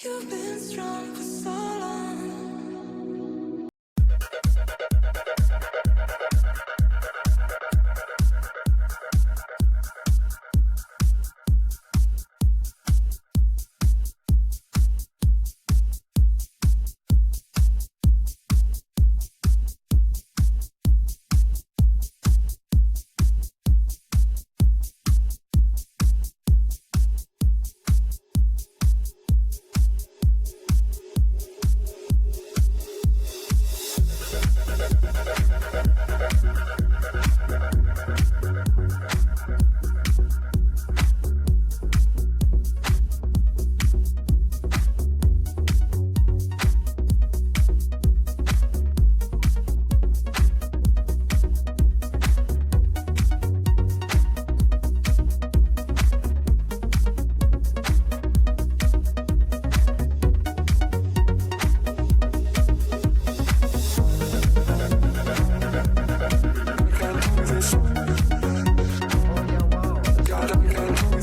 You've been strong for so long.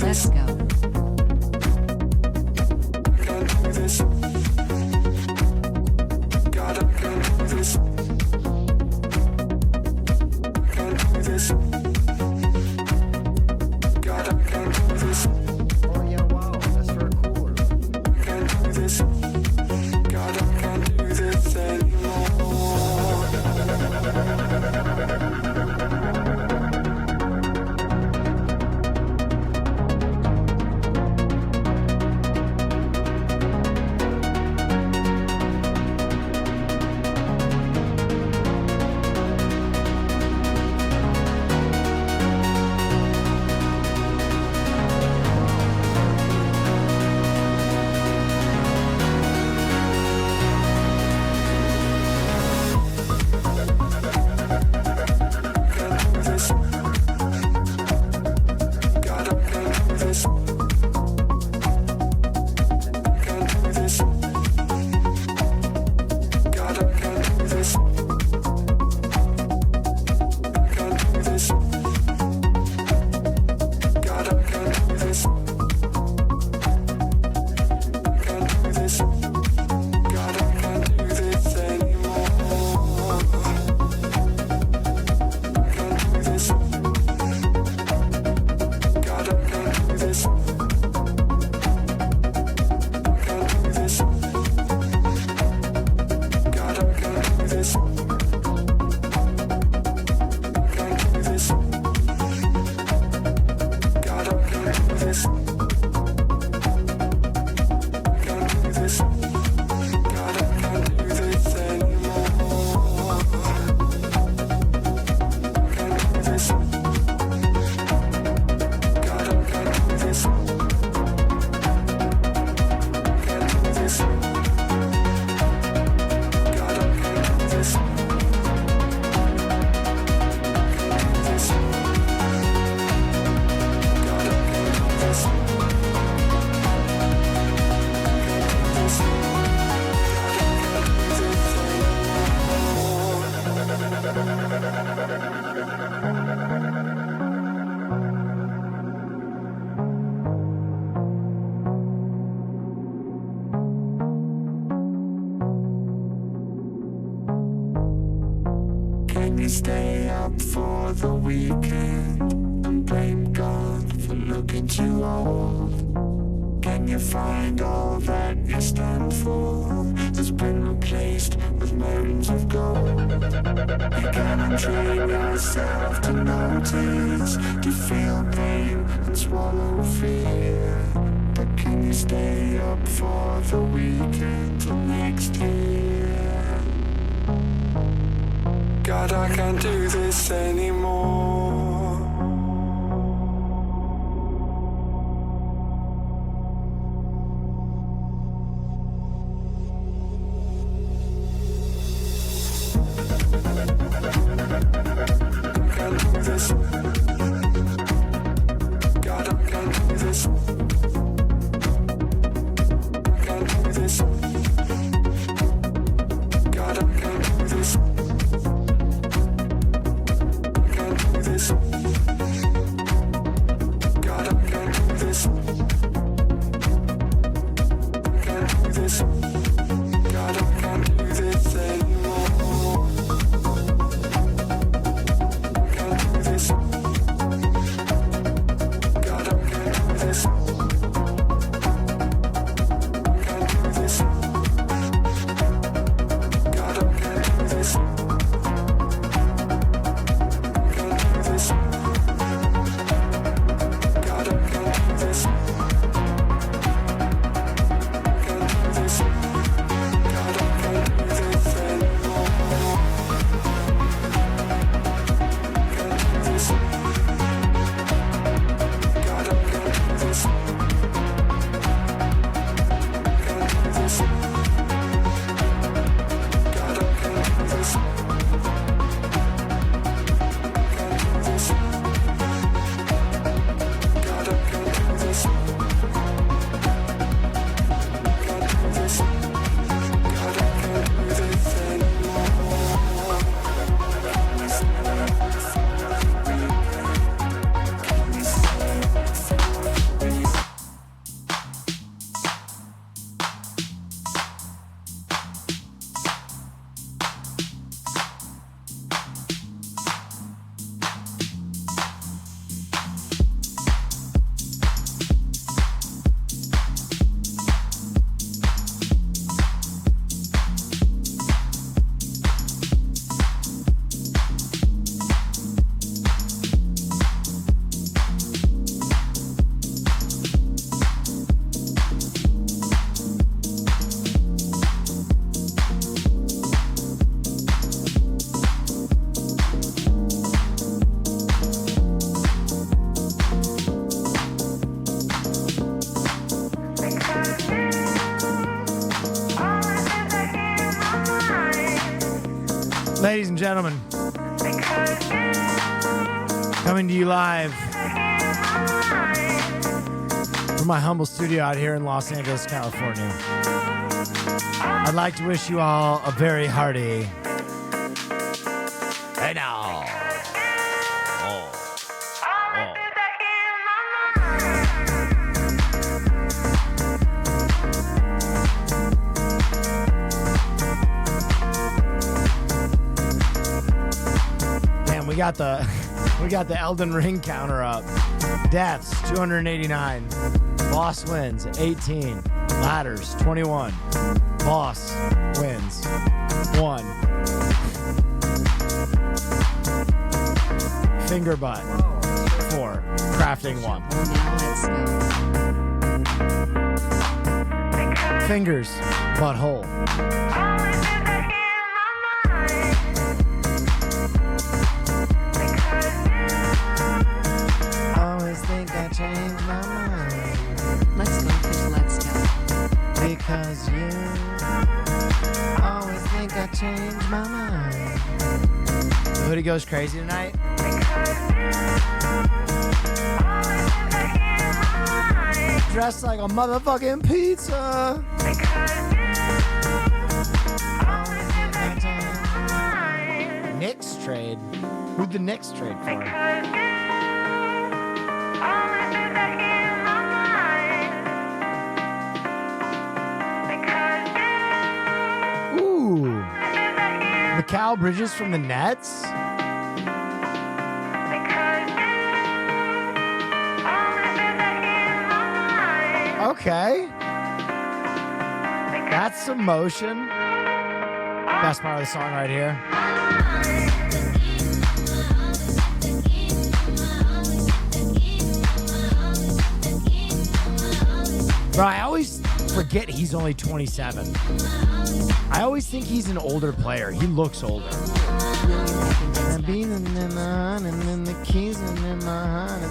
Let's go. Oh yeah, wow, that's very cool. Can you stay up for the weekend and blame God for looking too old? Can you find all that you stand for has been replaced with mountains of gold? You can untrain yourself to notice, to feel pain and swallow fear. But can you stay up for the weekend till next year? God, I can't do this anymore. Can't do this. God, I can't do this. Can't do this. God, I can't do this. Can't do this. God, I can't do this. Can't do Ladies and gentlemen, coming to you live from my humble studio out here in Los Angeles, California. I'd like to wish you all a very hearty hey now. We got the Elden Ring counter up. Deaths 289. Boss wins 18. Ladders 21. Boss wins 1. Finger butt 4. Crafting 1. Now let's go. Fingers butthole. Change my mind. Let's go, fish, let's go. Because you always think I change my mind. The hoodie goes crazy tonight. Dressed like a motherfucking pizza. Knicks trade. Who'd the Knicks trade for? Mikal Bridges from the Nets? Okay. That's some motion. Best part of the song right here. Bro, I always forget he's only 27. I always think he's an older player. He looks older. And then the keys in my heart.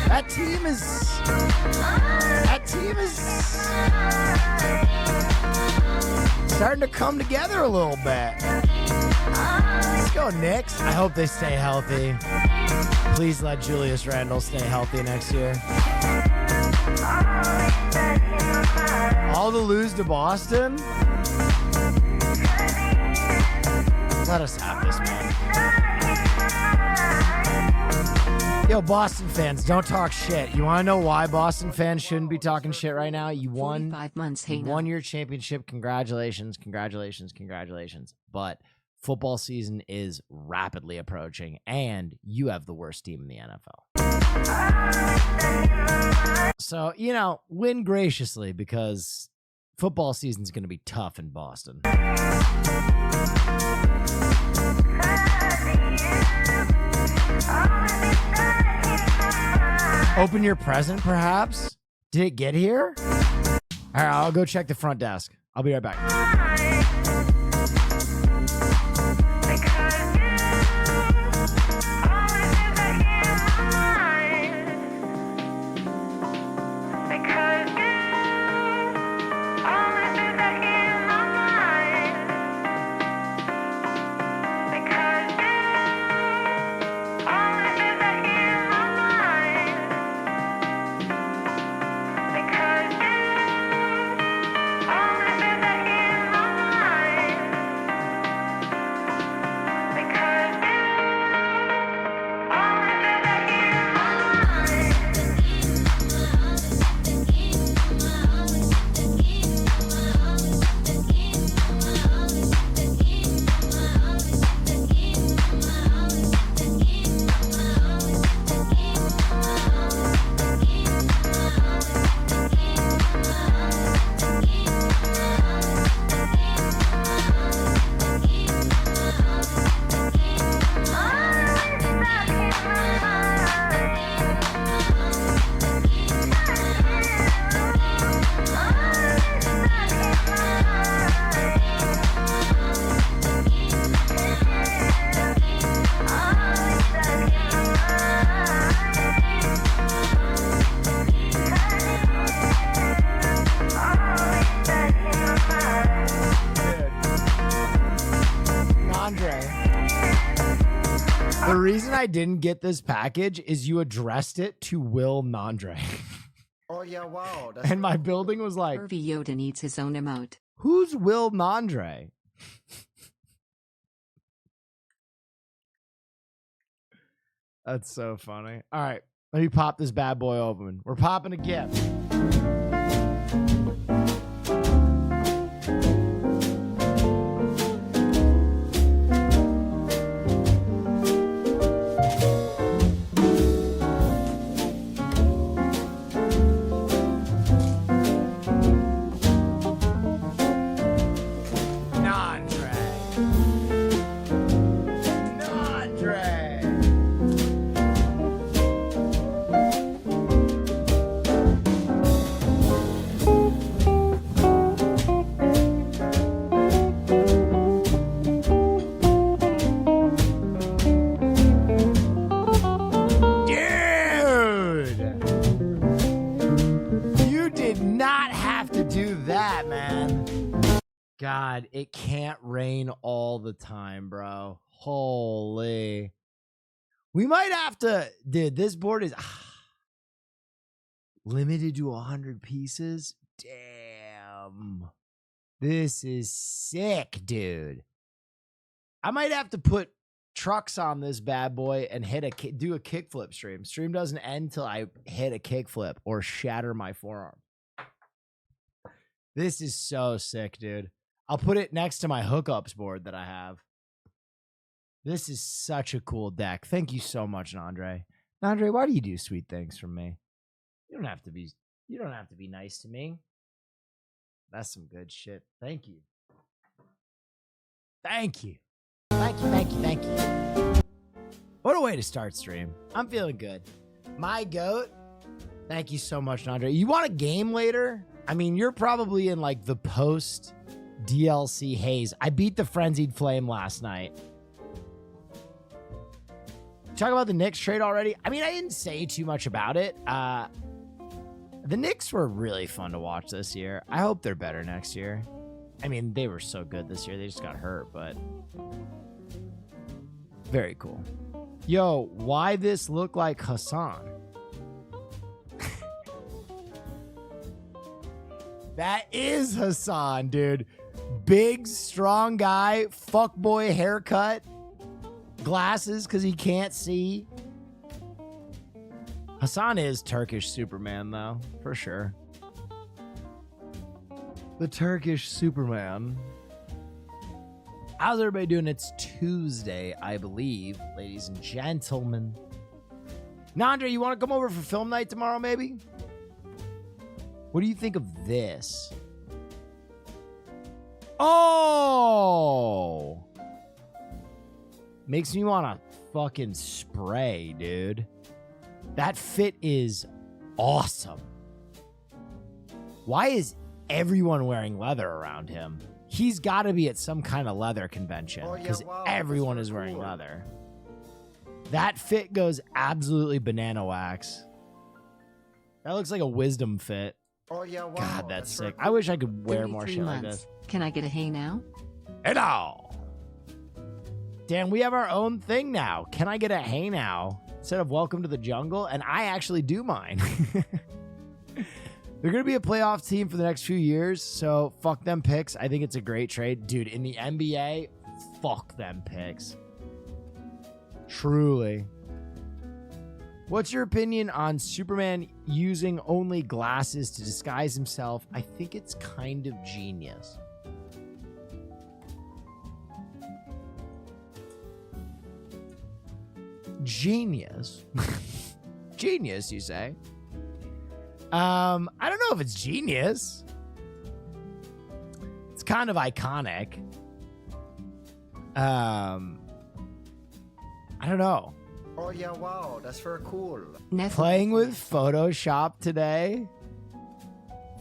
That team is starting to come together a little bit. Let's go, Knicks. I hope they stay healthy. Please let Julius Randle stay healthy next year. All to lose to Boston? Let us have this, man. Yo, Boston fans, don't talk shit. You want to know why Boston fans shouldn't be talking shit right now? You won 45 months, hey, you won your championship. Congratulations, congratulations, congratulations. But football season is rapidly approaching, and you have the worst team in the NFL. So, win graciously, because football season is going to be tough in Boston. Open your present, perhaps? Did it get here? All right, I'll go check the front desk. I'll be right back. The reason I didn't get this package is you addressed it to Will Nandre. Oh yeah, wow. That's And my building was like, Pervy Yoda needs his own emote. who's Will Nandre? That's so funny. All right, let me pop this bad boy open. We're popping a gift. God, it can't rain all the time, bro. Holy. We might have to, dude, this board is limited to 100 pieces. Damn. This is sick, dude. I might have to put trucks on this bad boy and do a kickflip stream. Stream doesn't end till I hit a kickflip or shatter my forearm. This is so sick, dude. I'll put it next to my hookups board that I have. This is such a cool deck. Thank you so much, Nandre. Nandre, why do you do sweet things for me? You don't have to be nice to me. That's some good shit. Thank you. Thank you. Thank you, thank you, thank you. What a way to start stream. I'm feeling good. My goat. Thank you so much, Nandre. You want a game later? I mean, you're probably in like the post DLC haze. I beat the Frenzied Flame last night. Talk about the Knicks trade already. I mean, I didn't say too much about it. The Knicks were really fun to watch this year. I hope they're better next year. I mean, they were so good this year. They just got hurt, but very cool. Yo, why this look like Hassan? That is Hassan, dude. Big, strong guy, fuckboy haircut, glasses because he can't see. Hassan is Turkish Superman, though, for sure. The Turkish Superman. How's everybody doing? It's Tuesday, I believe, ladies and gentlemen. Nandre, you want to come over for film night tomorrow, maybe? What do you think of this? Oh! Makes me want to fucking spray, dude. That fit is awesome. Why is everyone wearing leather around him? He's got to be at some kind of leather convention because everyone is wearing leather. That fit goes absolutely banana wax. That looks like a wisdom fit. Oh yeah, wow. God, that's sick. I wish I could wear more shit like this. Can I get a hey now? Hey now. Damn, we have our own thing now. Can I get a hey now instead of welcome to the jungle? And I actually do mine. They're going to be a playoff team for the next few years, so fuck them picks. I think it's a great trade. Dude, in the NBA, fuck them picks. Truly. What's your opinion on Superman using only glasses to disguise himself? I think it's kind of genius. Genius. Genius, you say? I don't know if it's genius. It's kind of iconic. I don't know. Oh yeah, wow, that's very cool. Neff Playing with Photoshop today.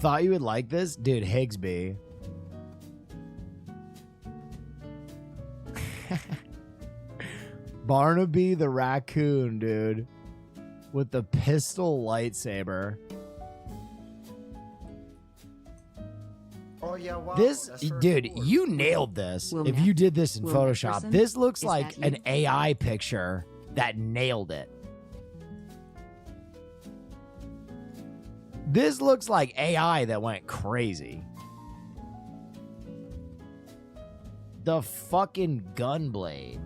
Thought you would like this? Dude, Higsby. Barnaby the raccoon, dude. With the pistol lightsaber. Oh yeah, wow. This, that's very dude, cool. you nailed this. Will if Neff- you did this in Will Photoshop, Neff person? this looks Is like that an you? AI picture that nailed it. This looks like AI that went crazy. The fucking Gunblade.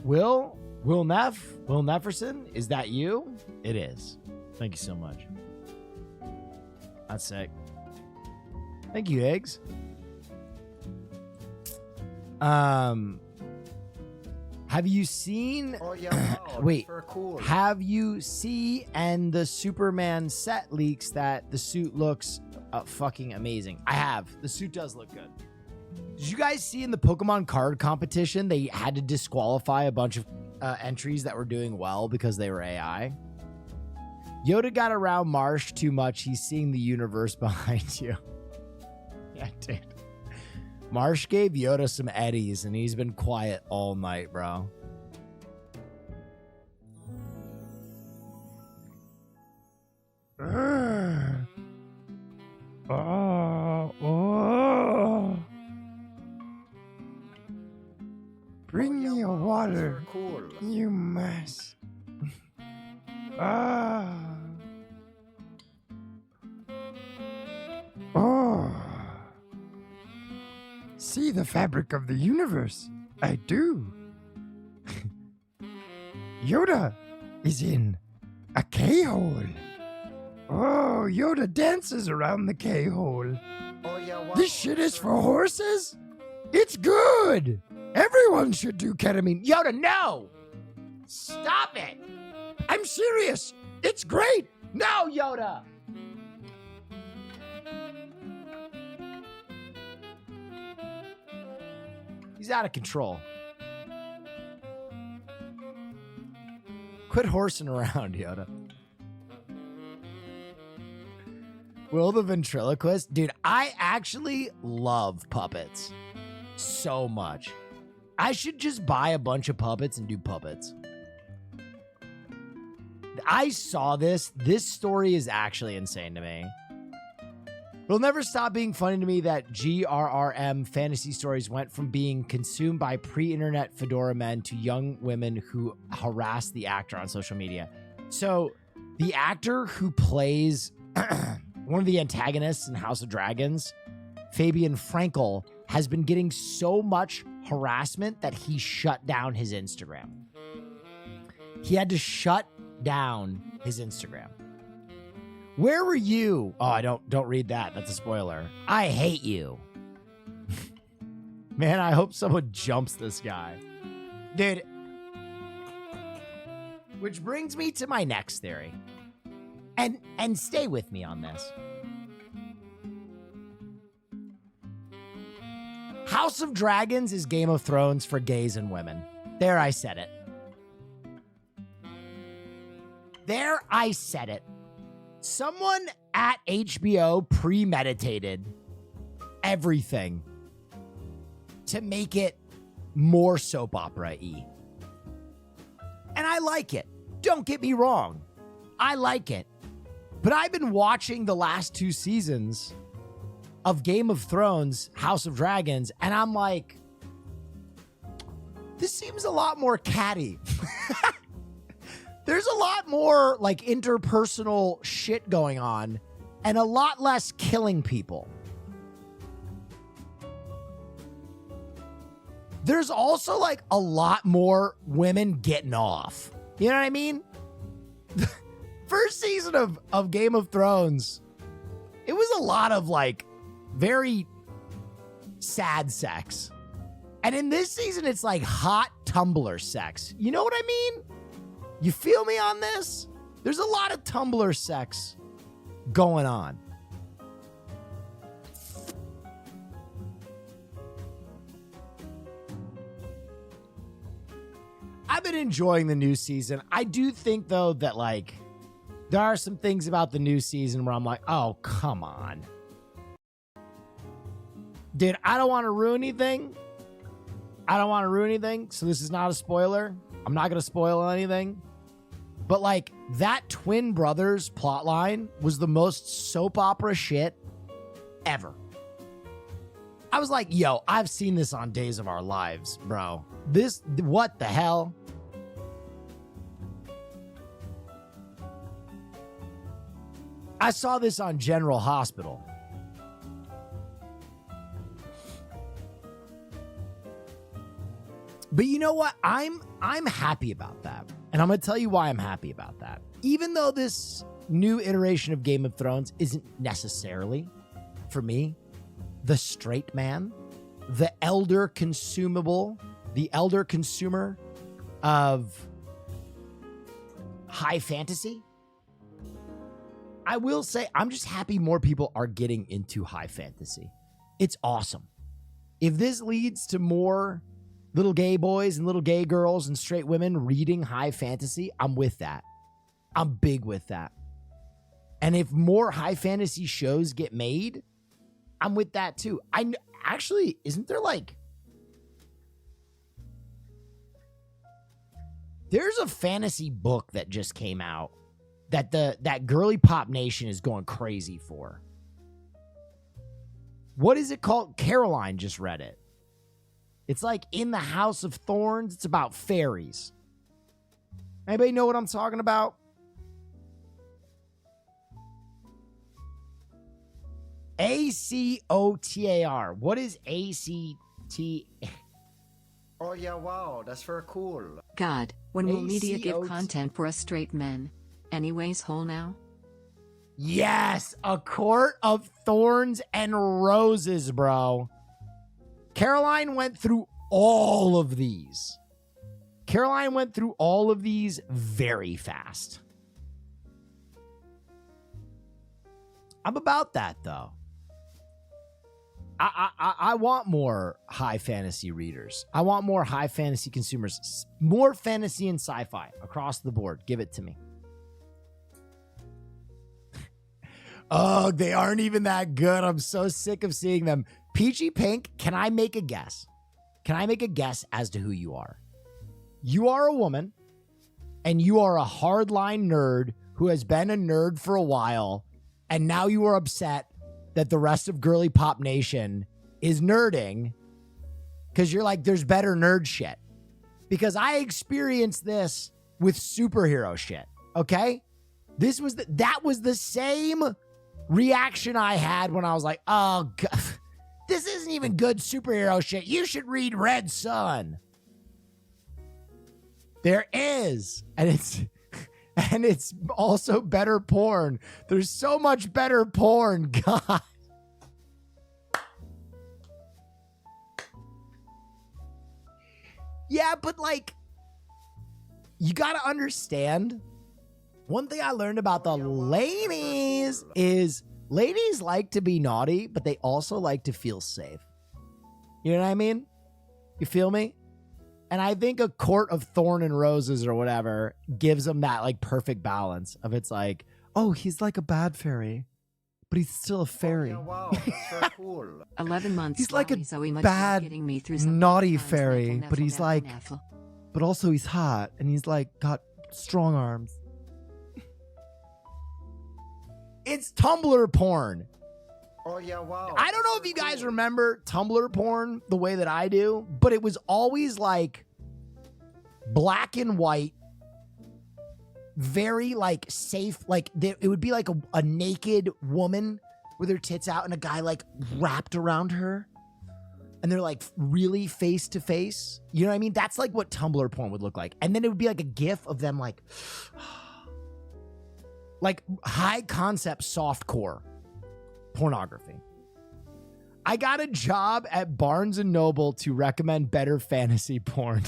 Will Nefferson? Is that you? It is. Thank you so much. That's sick. Thank you, Eggs. Have you seen? Oh yeah, wow, wait. that's cool. Have you seen and the Superman set leaks that the suit looks fucking amazing? I have. The suit does look good. Did you guys see in the Pokemon card competition they had to disqualify a bunch of entries that were doing well because they were AI? Yoda got around Marsh too much. He's seeing the universe behind you. Yeah, dude. Marsh gave Yoda some eddies, and he's been quiet all night, bro. Bring me a water. Cool. You must. See the fabric of the universe. I do. Yoda is in a K-hole. Oh, Yoda dances around the K-hole. Oh yeah, wow. This shit is for horses? It's good. Everyone should do ketamine. Yoda, no. Stop it. I'm serious. It's great. No, Yoda. He's out of control. Quit horsing around, Yoda. Will the ventriloquist? Dude, I actually love puppets so much. I should just buy a bunch of puppets and do puppets. I saw this. This story is actually insane to me. It'll never stop being funny to me that GRRM fantasy stories went from being consumed by pre-internet fedora men to young women who harass the actor on social media. So the actor who plays one of the antagonists in House of Dragons, Fabian Frankel, has been getting so much harassment that he shut down his Instagram. He had to shut down his Instagram. Where were you? Oh, don't read that. That's a spoiler. I hate you. Man, I hope someone jumps this guy. Dude. Which brings me to my next theory. And stay with me on this. House of Dragons is Game of Thrones for gays and women. There, I said it. There, I said it. Someone at HBO premeditated everything to make it more soap opera-y. And I like it. Don't get me wrong. I like it. But I've been watching the last 2 seasons of Game of Thrones, House of Dragons, and I'm like, this seems a lot more catty. There's a lot more like interpersonal shit going on and a lot less killing people. There's also like a lot more women getting off. You know what I mean? First season of Game of Thrones, it was a lot of like very sad sex. And in this season, it's like hot Tumblr sex. You know what I mean? You feel me on this? There's a lot of Tumblr sex going on. I've been enjoying the new season. I do think, though, that, like, there are some things about the new season where I'm like, oh, come on. Dude, I don't want to ruin anything. So this is not a spoiler. I'm not going to spoil anything. But, like, that twin brothers plotline was the most soap opera shit ever. I was like, yo, I've seen this on Days of Our Lives, bro. What the hell? I saw this on General Hospital. But you know what? I'm happy about that. And I'm going to tell you why I'm happy about that. Even though this new iteration of Game of Thrones isn't necessarily, for me, the straight man, the elder consumer of high fantasy, I will say I'm just happy more people are getting into high fantasy. It's awesome. If this leads to more little gay boys and little gay girls and straight women reading high fantasy, I'm with that. I'm big with that. And if more high fantasy shows get made, I'm with that too. Actually, isn't there like... There's a fantasy book that just came out that girly pop nation is going crazy for. What is it called? Caroline just read it. It's like In the House of Thorns. It's about fairies. Anybody know what I'm talking about? ACOTAR. What is ACT? Oh yeah, wow, that's very cool. God, when will media give ACOT. content for us straight men? Anyways, whole now? Yes, A Court of Thorns and Roses, bro. Caroline went through all of these. Caroline went through all of these very fast. I'm about that, though. I want more high fantasy readers. I want more high fantasy consumers. More fantasy and sci-fi across the board. Give it to me. Oh, they aren't even that good. I'm so sick of seeing them. Peachy Pink, can I make a guess? Can I make a guess as to who you are? You are a woman, and you are a hardline nerd who has been a nerd for a while, and now you are upset that the rest of Girly Pop Nation is nerding because you're like, there's better nerd shit. Because I experienced this with superhero shit, okay? That was the same reaction I had when I was like, oh, God, this isn't even good superhero shit. You should read Red Sun. There is. And it's also better porn. There's so much better porn. God. Yeah, but like, you got to understand. One thing I learned about the ladies is ladies like to be naughty, but they also like to feel safe. You know what I mean? You feel me? And I think A Court of Thorn and Roses or whatever gives them that like perfect balance of it's like, oh, he's like a bad fairy, but he's still a fairy. Oh, yeah, wow, that's very cool. 11 months. He's like a Zoe, Zoe must be bad, getting me through some naughty times, fairy, Neffel, but he's Neffel, like, Neffel. but also he's hot and he's like got strong arms. It's Tumblr porn. Oh yeah, wow. I don't know if you guys remember Tumblr porn the way that I do, but it was always like black and white, very like safe. Like it would be like a naked woman with her tits out and a guy like wrapped around her. And they're like really face to face. You know what I mean? That's like what Tumblr porn would look like. And then it would be like a gif of them like high concept softcore pornography. I got a job at Barnes and Noble to recommend better fantasy porn.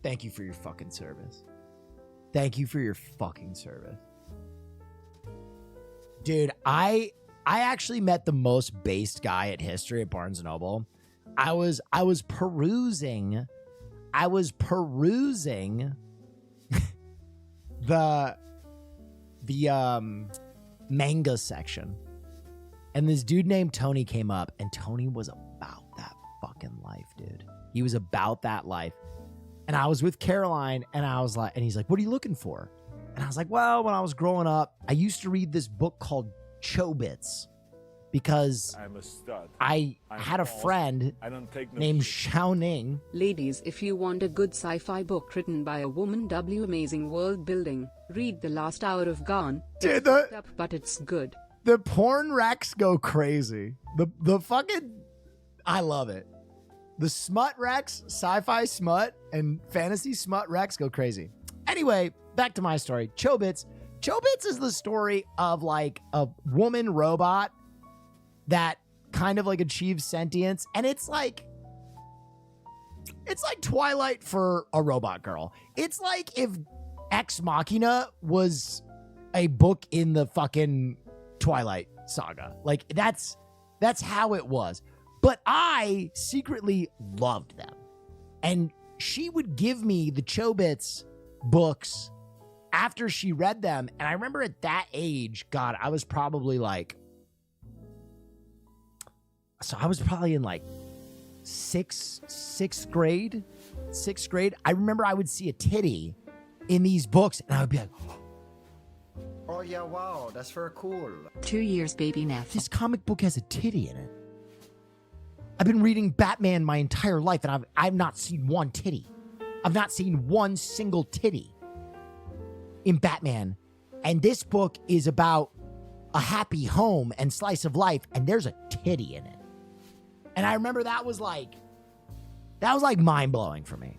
Thank you for your fucking service. Thank you for your fucking service. Dude, I actually met the most based guy at history at Barnes and Noble. I was perusing the manga section, and this dude named Tony came up, and Tony was about that fucking life, dude. He was about that life. And I was with Caroline, and I was like, and he's like, what are you looking for? And I was like, well, when I was growing up, I used to read this book called Chobits. because I'm a stud. I I'm had a awesome. friend I don't take no named shit. Xiao Ning. Ladies, if you want a good sci-fi book written by a woman, amazing world building, read The Last Hour of Gone. Dude, It's fucked up, but it's good. The porn recs go crazy. The fucking, I love it. The smut recs, sci-fi smut and fantasy smut recs go crazy. Anyway, back to my story. Chobits. Chobits is the story of like a woman robot that kind of like achieves sentience, and it's like Twilight for a robot girl. It's like if Ex Machina was a book in the fucking Twilight saga. Like that's how it was. But I secretly loved them. And she would give me the Chobits books after she read them. And I remember at that age, God, I was probably like, so I was probably in like sixth grade. I remember I would see a titty in these books and I would be like, Oh yeah, wow, that's very cool. 2 years, baby Neff. this comic book has a titty in it. I've been reading Batman my entire life and I've not seen one titty. I've not seen one single titty in Batman. And this book is about a happy home and slice of life, and there's a titty in it. And I remember that was like mind-blowing for me.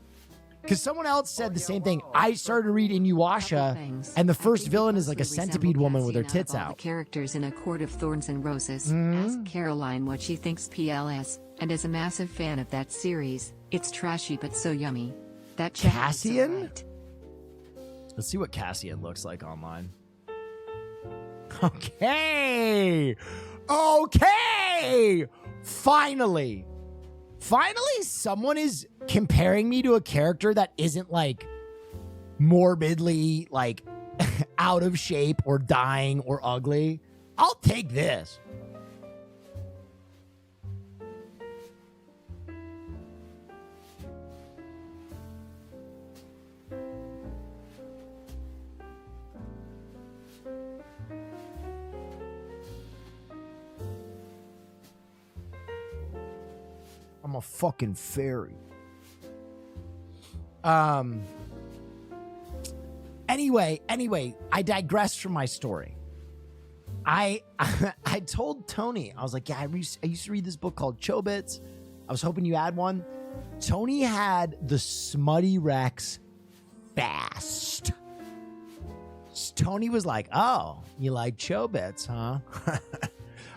Because someone else said the same thing. I started to read Inuyasha, and the first villain is like a centipede woman with her tits All the out. characters in A Court of Thorns and Roses. Ask Caroline what she thinks PLS, and is a massive fan of that series. It's trashy but so yummy. That chat is so Cassian? right. Let's see what Cassian looks like online. Okay. Finally, someone is comparing me to a character that isn't like morbidly like out of shape or dying or ugly. I'll take this. I'm a fucking fairy. Anyway, I digressed from my story. I told Tony, I was like, yeah, I used to read this book called Chobits. I was hoping you had one. Tony had the Smutty Rex fast. Tony was like, oh, you like Chobits, huh?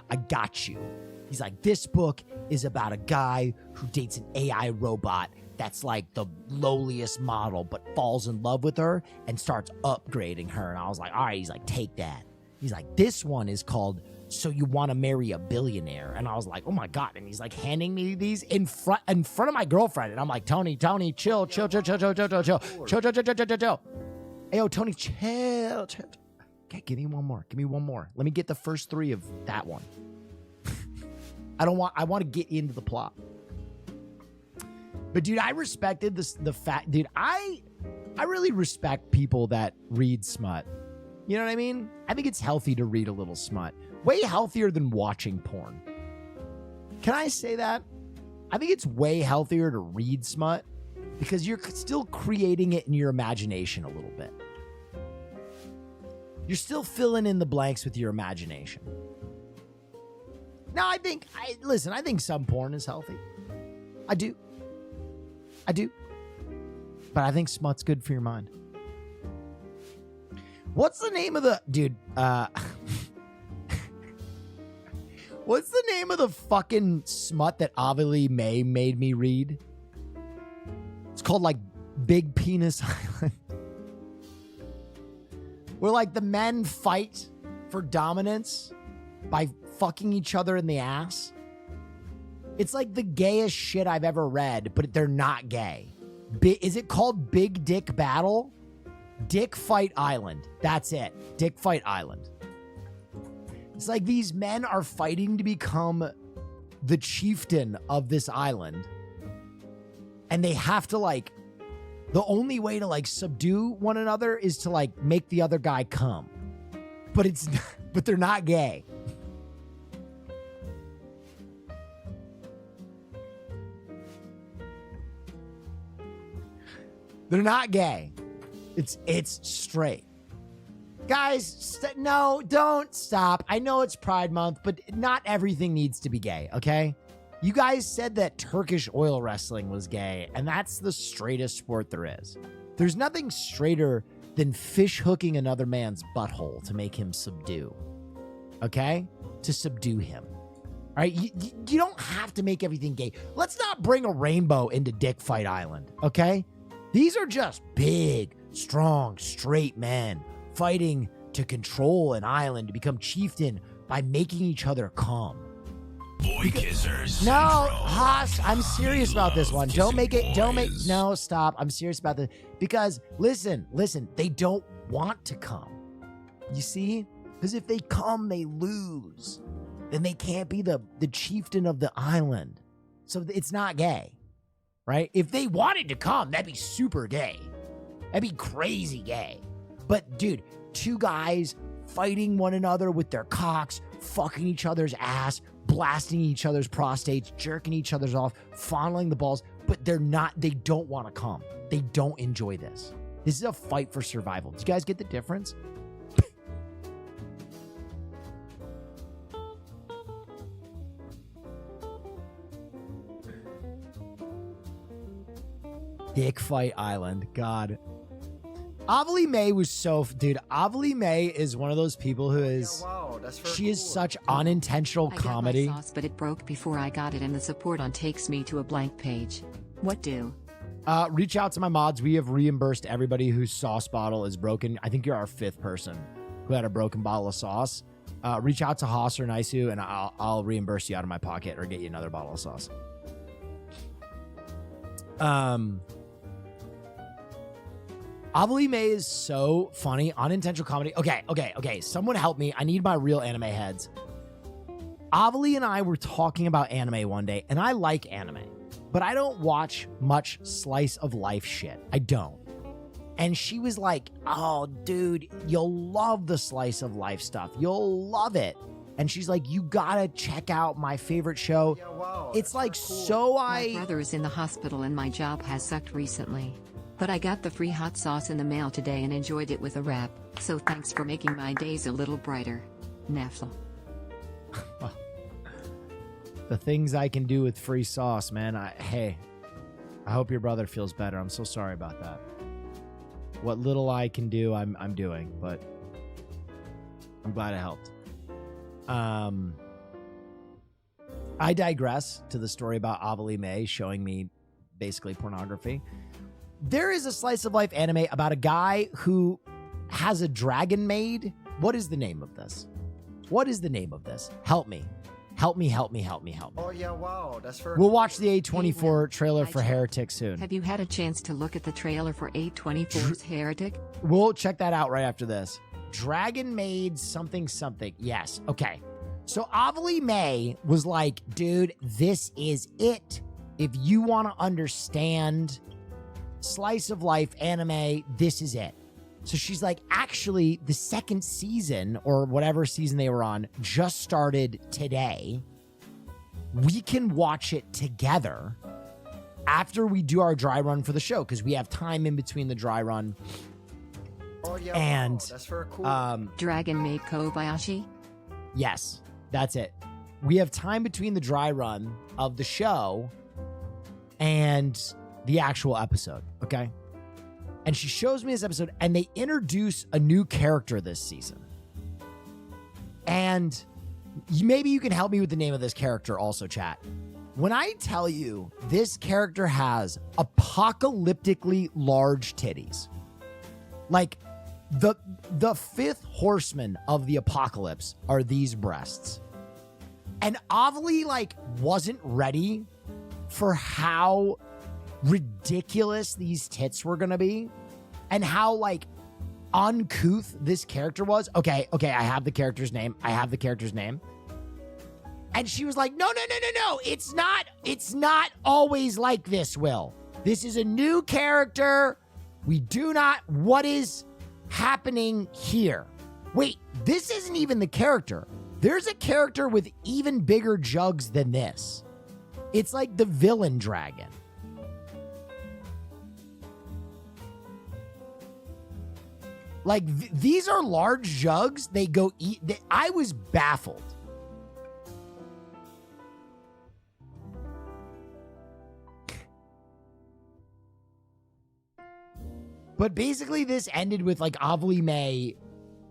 I got you. He's like, this book is about a guy who dates an AI robot that's like the lowliest model, but falls in love with her and starts upgrading her. And I was like, all right. He's like, take that. He's like, this one is called So You Want to Marry a Billionaire. And I was like, oh my God. And he's like handing me these in front of my girlfriend. And I'm like, Tony, chill. Hey, yo, Tony, chill. Okay, give me one more. Let me get the first three of that one. I want to get into the plot. But dude, I respected the fact, dude, I really respect people that read smut. You know what I mean? I think it's healthy to read a little smut. Way healthier than watching porn. Can I say that? I think it's way healthier to read smut because you're still creating it in your imagination a little bit. You're still filling in the blanks with your imagination. Now, I think some porn is healthy. I do. But I think smut's good for your mind. What's the name of the... Dude, what's the name of the fucking smut that Avilee May made me read? It's called, like, Big Penis Island. Where, like, the men fight for dominance by fucking each other in the ass. It's like the gayest shit I've ever read, but they're not gay. Is it called Big Dick Battle? Dick Fight Island. That's it. Dick Fight Island. It's like these men are fighting to become the chieftain of this island. And they have to like, the only way to like subdue one another is to like make the other guy come. But they're not gay. They're not gay. It's straight. Guys, no, don't stop. I know it's Pride Month, but not everything needs to be gay, okay? You guys said that Turkish oil wrestling was gay, and that's the straightest sport there is. There's nothing straighter than fish hooking another man's butthole to make him subdue, okay? To subdue him. All right, you don't have to make everything gay. Let's not bring a rainbow into Dick Fight Island, okay? These are just big, strong, straight men fighting to control an island, to become chieftain by making each other come. Boy kissers. No, Haas, I'm serious about this one. No, stop. I'm serious about this. Because listen, they don't want to come. You see? Because if they come, they lose. Then they can't be the chieftain of the island. So it's not gay, right? If they wanted to come, that'd be super gay. That'd be crazy gay. But dude, two guys fighting one another with their cocks, fucking each other's ass, blasting each other's prostates, jerking each other's off, fondling the balls, but they don't want to come. They don't enjoy this. This is a fight for survival. Do you guys get the difference? Dick Fight Island. God. Avali May was dude, Avali May is one of those people who is, she is such unintentional comedy. I got my sauce, but it broke before I got it, and the support on takes me to a blank page. What do? Reach out to my mods. We have reimbursed everybody whose sauce bottle is broken. I think you're our 5th person who had a broken bottle of sauce. Reach out to Haas or Naisu, and I'll reimburse you out of my pocket or get you another bottle of sauce. Avali May is so funny. Unintentional comedy. Okay. Someone help me. I need my real anime heads. Avali and I were talking about anime one day, and I like anime, but I don't watch much slice of life shit. I don't. And she was like, oh, dude, you'll love the slice of life stuff. You'll love it. And she's like, you gotta check out my favorite show. Yeah, wow, it's like, cool. My brother is in the hospital and my job has sucked recently. But I got the free hot sauce in the mail today and enjoyed it with a wrap, so thanks for making my days a little brighter. Neff. The things I can do with free sauce, man. Hey, I hope your brother feels better. I'm so sorry about that. What little I can do, I'm doing, but I'm glad it helped. I digress to the story about Avali May showing me basically pornography. There is a slice of life anime about a guy who has a dragon maid. What is the name of this? Help me. Oh, yeah, wow. That's for We'll watch the A24 Hey, trailer for Hi-Tek. Heretic soon. Have you had a chance to look at the trailer for A24's Heretic? We'll check that out right after this. Dragon Maid something. Yes. Okay. So Avali May was like, dude, this is it. If you want to understand slice of life anime, this is it. So she's like, actually, the 2nd season or whatever season they were on just started today. We can watch it together after we do our dry run for the show, because we have time in between the dry run. Oh, yeah, and wow. That's for cool. Dragon Maid Kobayashi? Yes, that's it. We have time between the dry run of the show and the actual episode, okay? And she shows me this episode, and they introduce a new character this season. And maybe you can help me with the name of this character also, chat. When I tell you this character has apocalyptically large titties, like the 5th horseman of the apocalypse are these breasts. And Avali like wasn't ready for how ridiculous these tits were gonna be and how like uncouth this character was. Okay, I have the character's name. And she was like, no. It's not always like this, Will. This is a new character. What is happening here? Wait, this isn't even the character. There's a character with even bigger jugs than this. It's like the villain dragon. Like, these are large jugs. They go eat. I was baffled. But basically, this ended with, like, Avali May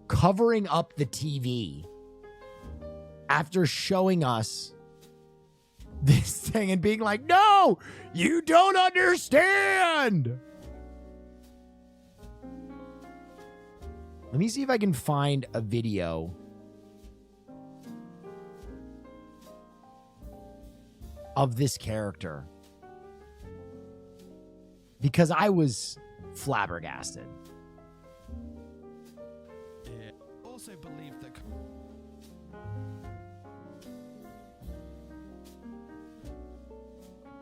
covering up the TV after showing us this thing and being like, no, you don't understand. Let me see if I can find a video of this character, because I was flabbergasted. Yeah. Also believe that.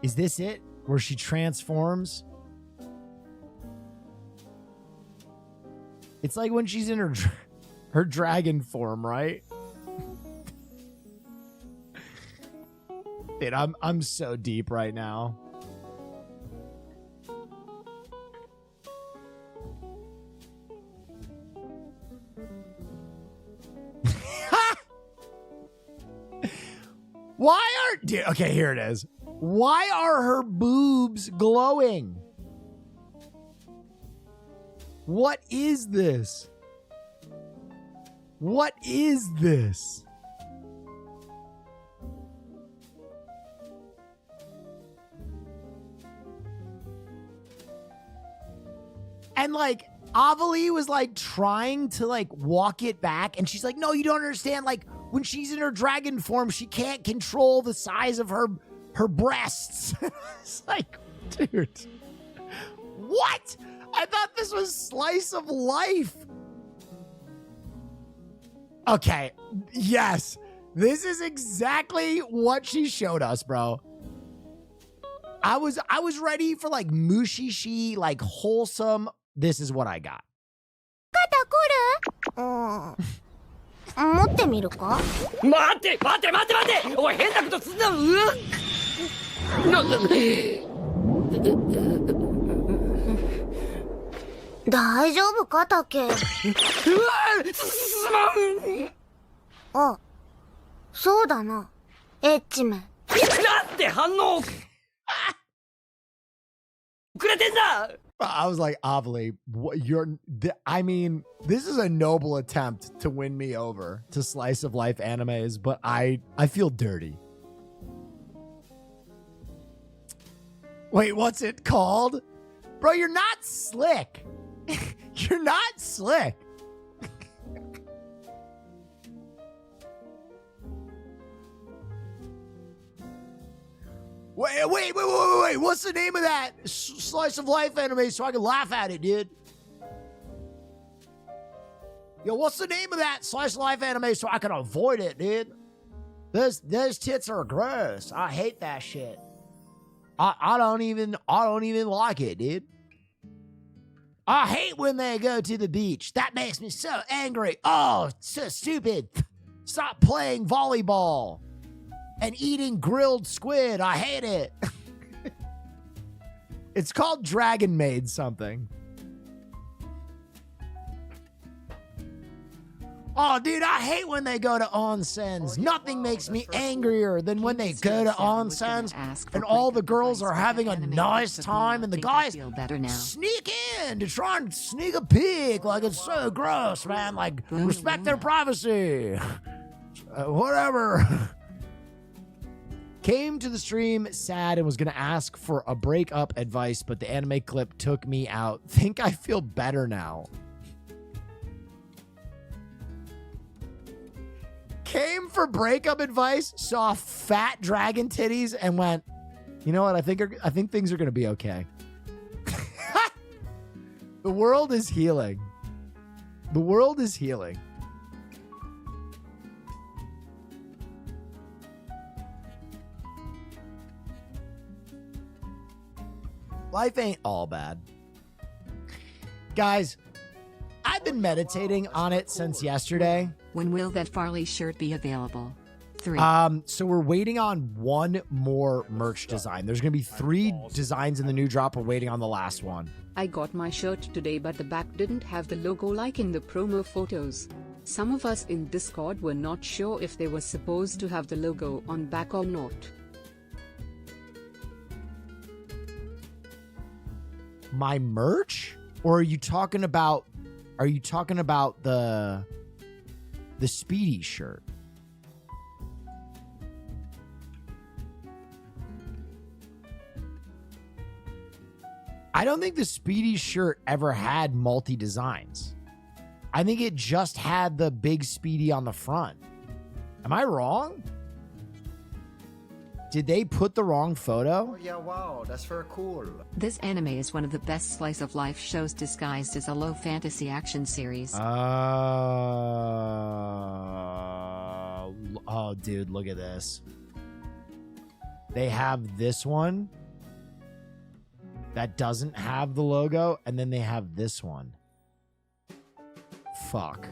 Is this it? Where she transforms? It's like when she's in her dragon form, right? Dude, I'm so deep right now. Why are... Dude, okay, here it is. Why are her boobs glowing? What is this? What is this? And like, Avali was like trying to like walk it back, and she's like, no, you don't understand. Like, when she's in her dragon form, she can't control the size of her breasts. It's like, dude, what? I thought this was slice of life. Okay, yes, this is exactly what she showed us, bro. I was ready for like mushishi, like wholesome. This is what I got. 持ってみるか待ておい変なことすんな大丈夫かタケすまんあ、そうだなエッチメンなんで反応遅れてんだ I was like, Avali, I mean, this is a noble attempt to win me over to slice of life animes, but I feel dirty. Wait, what's it called? Bro, you're not slick. You're not slick. Wait. What's the name of that slice of life anime so I can laugh at it, dude? Yo, what's the name of that slice of life anime so I can avoid it, dude? Those tits are gross. I hate that shit. I don't even like it, dude. I hate when they go to the beach. That makes me so angry. Oh, so stupid. Stop playing volleyball and eating grilled squid. I hate it. It's called Dragon Maid something. Oh, dude, I hate when they go to onsens. Nothing makes me angrier than when they go to onsens and all the girls are having a nice time and the guys sneak in to try and sneak a peek. Like, it's so gross, man. Like, respect their privacy. Whatever. Came to the stream sad and was going to ask for a breakup advice, but the anime clip took me out. Think I feel better now. Came for breakup advice, saw fat dragon titties, and went, you know what? I think things are going to be okay. The world is healing. The world is healing. Life ain't all bad. Guys, I've been meditating on it since yesterday. When will that Farley shirt be available? 3. So we're waiting on one more merch design. There's going to be 3 designs in the new drop. We're waiting on the last one. I got my shirt today, but the back didn't have the logo like in the promo photos. Some of us in Discord were not sure if they were supposed to have the logo on back or not. My merch? Or are you talking about the Speedy shirt? I don't think the Speedy shirt ever had multi-designs. I think it just had the big Speedy on the front. Am I wrong? Did they put the wrong photo? Oh yeah, wow, that's very cool. This anime is one of the best slice of life shows disguised as a low fantasy action series. Oh, dude, look at this. They have this one that doesn't have the logo, and then they have this one. Fuck.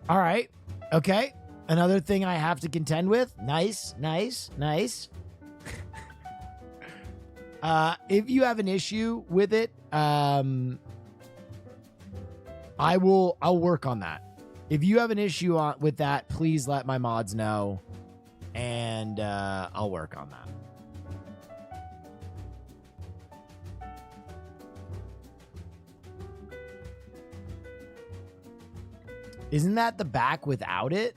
All right. Okay. Another thing I have to contend with. Nice. If you have an issue with it, I'll work on that. If you have an issue with that, please let my mods know, and I'll work on that. Isn't that the back without it?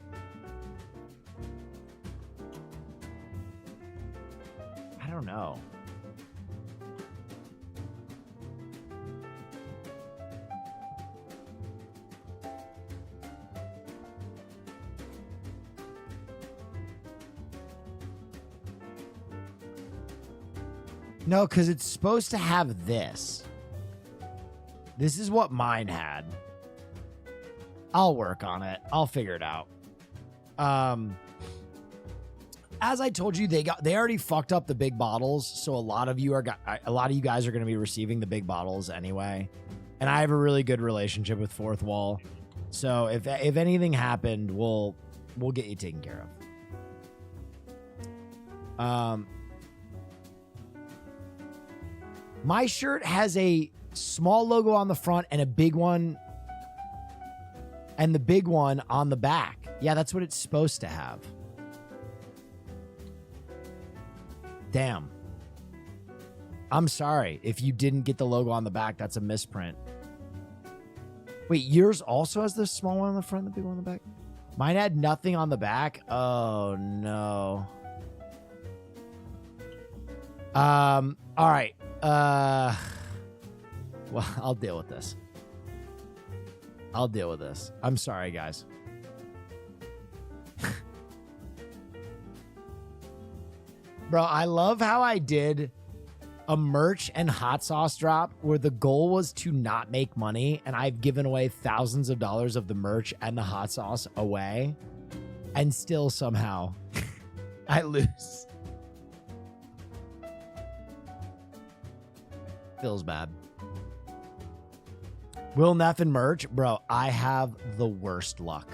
I don't know. No, because it's supposed to have this. This is what mine had. I'll work on it. I'll figure it out. As I told you, they already fucked up the big bottles, so a lot of you guys are going to be receiving the big bottles anyway. And I have a really good relationship with Fourth Wall, so if anything happened, we'll get you taken care of. My shirt has a small logo on the front and a big one. And the big one on the back. Yeah, that's what it's supposed to have. Damn. I'm sorry if you didn't get the logo on the back. That's a misprint. Wait, yours also has the small one on the front and the big one on the back? Mine had nothing on the back? Oh, no. All right. Well, I'll deal with this. I'm sorry, guys. Bro, I love how I did a merch and hot sauce drop where the goal was to not make money, and I've given away thousands of dollars of the merch and the hot sauce away, and still somehow I lose. Feels bad. Will Neff and merch? Bro, I have the worst luck.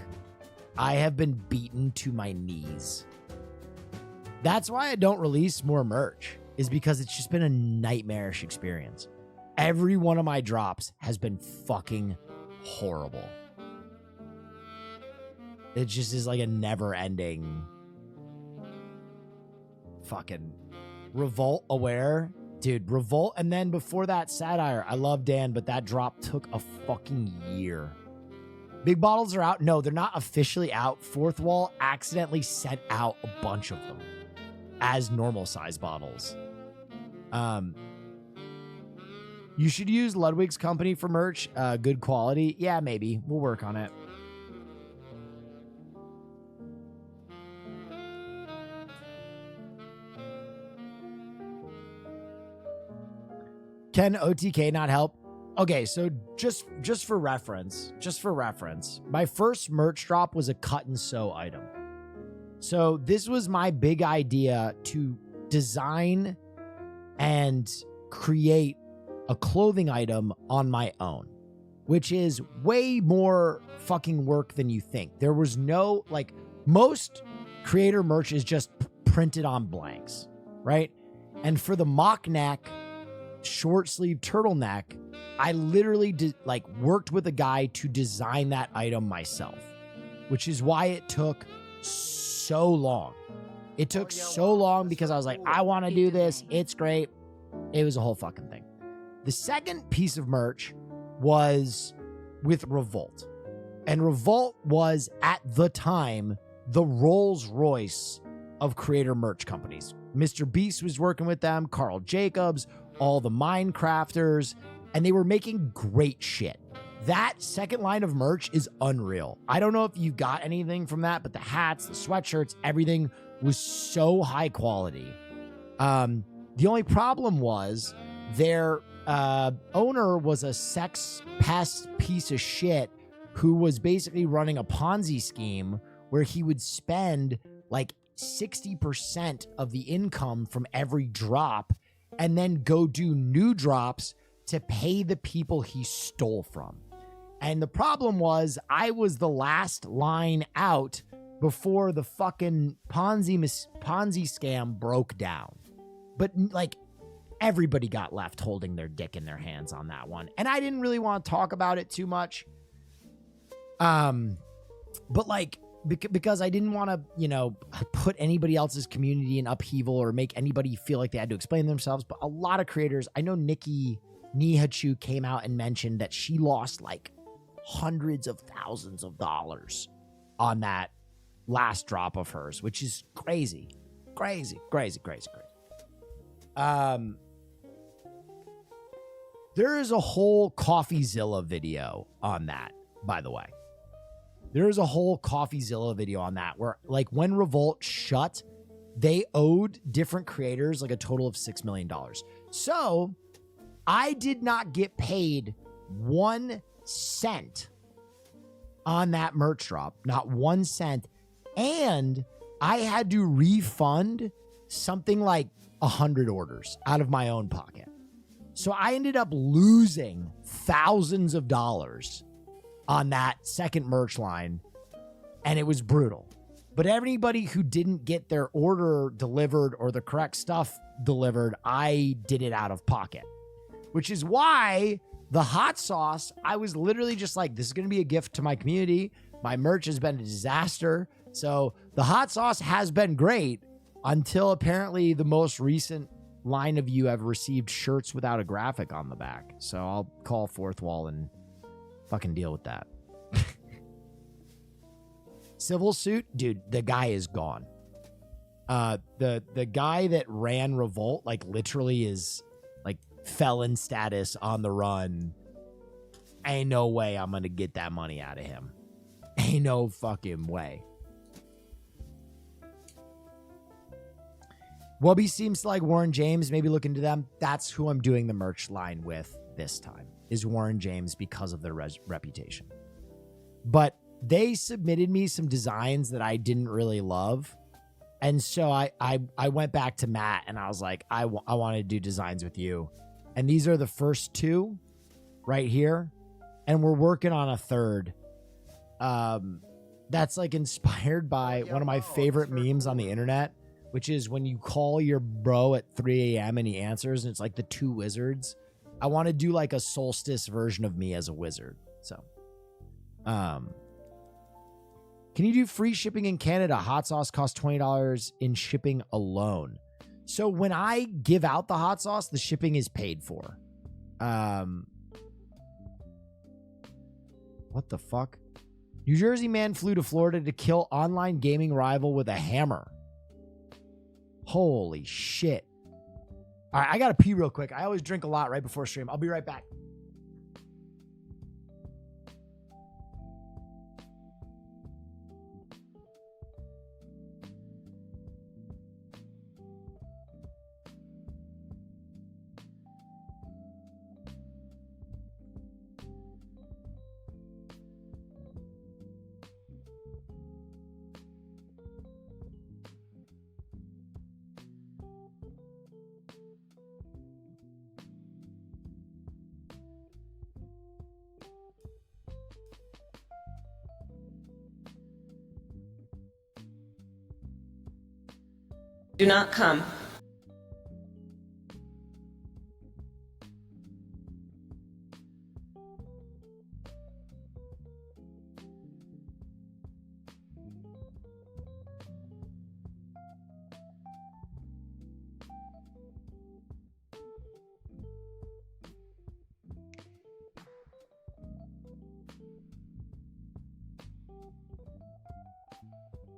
I have been beaten to my knees. That's why I don't release more merch, is because it's just been a nightmarish experience. Every one of my drops has been fucking horrible. It just is like a never-ending fucking Revolt Aware. Dude, Revolt, and then before that, Satire. I love Dan, but that drop took a fucking year. Big bottles are out. No, they're not officially out. Fourth Wall accidentally sent out a bunch of them as normal size bottles. You should use Ludwig's company for merch. Good quality. Yeah, maybe. We'll work on it. Can OTK not help? Okay, so just for reference, my first merch drop was a cut and sew item. So this was my big idea to design and create a clothing item on my own. which is way more fucking work than you think. There was no, like, most creator merch is just printed on blanks, right? And for the mock neck, short sleeve turtleneck, I literally worked with a guy to design that item myself, which is why it took so long. It took so long because I was like, I want to do this. It's great. It was a whole fucking thing. The second piece of merch was with Revolt. And Revolt was, at the time, the Rolls Royce of creator merch companies. Mr. Beast was working with them, Carl Jacobs, all the Minecrafters, and they were making great shit. That second line of merch is unreal. I don't know if you got anything from that, but the hats, the sweatshirts, everything was so high quality. The only problem was their owner was a sex pest piece of shit who was basically running a Ponzi scheme where he would spend like 60% of the income from every drop and then go do new drops to pay the people he stole from. And the problem was I was the last line out before the fucking Ponzi scam broke down. But like everybody got left holding their dick in their hands on that one. And I didn't really want to talk about it too much. But like, because I didn't want to, put anybody else's community in upheaval or make anybody feel like they had to explain themselves. But a lot of creators, I know Nikki Nihachu came out and mentioned that she lost like hundreds of thousands of dollars on that last drop of hers, which is crazy. There is a whole CoffeeZilla video on that, by the way. There is a whole CoffeeZilla video on that where, like, when Revolt shut, they owed different creators like a total of $6 million. So I did not get paid 1 cent on that merch drop, not 1 cent. And I had to refund something like 100 orders out of my own pocket. So I ended up losing thousands of dollars on that second merch line, and it was brutal. But anybody who didn't get their order delivered or the correct stuff delivered, I did it out of pocket, which is why the hot sauce, I was literally just like, this is going to be a gift to my community. My merch has been a disaster. So the hot sauce has been great until apparently the most recent line of you have received shirts without a graphic on the back. So I'll call Fourth Wall and fucking deal with that. Civil Suit, dude, the guy is gone. The guy that ran Revolt, like, literally is like felon status on the run. Ain't no way I'm gonna get that money out of him. Ain't no fucking way. Wubby seems like Warren James. Maybe look into them. That's who I'm doing the merch line with this time, is Warren James, because of their reputation. But they submitted me some designs that I didn't really love. And so I went back to Matt and I was like, I want to do designs with you. And these are the first two right here. And we're working on a third. That's like inspired by one of my favorite memes on the internet, which is when you call your bro at 3 a.m. and he answers and it's like the two wizards. I want to do like a solstice version of me as a wizard. So, can you do free shipping in Canada? Hot sauce costs $20 in shipping alone. So when I give out the hot sauce, the shipping is paid for. What the fuck? New Jersey man flew to Florida to kill online gaming rival with a hammer. Holy shit. All right, I got to pee real quick. I always drink a lot right before stream. I'll be right back. Do not come.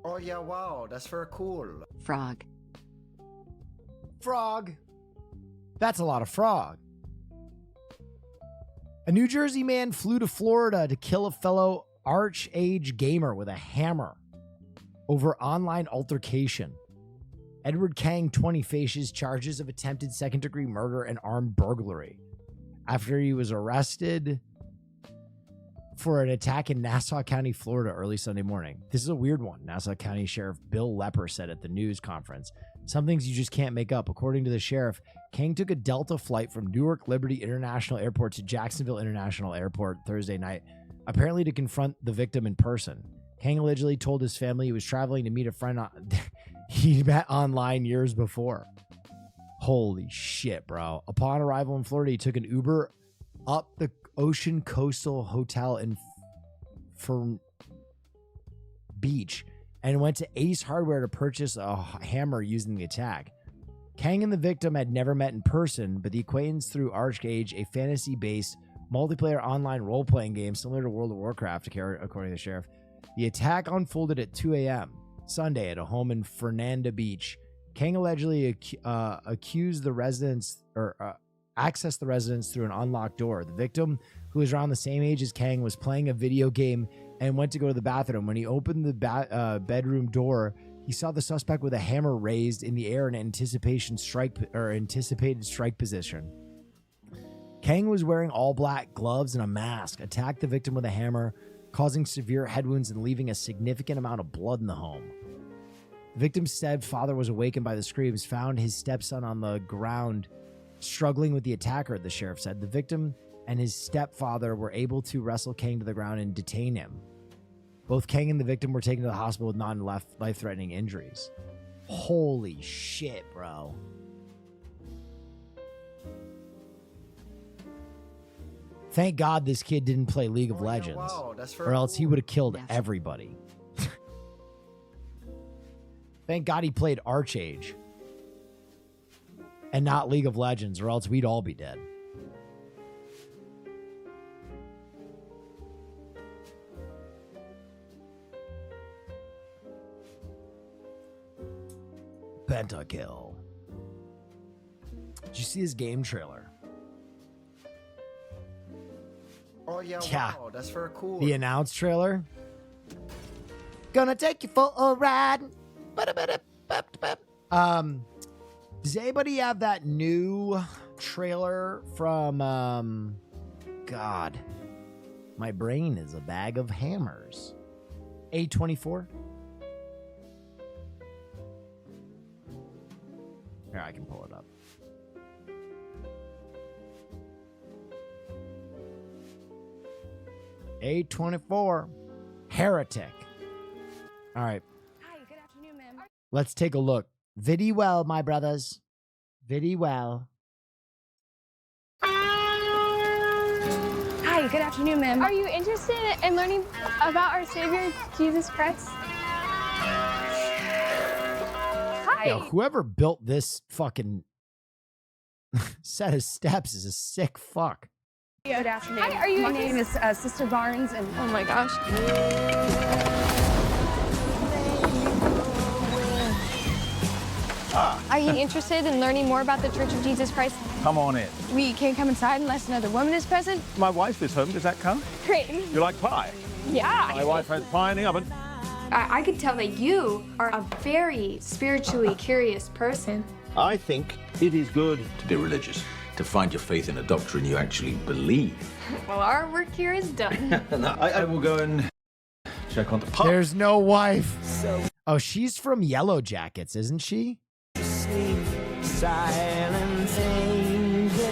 Oh yeah, wow, that's very cool. Frog. Frog. That's a lot of frog. A New Jersey man flew to Florida to kill a fellow arch-age gamer with a hammer over online altercation. Edward Kang, 20, faces charges of attempted second-degree murder and armed burglary after he was arrested for an attack in Nassau County, Florida, early Sunday morning. This is a weird one. Nassau County Sheriff Bill Lepper said at the news conference, "Some things you just can't make up." According to the sheriff, Kang took a Delta flight from Newark Liberty International Airport to Jacksonville International Airport Thursday night, apparently to confront the victim in person. Kang allegedly told his family he was traveling to meet a friend he met online years before. Holy shit, bro. Upon arrival in Florida, he took an Uber up the Ocean Coastal Hotel in Fern Beach and went to Ace Hardware to purchase a hammer using the attack. Kang and the victim had never met in person, but the acquaintance through Archgage, a fantasy-based multiplayer online role-playing game similar to World of Warcraft, according to the sheriff. The attack unfolded at 2 a.m. Sunday at a home in Fernanda Beach. Kang allegedly accused the residents accessed the residence through an unlocked door. The victim, who was around the same age as Kang, was playing a video game and went to go to the bathroom. When he opened the bedroom door, he saw the suspect with a hammer raised in the air in anticipated strike position. Kang was wearing all black gloves and a mask, attacked the victim with a hammer, causing severe head wounds and leaving a significant amount of blood in the home. The victim's stepfather was awakened by the screams, found his stepson on the ground struggling with the attacker, the sheriff said. The victim and his stepfather were able to wrestle Kang to the ground and detain him. Both Kang and the victim were taken to the hospital with non-life-threatening injuries. Holy shit, bro. Thank God this kid didn't play League of Legends, wow, that's or else he cool. would have killed everybody. Thank God he played Archage and not League of Legends, or else we'd all be dead. Pentakill. Did you see his game trailer? Oh yeah, Yeah. wow, that's very cool. The announced trailer? Gonna take you for a ride. Does anybody have that new trailer from God, my brain is a bag of hammers. A24? Here, I can pull it up. A24 Heretic. All right. Hi, good afternoon, ma'am. Let's take a look. Viddy well, my brothers. Viddy well. Hi, good afternoon, ma'am. Are you interested in learning about our Savior, Jesus Christ? Hi. Yo, whoever built this fucking set of steps is a sick fuck. Good afternoon. Hi, are you? My name is Sister Barnes, and oh my gosh. Are you interested in learning more about the Church of Jesus Christ? Come on in. We can't come inside unless another woman is present. My wife is home. Does that count? Great. You like pie? Yeah. My wife has pie in the oven. I could tell that you are a very spiritually curious person. I think it is good to be religious, to find your faith in a doctrine you actually believe. Well, our work here is done. No, I will go and check on the pub. There's no wife. Oh, she's from Yellow Jackets, isn't she? Silent angel.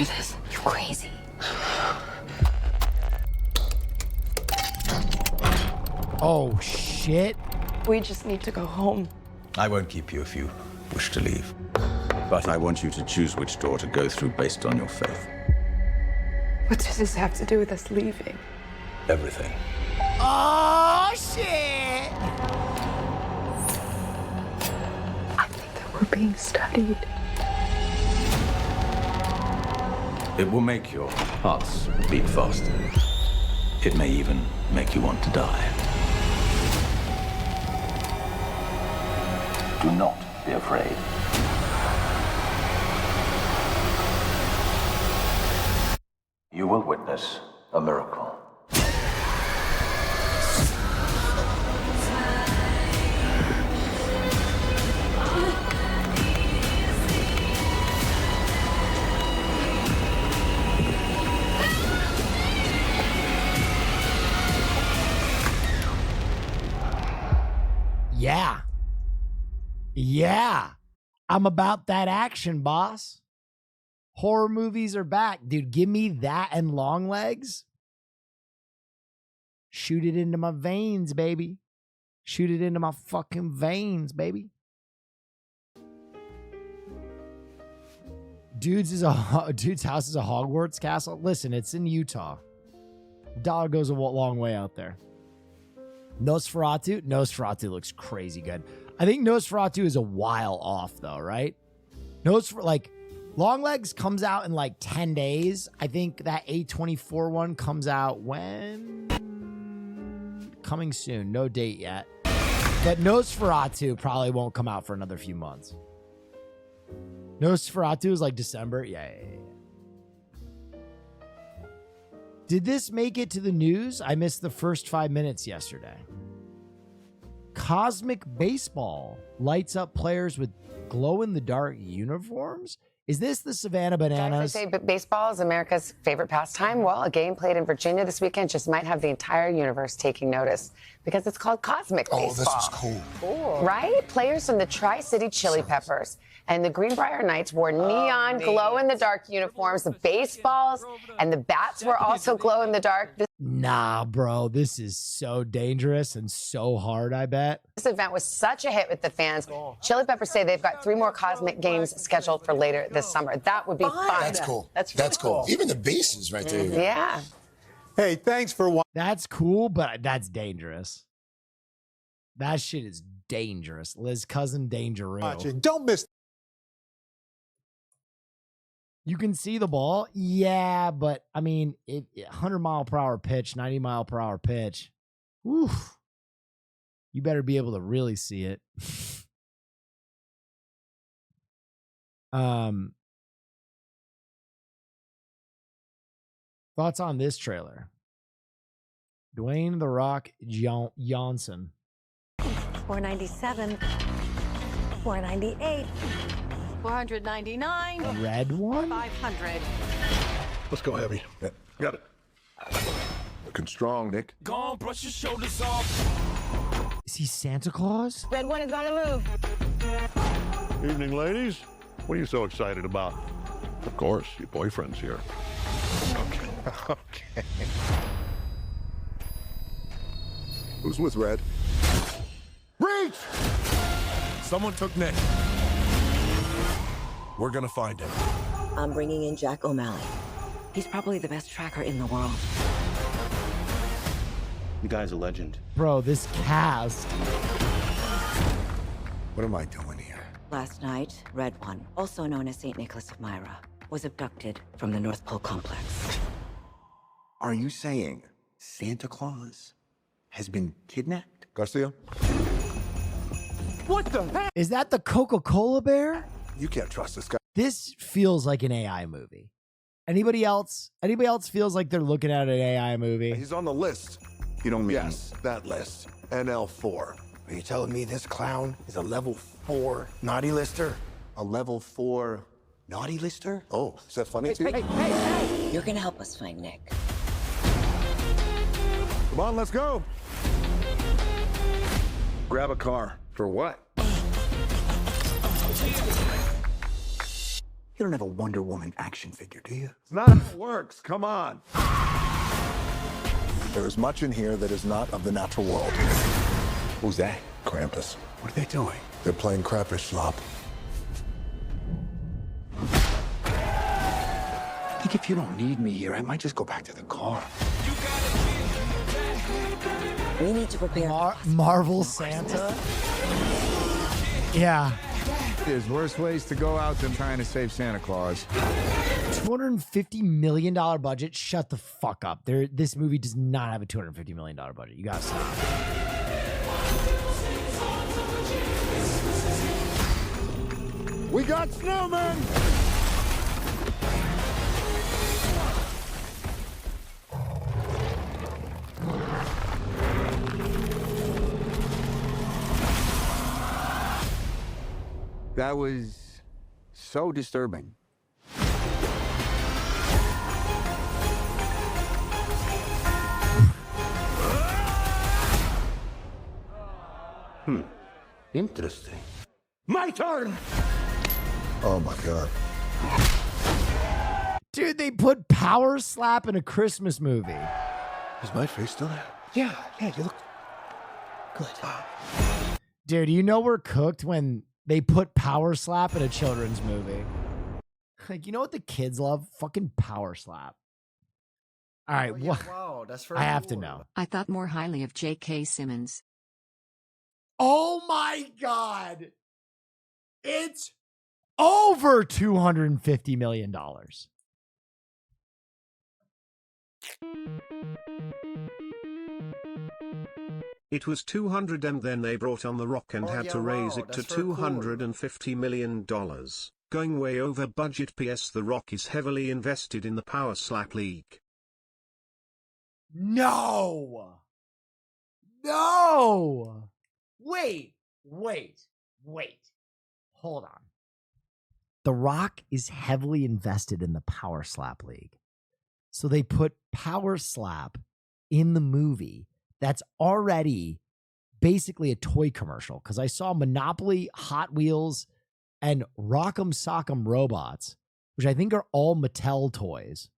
hear this? You're crazy. Oh, shit. We just need to go home. I won't keep you if you wish to leave. But I want you to choose which door to go through based on your faith. What does this have to do with us leaving? Everything. Oh, shit. I think that we're being studied. It will make your hearts beat faster. It may even make you want to die. Do not be afraid. You will witness a miracle. Yeah. Yeah. I'm about that action, boss. Horror movies are back. Dude, give me that and long legs. Shoot it into my veins, baby. Shoot it into my fucking veins, baby. Dude's house is a Hogwarts castle. Listen, it's in Utah. Dollar goes a long way out there. Nosferatu looks crazy good. I think Nosferatu is a while off though, right? Longlegs comes out in like 10 days. I think that A24 one comes out when? Coming soon. No date yet. But Nosferatu probably won't come out for another few months. Nosferatu is like December. Yeah. Did this make it to the news? I missed the first 5 minutes yesterday. Cosmic Baseball lights up players with glow-in-the-dark uniforms? Is this the Savannah Bananas? They say baseball is America's favorite pastime. Well, a game played in Virginia this weekend just might have the entire universe taking notice because it's called Cosmic Baseball. Oh, this is cool. Right? Players from the Tri-City Chili Peppers and the Greenbrier Knights wore neon glow-in-the-dark uniforms. The baseballs and the bats were also glow-in-the-dark. Nah, bro, this is so dangerous and so hard, I bet. This event was such a hit with the fans. Chili Peppers say they've got 3 more Cosmic Games scheduled for later this summer. That would be fun. That's cool. That's really cool. Even the bases right there. Yeah. Hey, thanks for watching. That's cool, but that's dangerous. That shit is dangerous. Liz Cousin Dangerous. Don't miss. You can see the ball. Yeah, but I mean, 100-mile-per-hour pitch, 90-mile-per-hour pitch. Oof. You better be able to really see it. Thoughts on this trailer? Dwayne "The Rock" Johnson. 497, 498, 499. A red one? 500. Let's go heavy. Yeah, got it. Looking strong, Nick. Go on, brush your shoulders off. Is he Santa Claus? Red one is on the move. Evening, ladies. What are you so excited about? Of course, your boyfriend's here. Okay. Who's with Red? Reach! Someone took Nick. We're gonna find him. I'm bringing in Jack O'Malley. He's probably the best tracker in the world. The guy's a legend. Bro, this cast. What am I doing here? Last night, Red One, also known as St. Nicholas of Myra, was abducted from the North Pole complex. Are you saying Santa Claus has been kidnapped? Garcia? What the heck? Is that the Coca-Cola bear? You can't trust this guy. This feels like an AI movie. Anybody else feels like they're looking at an AI movie? He's on the list. You don't mean... Yes, that list. NL4. Are you telling me this clown is a level 4 naughty lister? A level 4 naughty lister? Oh, is that funny to you? Hey! You're gonna help us find Nick. Come on, let's go. Grab a car. For what? You don't have a Wonder Woman action figure, do you? It's not how it works. Come on. There is much in here that is not of the natural world. Who's that? Krampus. What are they doing? They're playing crappish slop. I think if you don't need me here, I might just go back to the car. We need to prepare. Marvel Santa? Yeah. There's worse ways to go out than trying to save Santa Claus. $250 million budget? Shut the fuck up. This movie does not have a $250 million budget. You gotta stop. We got snowmen! That was so disturbing. Interesting. My turn! Oh my God. Dude, they put Power Slap in a Christmas movie. Is my face still there? Yeah, you look good. Dude, you know we're cooked when they put Power Slap in a children's movie. Like, you know what the kids love? Fucking Power Slap. All right, what? Wow, that's I have to know. I thought more highly of J.K. Simmons. Oh my God. It's over $250 million. It was 200 and then they brought on The Rock and had to raise it to $250 million. Going way over budget. PS The Rock is heavily invested in the Power Slap League. No. Wait. Hold on. The Rock is heavily invested in the Power Slap League. So they put Power Slap in the movie that's already basically a toy commercial. Because I saw Monopoly, Hot Wheels, and Rock'em Sock'em Robots, which I think are all Mattel toys.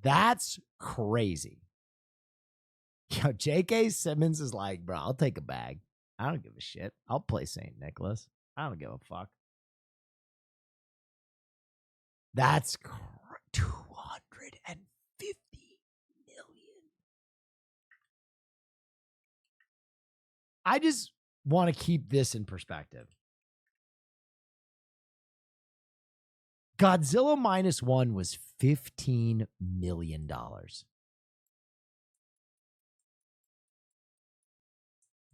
That's crazy. Yo, J.K. Simmons is like, bro, I'll take a bag. I don't give a shit. I'll play St. Nicholas. I don't give a fuck. That's 250 million. I just want to keep this in perspective. Godzilla Minus One was $15 million.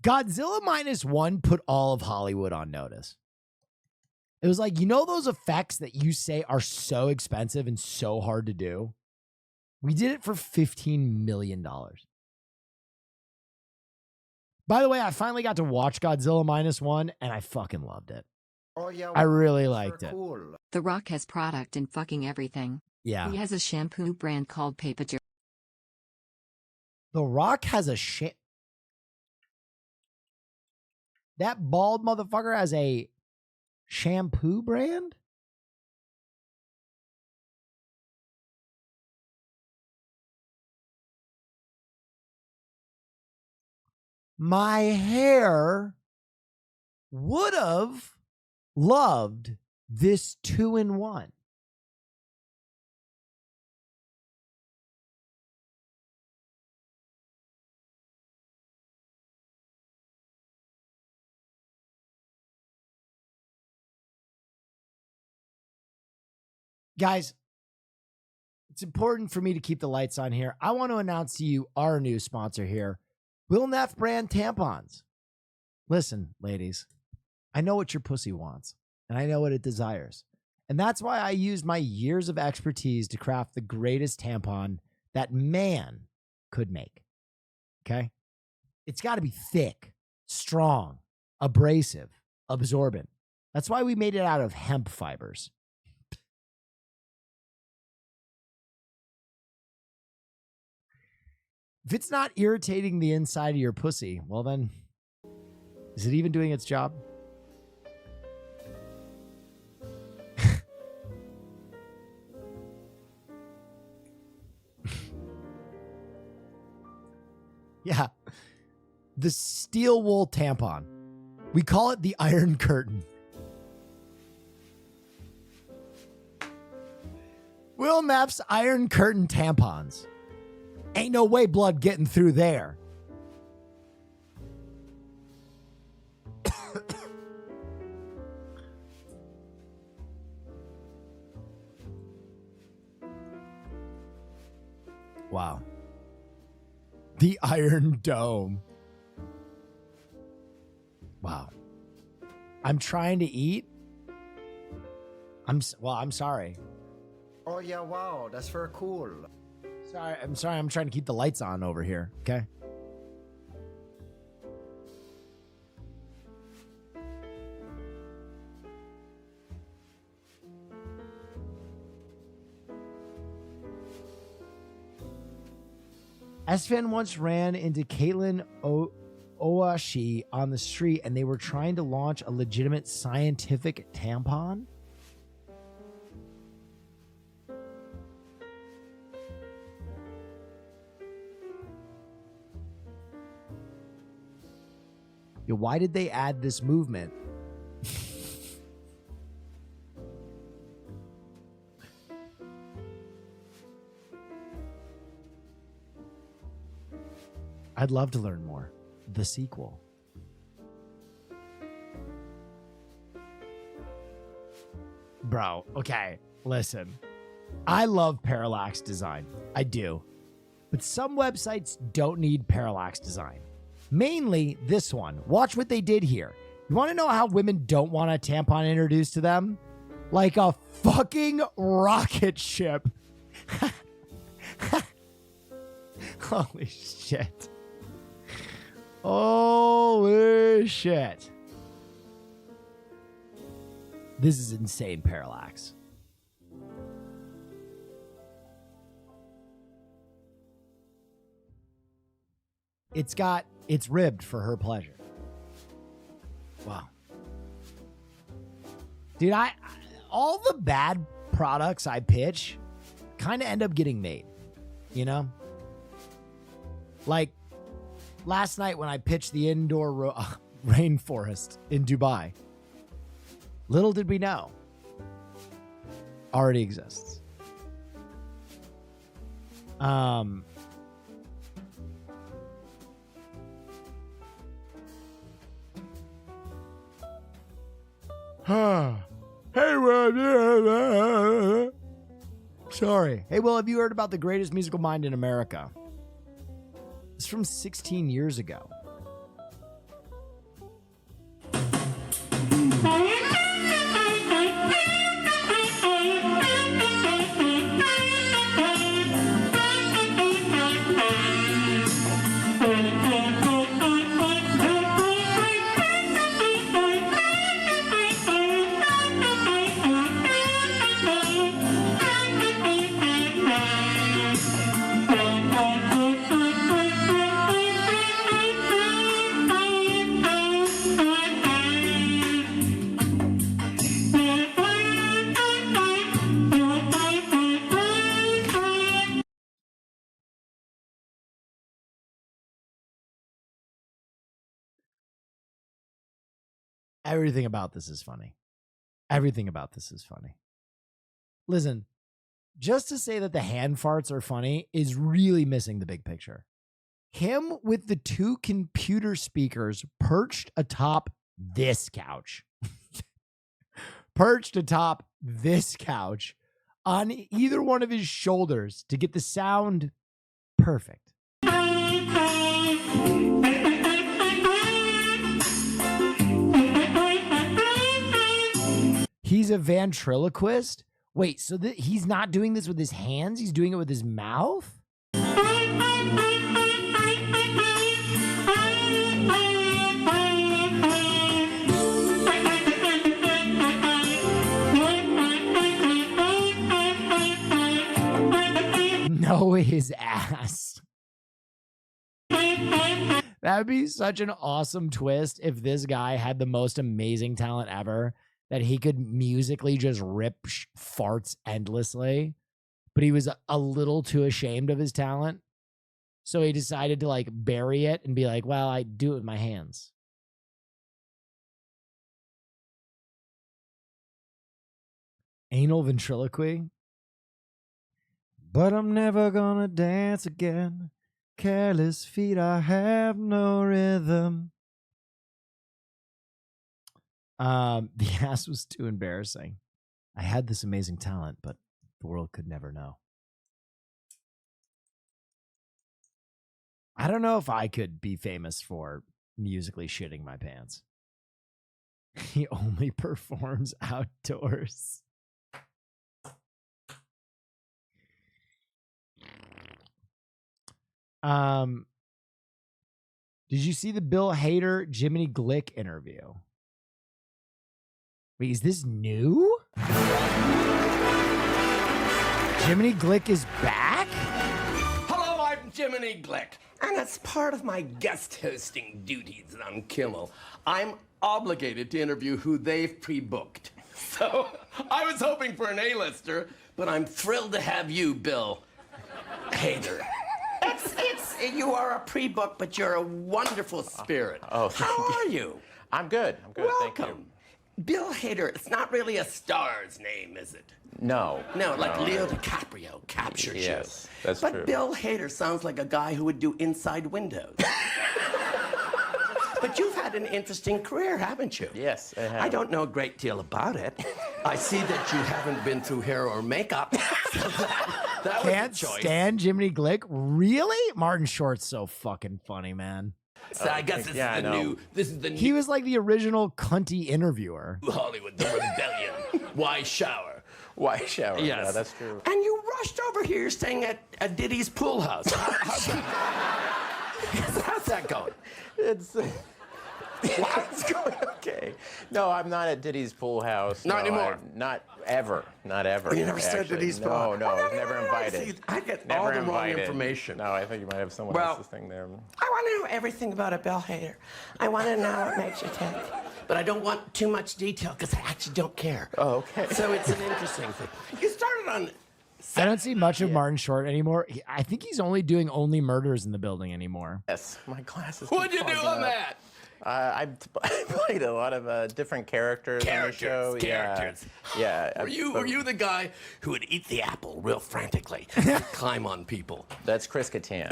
Godzilla Minus One put all of Hollywood on notice. It was like, you know those effects that you say are so expensive and so hard to do? We did it for $15 million. By the way, I finally got to watch Godzilla Minus One, and I fucking loved it. Oh, yeah, I really liked it. Cool. The Rock has product in fucking everything. Yeah. He has a shampoo brand called Paper. The Rock has a shit. That bald motherfucker has a shampoo brand? My hair would have loved this 2-in-1. Guys, it's important for me to keep the lights on here. I want to announce to you our new sponsor here, Will Neff brand tampons. Listen, ladies, I know what your pussy wants, and I know what it desires. And that's why I used my years of expertise to craft the greatest tampon that man could make. Okay? It's got to be thick, strong, abrasive, absorbent. That's why we made it out of hemp fibers. If it's not irritating the inside of your pussy, well then, is it even doing its job? the steel wool tampon. We call it the Iron Curtain. Will Neff's Iron Curtain tampons. Ain't no way blood getting through there. Wow. The Iron Dome. Wow. I'm trying to eat. I'm sorry. Oh yeah, wow, that's very cool. I'm sorry. I'm trying to keep the lights on over here. Okay. Esfan once ran into Caitlin Owashi on the street and they were trying to launch a legitimate scientific tampon. Yo, why did they add this movement? I'd love to learn more. The sequel. Bro, okay, listen. I love parallax design. I do. But some websites don't need parallax design. Mainly this one. Watch what they did here. You want to know how women don't want a tampon introduced to them? Like a fucking rocket ship. Holy shit. Holy shit. This is insane parallax. It's ribbed for her pleasure. Wow. Dude, all the bad products I pitch kind of end up getting made, you know? Like last night when I pitched the indoor rainforest in Dubai, little did we know, already exists. Hey, Will. Sorry. Hey, Will, have you heard about the greatest musical mind in America? It's from 16 years ago. Everything about this is funny. Everything about this is funny. Listen, just to say that the hand farts are funny is really missing the big picture. Him with the two computer speakers perched atop this couch. Perched atop this couch on either one of his shoulders to get the sound perfect. He's a ventriloquist? Wait, so he's not doing this with his hands? He's doing it with his mouth? No, his ass. That would be such an awesome twist if this guy had the most amazing talent ever, that he could musically just rip farts endlessly, but he was a little too ashamed of his talent. So he decided to like bury it and be like, well, I do it with my hands. Anal ventriloquy. But I'm never gonna dance again. Careless feet, I have no rhythm. The ass was too embarrassing. I had this amazing talent, but the world could never know. I don't know if I could be famous for musically shitting my pants. He only performs outdoors. Did you see the Bill Hader Jiminy Glick interview? Wait, is this new? Jiminy Glick is back? Hello, I'm Jiminy Glick, and as part of my guest hosting duties on Kimmel, I'm obligated to interview who they've pre-booked. So I was hoping for an A-lister, but I'm thrilled to have you, Bill Hader. You are a pre-book, but you're a wonderful spirit. How are you? I'm good. I'm good. Welcome. Thank you. Bill Hader, it's not really a star's name, is it? No. No, like Leo DiCaprio captured you. Yes, that's but true. Bill Hader sounds like a guy who would do Inside Windows. But you've had an interesting career, haven't you? Yes, I have. I don't know a great deal about it. I see that you haven't been through hair or makeup. So that Can't was a choice. stand Jiminy Glick? Really? Martin Short's so fucking funny, man. So I guess this is the new He was like the original cunty interviewer. Hollywood, the rebellion. Why shower? Why shower? Yes. Yeah, that's true. And you rushed over here staying at Diddy's pool house. How's that going? It's going okay. No, I'm not at Diddy's pool house. Not anymore? Not ever. Not ever. You never stayed at Diddy's pool house? No, I was never invited. I get Never all the wrong invited. information. No, I think you might have someone Well, else's thing there. I want to know everything about a Bill Hader. I want to know what makes you tick. But I don't want too much detail because I actually don't care. Oh, okay. So it's an interesting thing. You started on... I don't see much of Martin Short anymore. I think he's only doing Only Murders in the Building anymore. Yes, my glasses. What'd you do on that? I played a lot of different characters on the show. Characters. Yeah. Were you the guy who would eat the apple real frantically, climb on people? That's Chris Kattan. I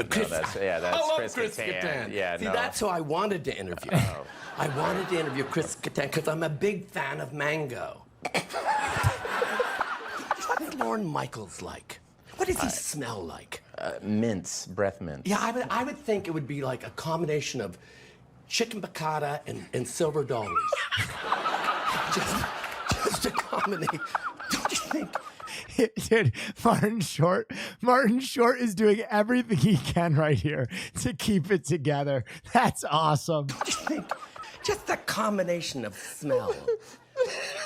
love Chris Kattan. Yeah, See, no. that's who I wanted to interview. I wanted to interview Chris Kattan because I'm a big fan of mango. What's Lorne Michaels like? What does he smell like? Mints, breath mints. Yeah, I would think it would be like a combination of chicken piccata and silver dollars. just a combination. Don't you think? Dude, Martin Short is doing everything he can right here to keep it together. That's awesome. Don't you think? Just a combination of smell.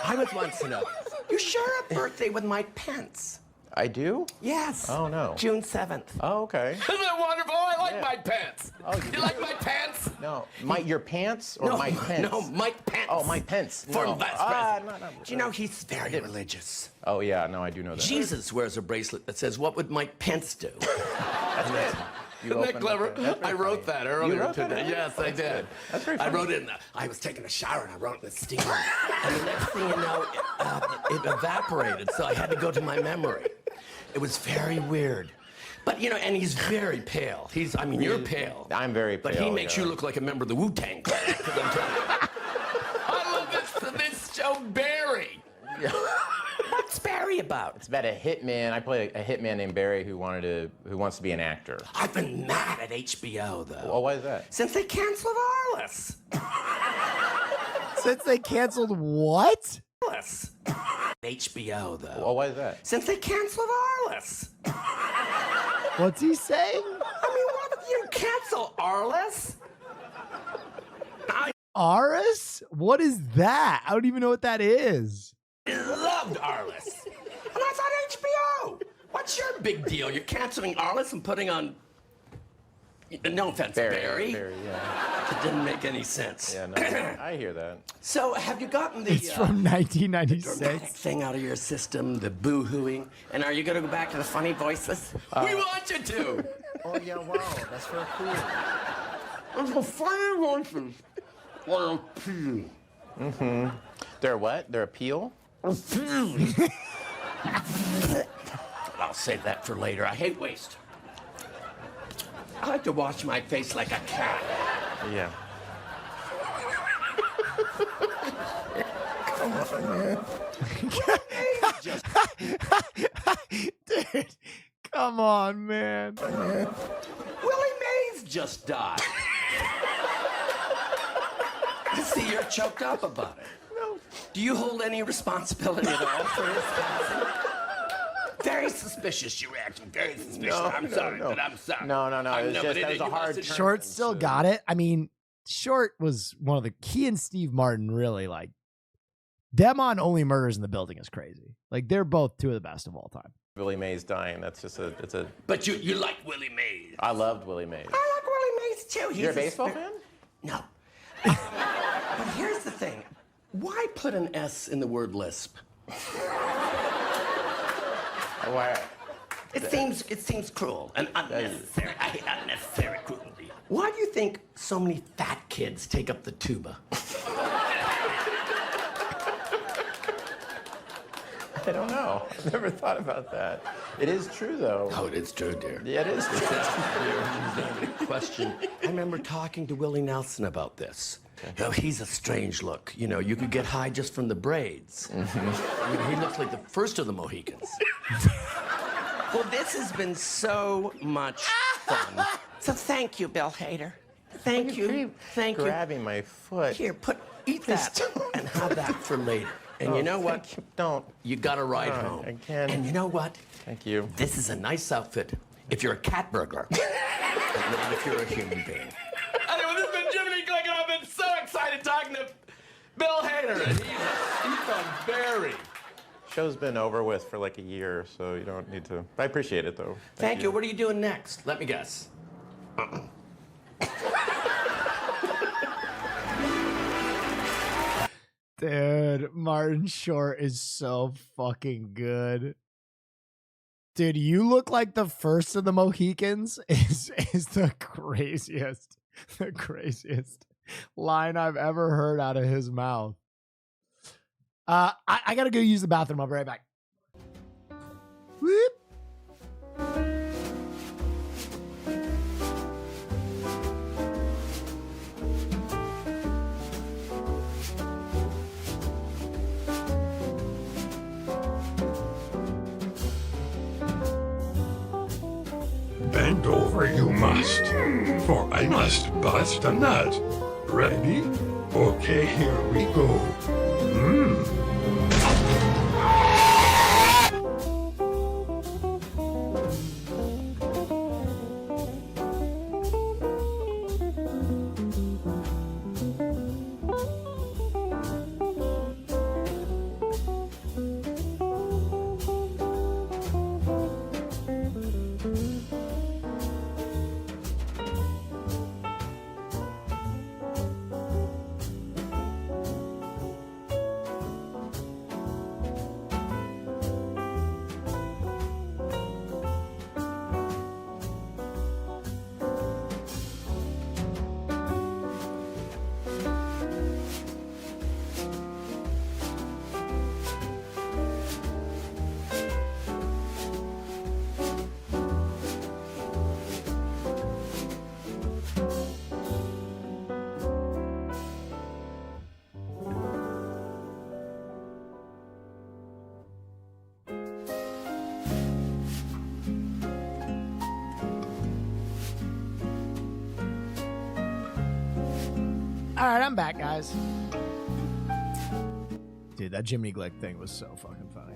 I was once to know, you share a birthday with Mike Pence. I do? Yes. Oh, no. June 7th. Oh, okay. Isn't that wonderful? I like Mike Pence. Oh, you like Mike Pence? No. Your pants or Mike Pence? No, Mike Pence. Oh, Mike Pence. Former vice president. No. Do you know he's very religious? Oh, yeah. No, I do know that. Jesus wears a bracelet that says, "What would Mike Pence do?" That's right. Isn't that clever? I wrote that earlier today. Yes, I did. Good. That's very funny. I wrote it I was taking a shower and I wrote it in the steamer. And the next thing you know, it evaporated, so I had to go to my memory. It was very weird. But, and he's very pale. You're pale. I'm very pale. But he makes you look like a member of the Wu-Tang Clan. I love this show, Barry. What's Barry about? It's about a hitman. I play a hitman named Barry who wants to be an actor. I've been mad at HBO, though. Well, why is that? Since they canceled Arliss. Since they canceled what? Arliss. HBO, though. Well, why is that? Since they canceled Arliss. What's he saying? What? You cancel Arliss? Aris? What is that? I don't even know what that is. I loved Arliss. And that's on HBO. What's your big deal? You're canceling Arliss and putting on... No offense, Barry. Barry, yeah. It didn't make any sense. Yeah, no, I hear that. So, have you gotten the... It's from 1996. dramatic thing out of your system, the boo-hooing? And are you going to go back to the funny voices? We want you to! Oh, yeah, wow. That's very cool. There's a funny voices. Or a peel. Mm-hmm. They're what? They're a peel? A peel. I'll save that for later. I hate waste. I like to wash my face like a cat. Yeah. Come on, man. Dude, come on, man. Willie Mays just died. I see you're choked up about it. No. Do you hold any responsibility at all for his passing? Very suspicious, you're acting very suspicious. I'm sorry, but I'm sorry. No. I It was know, just, but that was a hard turn. Short still got it. I mean, Short was one of the, he and Steve Martin really like, them on Only Murders in the Building is crazy. Like, they're both two of the best of all time. Willie Mays dying, that's just it's a... But you like Willie Mays. I loved Willie Mays. I like Willie Mays too. You're a baseball fan? No. But here's the thing. Why put an S in the word lisp? Why? It seems cruel and unnecessary. I hate unnecessary cruelty. Why do you think so many fat kids take up the tuba? I don't know. I've never thought about that. It is true, though. Oh, it is true, dear. Yeah, it is true. Question. I remember talking to Willie Nelson about this. You know, he's a strange look. You know, you could get high just from the braids. Mm-hmm. I mean, he looks like the first of the Mohicans. Well, this has been so much fun. So thank you, Bill Hader. Thank you. Thank you. Grabbing my foot. Here, eat that and have that for later. And you know what? You. Don't. You got to ride home. I can. And you know what? Thank you. This is a nice outfit if you're a cat burglar, but not if you're a human being. Anyway, this has been Jiminy Glick, and I've been so excited talking to Bill Hader, and he's done very. Show's been over with for like a year, so you don't need to. I appreciate it, though. Thank you. What are you doing next? Let me guess. Dude, Martin Short is so fucking good. Dude, you look like the first of the Mohicans is the craziest line I've ever heard out of his mouth. I gotta go use the bathroom. I'll be right back. Whoop. Bend over you must, for I must bust a nut. Ready? Okay, here we go. All right, I'm back, guys. Dude, that Jiminy Glick thing was so fucking funny.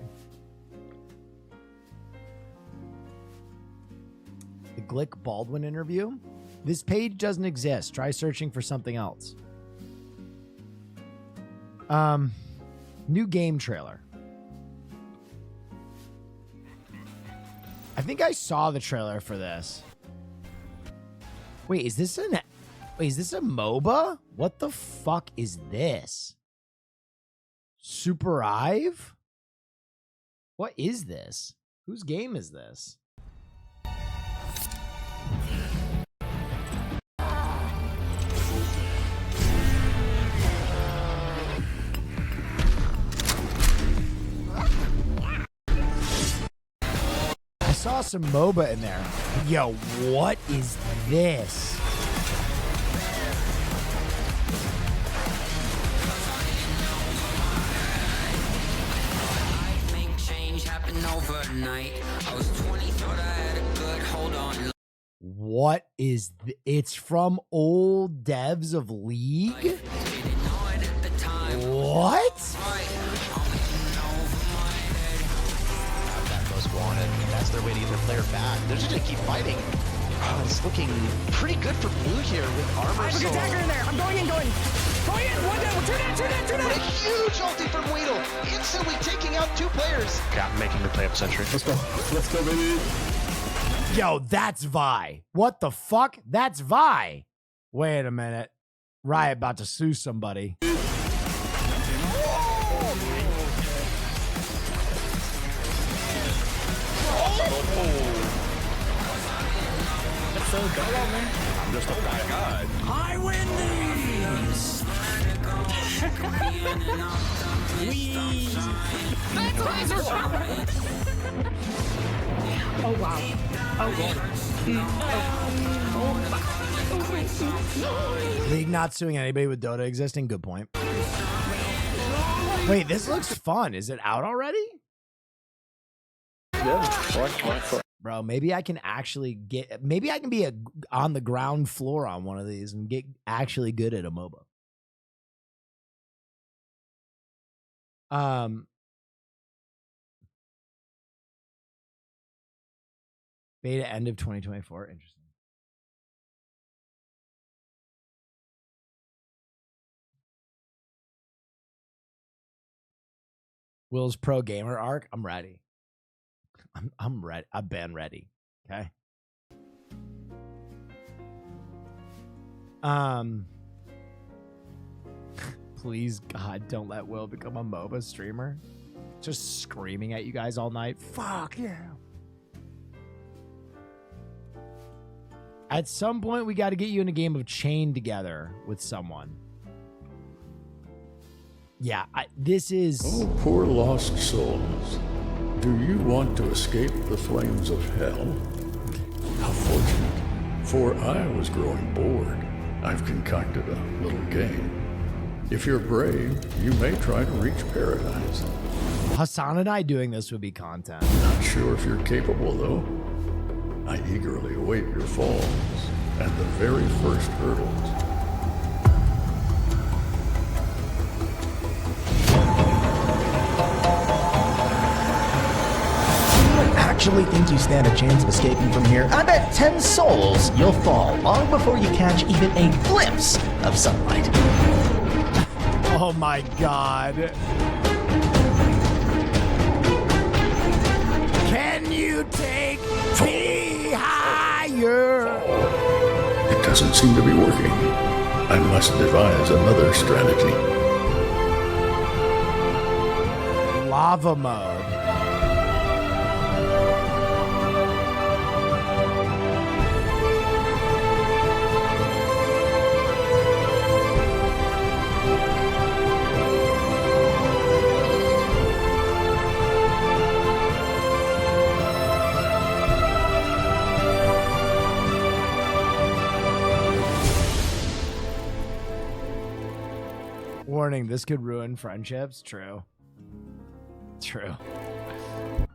The Glick Baldwin interview? This page doesn't exist. Try searching for something else. New game trailer. I think I saw the trailer for this. Wait, is this a MOBA? What the fuck is this? Super Ive? What is this? Whose game is this? saw some MOBA in there. Yo, what is this? Overnight. I was 20, thought I had a good hold on. What is it's from old devs of League? What? That most wanted. That's their way to get their player back. They're just gonna keep fighting. Oh, it's looking pretty good for blue here with armor. I have a good dagger in there. I'm going in. Going in. One down. Two down. But a huge ulti from Weedle, instantly taking out 2 players. Cap making the play up Sentry. Let's go, baby. Yo, that's Vi. What the fuck? That's Vi. Wait a minute. Riot about to sue somebody. I'm just a bad guy. I win these. Oh wow. Oh god. League not suing anybody with Dota existing. Good point. Wait, this looks fun. Is it out already? Yeah. Bro, maybe I can actually get. Maybe I can be on the ground floor on one of these and get actually good at a MOBA. Beta end of 2024. Interesting. Will's pro gamer arc. I'm ready. I'm ready. I've been ready. Okay. Please, God, don't let Will become a MOBA streamer. Just screaming at you guys all night. Fuck yeah. At some point, we got to get you in a game of Chain together with someone. Yeah, this is... Oh, poor lost souls. Do you want to escape the flames of hell? How fortunate. For I was growing bored. I've concocted a little game. If you're brave, you may try to reach paradise. Hassan and I doing this would be content. Not sure if you're capable, though. I eagerly await your falls and the very first hurdles. Actually think you stand a chance of escaping from here? I bet 10 souls you'll fall long before you catch even a glimpse of sunlight. Oh my God. Can you take me higher? It doesn't seem to be working. I must devise another strategy. Lava mode. Warning, this could ruin friendships. True. True.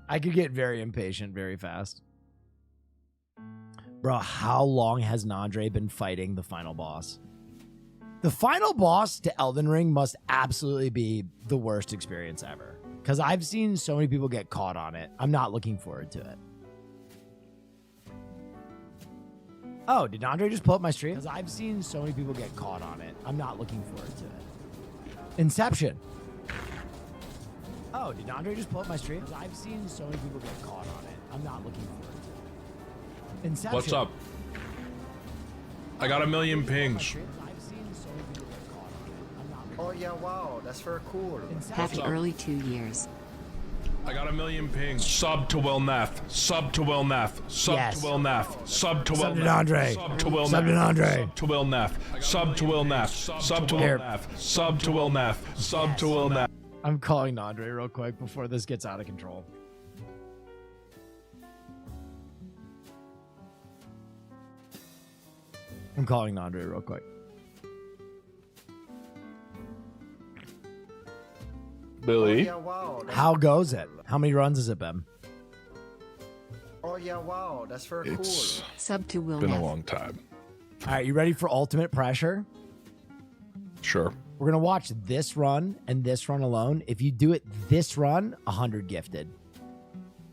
I could get very impatient very fast. Bro, how long has Nandre been fighting the final boss? The final boss to Elden Ring must absolutely be the worst experience ever. Because I've seen so many people get caught on it. I'm not looking forward to it. Oh, did Nandre just pull up my stream? Because I've seen so many people get caught on it. I'm not looking forward to it. Inception. Oh, did Andre just pull up my stream? I've seen so many people get caught on it. I'm not looking forward to it. Inception. What's up? I got a million pings. I've seen so many people get caught on it. I'm not Oh yeah, wow, that's very cool. Happy early 2 years. I got a million pings. Sub to Will Neff. Sub to Will Neff. Sub Yes. to Will Neff. Sub to Will Sub to Neff. Andre. Sub to Will Sub to Neff. Andre. Sub to Will Neff. Sub to Will Neff. Sub to Will Here. Neff. Sub to Will Neff. Sub to Will Neff. I'm calling Nandre real quick before this gets out of control. I'm calling Andre real quick. Billy. Oh, yeah, wow. How goes it? How many runs has it been? Oh, yeah, wow. That's very cool. It's Sub to Will been Neff. a long time. All right, you ready for ultimate pressure? Sure. We're going to watch this run and this run alone. If you do it this run, 100 gifted.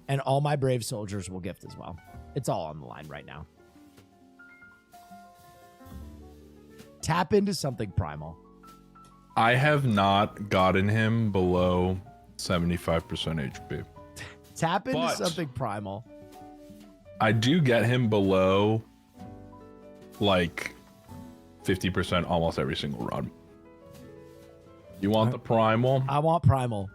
And all my brave soldiers will gift as well. It's all on the line right now. Tap into something primal. I have not gotten him below 75% HP. Tap into But something primal. I do get him below like 50% almost every single run. You want the primal? I want primal.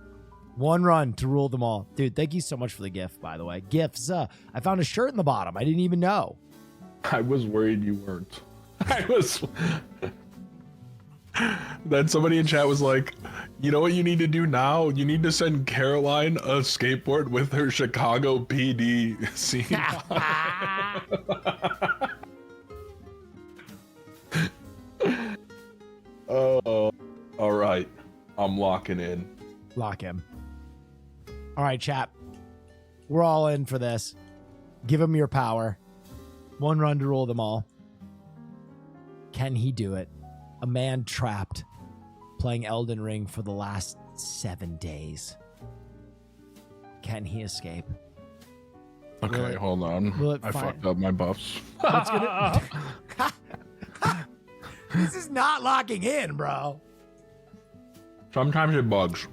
One run to rule them all. Dude, thank you so much for the gift, by the way. Gifts. I found a shirt in the bottom. I didn't even know. I was worried you weren't. I was... Then somebody in chat was like, you know what you need to do now? You need to send Caroline a skateboard with her Chicago PD scene. Oh, all right. I'm locking in. Lock him. All right, chap. We're all in for this. Give him your power. One run to rule them all. Can he do it? A man trapped playing Elden Ring for the last 7 days. Can he escape? Okay, hold on. I fucked up my buffs. What's gonna... This is not locking in, bro. Sometimes it bugs.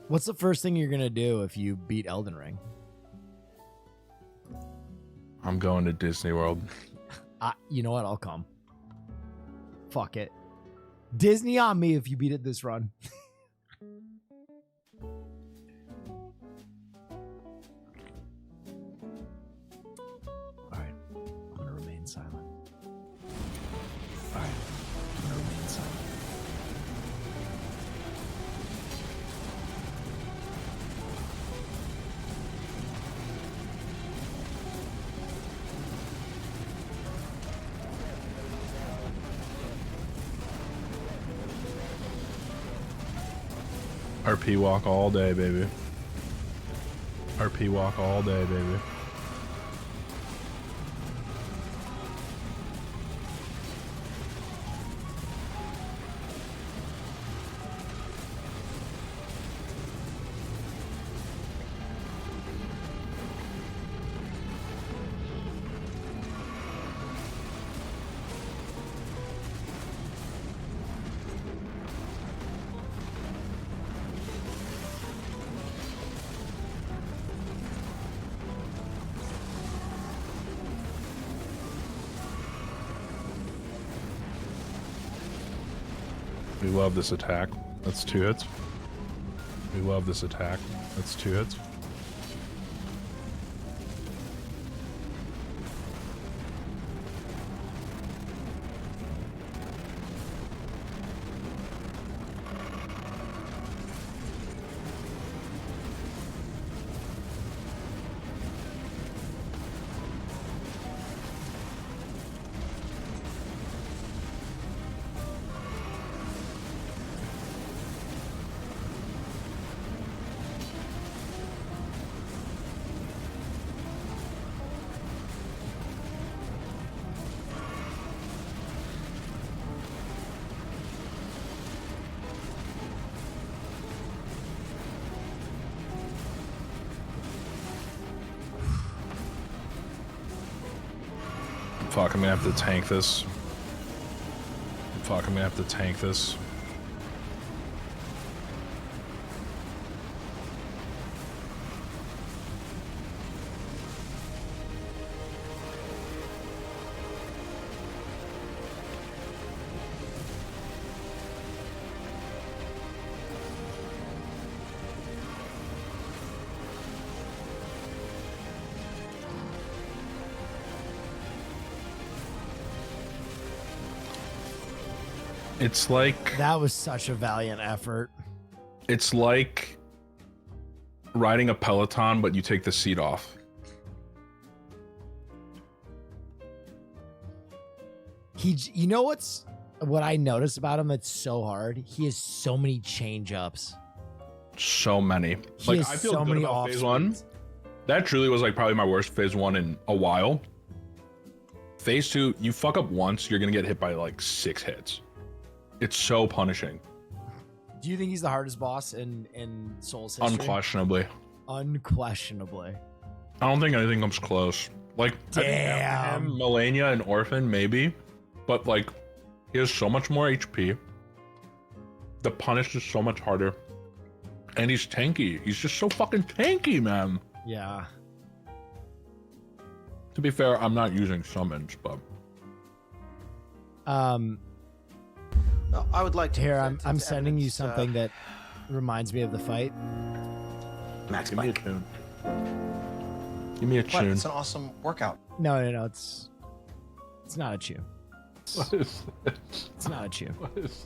What's the first thing you're going to do if you beat Elden Ring? I'm going to Disney World. You know what? I'll come. Fuck it. Disney on me if you beat it this run. All right. I'm going to remain silent. All right. I'm going to remain silent. RP walk all day, baby. RP walk all day, baby. We love this attack. That's 2 hits. We love this attack. That's 2 hits. Fuck, I'm gonna have to tank this. Fuck, I'm gonna have to tank this. It's like... That was such a valiant effort. It's like riding a Peloton, but you take the seat off. You know what I noticed about him that's so hard? He has so many change ups. So many. He Like has I feel so good many about off phase one. speeds. That truly was like probably my worst phase one in a while. Phase two, you fuck up once, you're gonna get hit by like 6 hits. It's so punishing. Do you think he's the hardest boss in Souls history? Unquestionably. Unquestionably. I don't think anything comes close. Like, damn, Melania and Orphan maybe, but like, he has so much more HP. The punish is so much harder, and he's tanky. He's just so fucking tanky, man. Yeah. To be fair, I'm not using summons, but I would like to. Here, I'm sending you something that reminds me of the fight. Max, give me a tune. Give me a What? tune. It's an awesome workout. No, it's not a chew. What is this? It's not a chew.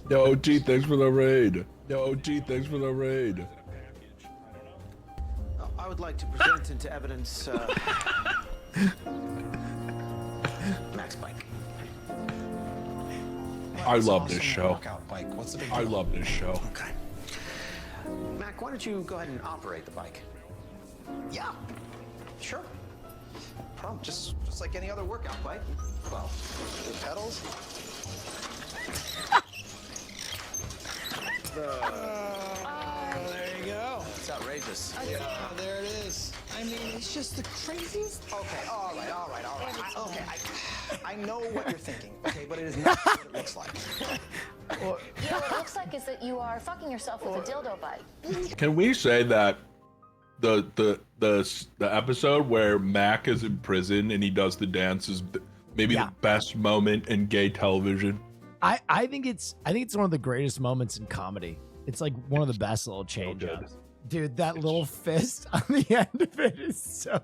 Yo, OG, thanks for the raid. Yo, OG, thanks for the raid. I would like to present into evidence Max Bike. I It's love awesome this show. workout bike. What's the big I deal? love this show. Okay. Mac, why don't you go ahead and operate the bike? Yeah, sure. Problem, just like any other workout bike. Well, pedals. There you go. It's outrageous. There it is. I mean, it's just the craziest. Okay, all right. I know what you're thinking, okay, but it is not what it looks like. What it looks like is that you are fucking yourself with a dildo bite. Can we say that the episode where Mac is in prison and he does the dance is maybe the best moment in gay television? I think it's one of the greatest moments in comedy. It's like one of the best little change ups. Dude, that little fist on the end of it is so.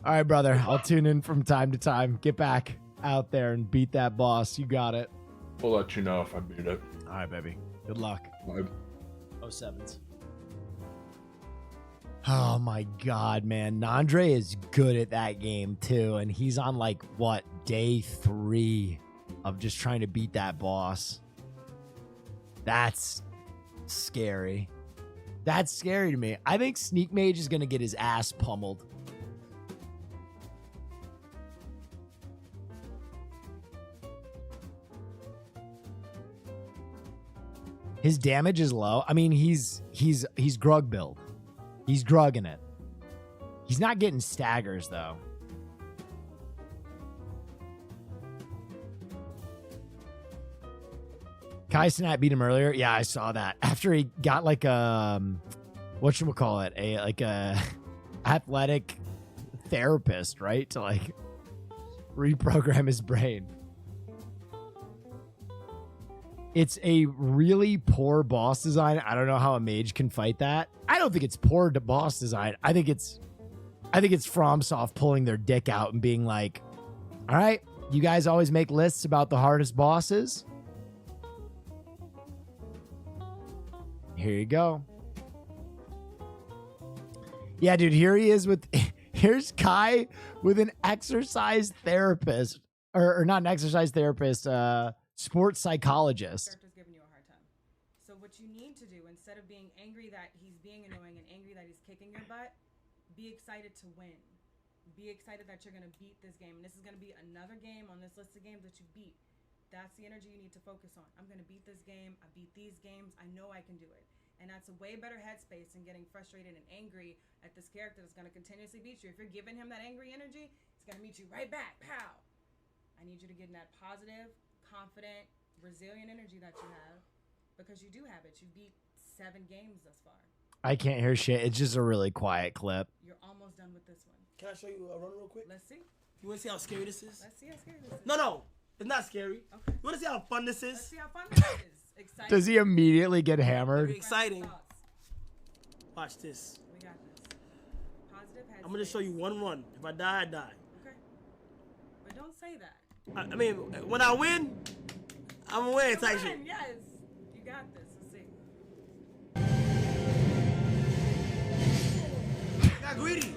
All right, brother. I'll tune in from time to time. Get back out there and beat that boss. You got it. We'll let you know if I beat it. All right, baby. Good luck. Bye. 07s. Oh my God, man. Nandre is good at that game too. And he's on like what, day 3 of just trying to beat that boss. That's scary. That's scary to me. I think Sneak Mage is going to get his ass pummeled. His damage is low. I mean, he's grug build. He's grugging it. He's not getting staggers though. Kai Sinat beat him earlier. Yeah, I saw that. After he got like a whatchamacallit, a athletic therapist, right? To like reprogram his brain. It's a really poor boss design. I don't know how a mage can fight that. I don't think it's poor boss design. I think it's FromSoft pulling their dick out and being like, all right, you guys always make lists about the hardest bosses. Here you go. Yeah, dude, here he is here's Kai with an exercise therapist, or not an exercise therapist, sports psychologist. Character's giving you a hard time. So what you need to do, instead of being angry that he's being annoying and angry that he's kicking your butt, be excited to win. Be excited that you're going to beat this game. And this is going to be another game on this list of games that you beat. That's the energy you need to focus on. I'm going to beat this game. I beat these games. I know I can do it. And that's a way better headspace than getting frustrated and angry at this character that's going to continuously beat you. If you're giving him that angry energy, it's going to meet you right back. Pow! I need you to get in that positive, confident, resilient energy that you have, because you do have it. You beat 7 games thus far. I can't hear shit. It's just a really quiet clip. You're almost done with this one. Can I show you a run real quick? Let's see. You want to see how scary this is? Let's see how scary this is. No, it's not scary. Okay. You want to see how fun this is? Let's see how fun this is. Exciting. Does he immediately get hammered? Very exciting. Watch this. We got this. Positive headspace. I'm going to show you one run. If I die, I die. Okay. But don't say that. I mean, when I win, I'm going to win type shit. Yes. You got this. Let's see. I got greedy.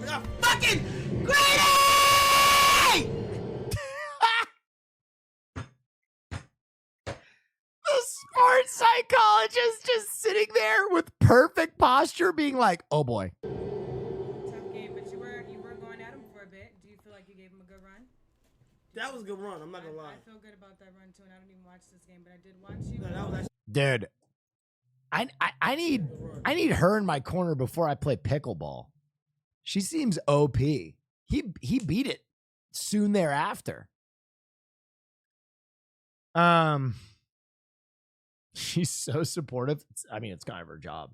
I got fucking greedy! sports psychologist just sitting there with perfect posture being like, oh boy. Tough game, but you were going at him for a bit. Do you feel like you gave him a good run? That was a good run. I'm not gonna lie. I feel good about that run too, and I don't even watch this game, but I did watch you. No, that was actually Dude, I need her in my corner before I play pickleball. She seems OP. He beat it soon thereafter. She's so supportive. I mean, it's kind of her job.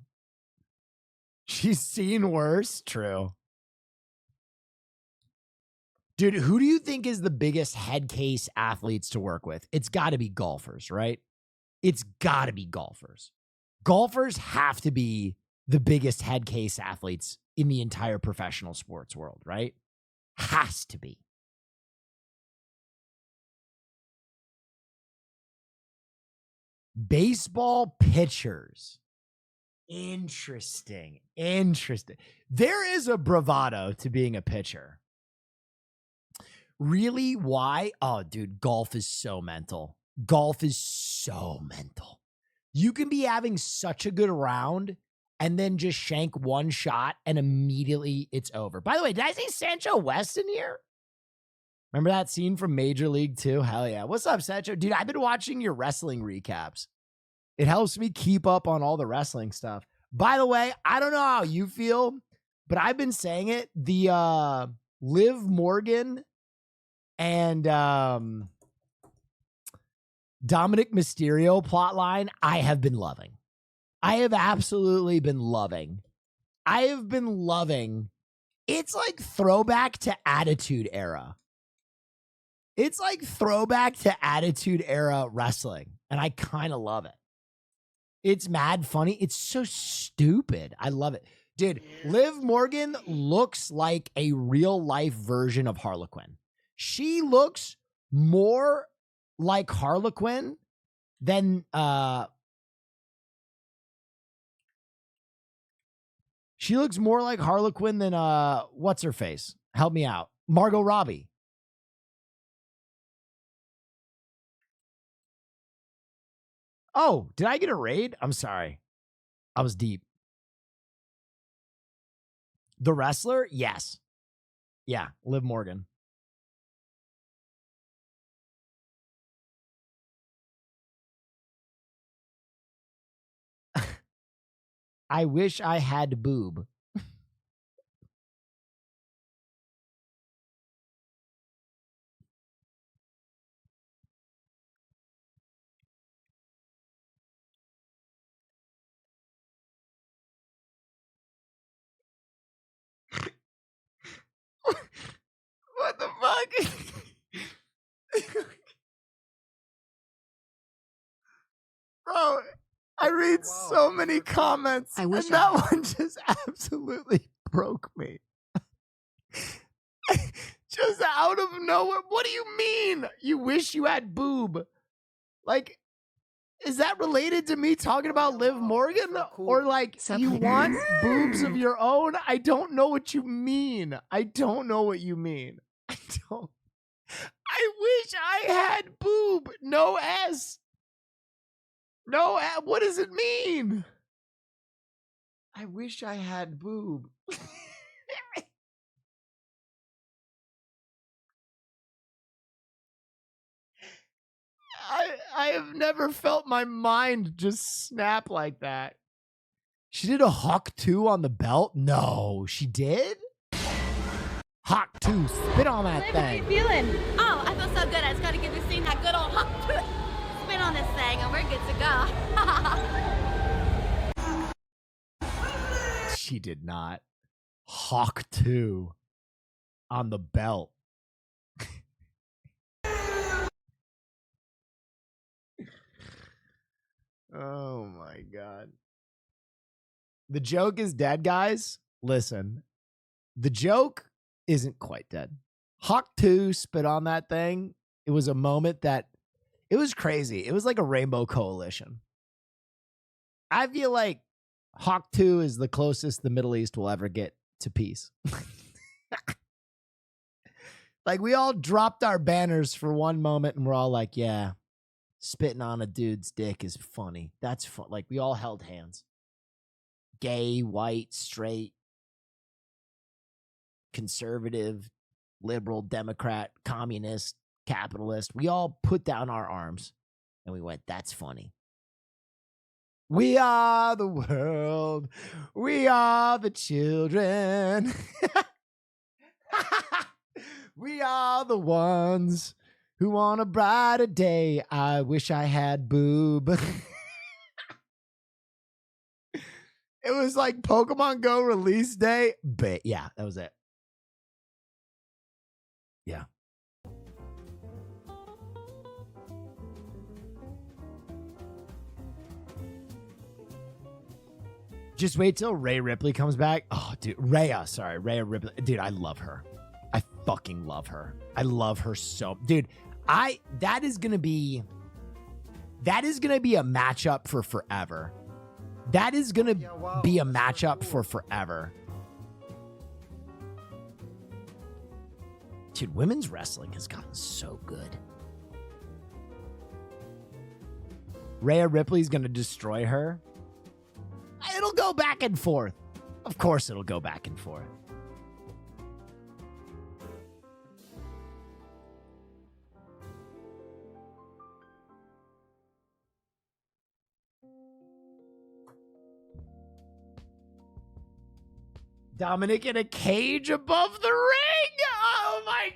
She's seen worse. True. Dude, who do you think is the biggest head case athletes to work with? It's got to be golfers, right? It's got to be golfers. Golfers have to be the biggest head case athletes in the entire professional sports world, right? Has to be. Baseball pitchers. Interesting. There is a bravado to being a pitcher. Really? Why? Oh, dude, golf is so mental. You can be having such a good round and then just shank one shot and immediately it's over. By the way, did I see Sancho West in here? Remember that scene from Major League 2? Hell yeah. What's up, Sancho? Dude, I've been watching your wrestling recaps. It helps me keep up on all the wrestling stuff. By the way, I don't know how you feel, but I've been saying it. The Liv Morgan and Dominic Mysterio plotline, I have been loving. I have absolutely been loving. It's like throwback to Attitude Era. It's like throwback to Attitude Era wrestling, and I kind of love it. It's mad funny. It's so stupid. I love it. Dude, Liv Morgan looks like a real-life version of Harlequin. She looks more like Harlequin than she looks more like Harlequin than what's her face? Help me out. Margot Robbie. Oh, did I get a raid? I'm sorry. I was deep. The wrestler? Yes. Yeah, Liv Morgan. I wish I had boob. What the fuck? Bro, I read so many comments, I wish and that one just absolutely broke me. Just out of nowhere. What do you mean? You wish you had boob? Like, is that related to me talking about Liv Morgan? Or like, you want boobs of your own? I don't know what you mean. I wish I had boob. No S. No, what does it mean? I wish I had boob. I have never felt my mind just snap like that. She did a Hawk 2 on the belt? No, she did? Hawk 2, spit on that thing. How you feeling? Oh, I feel so good. I just got to give this scene that good old hot spin on this thing, and we're good to go. She did not. Hawk 2 on the belt. Oh my God. The joke is dead, guys. Listen, the joke isn't quite dead. Hawk 2 spit on that thing. It was a moment that it was crazy. It was like a rainbow coalition. I feel like Hawk 2 is the closest the Middle East will ever get to peace. Like, we all dropped our banners for one moment and we're all like, yeah, spitting on a dude's dick is funny. That's fun. Like, we all held hands. Gay, white, straight, conservative, liberal, Democrat, communist, capitalist. We all put down our arms and we went, that's funny. We are the world. We are the children. We are the ones who want a brighter day. I wish I had boob. It was like Pokemon Go release day. But yeah, that was it. Yeah. Just wait till Rhea Ripley comes back. Oh, dude. Rhea Ripley. Dude, I love her. I fucking love her. I love her so. Dude, that is gonna be a matchup for forever. That is gonna be a matchup for forever. Dude, women's wrestling has gotten so good. Rhea Ripley's gonna destroy her. It'll go back and forth. Of course it'll go back and forth. Dominic in a cage above the ring. Oh my,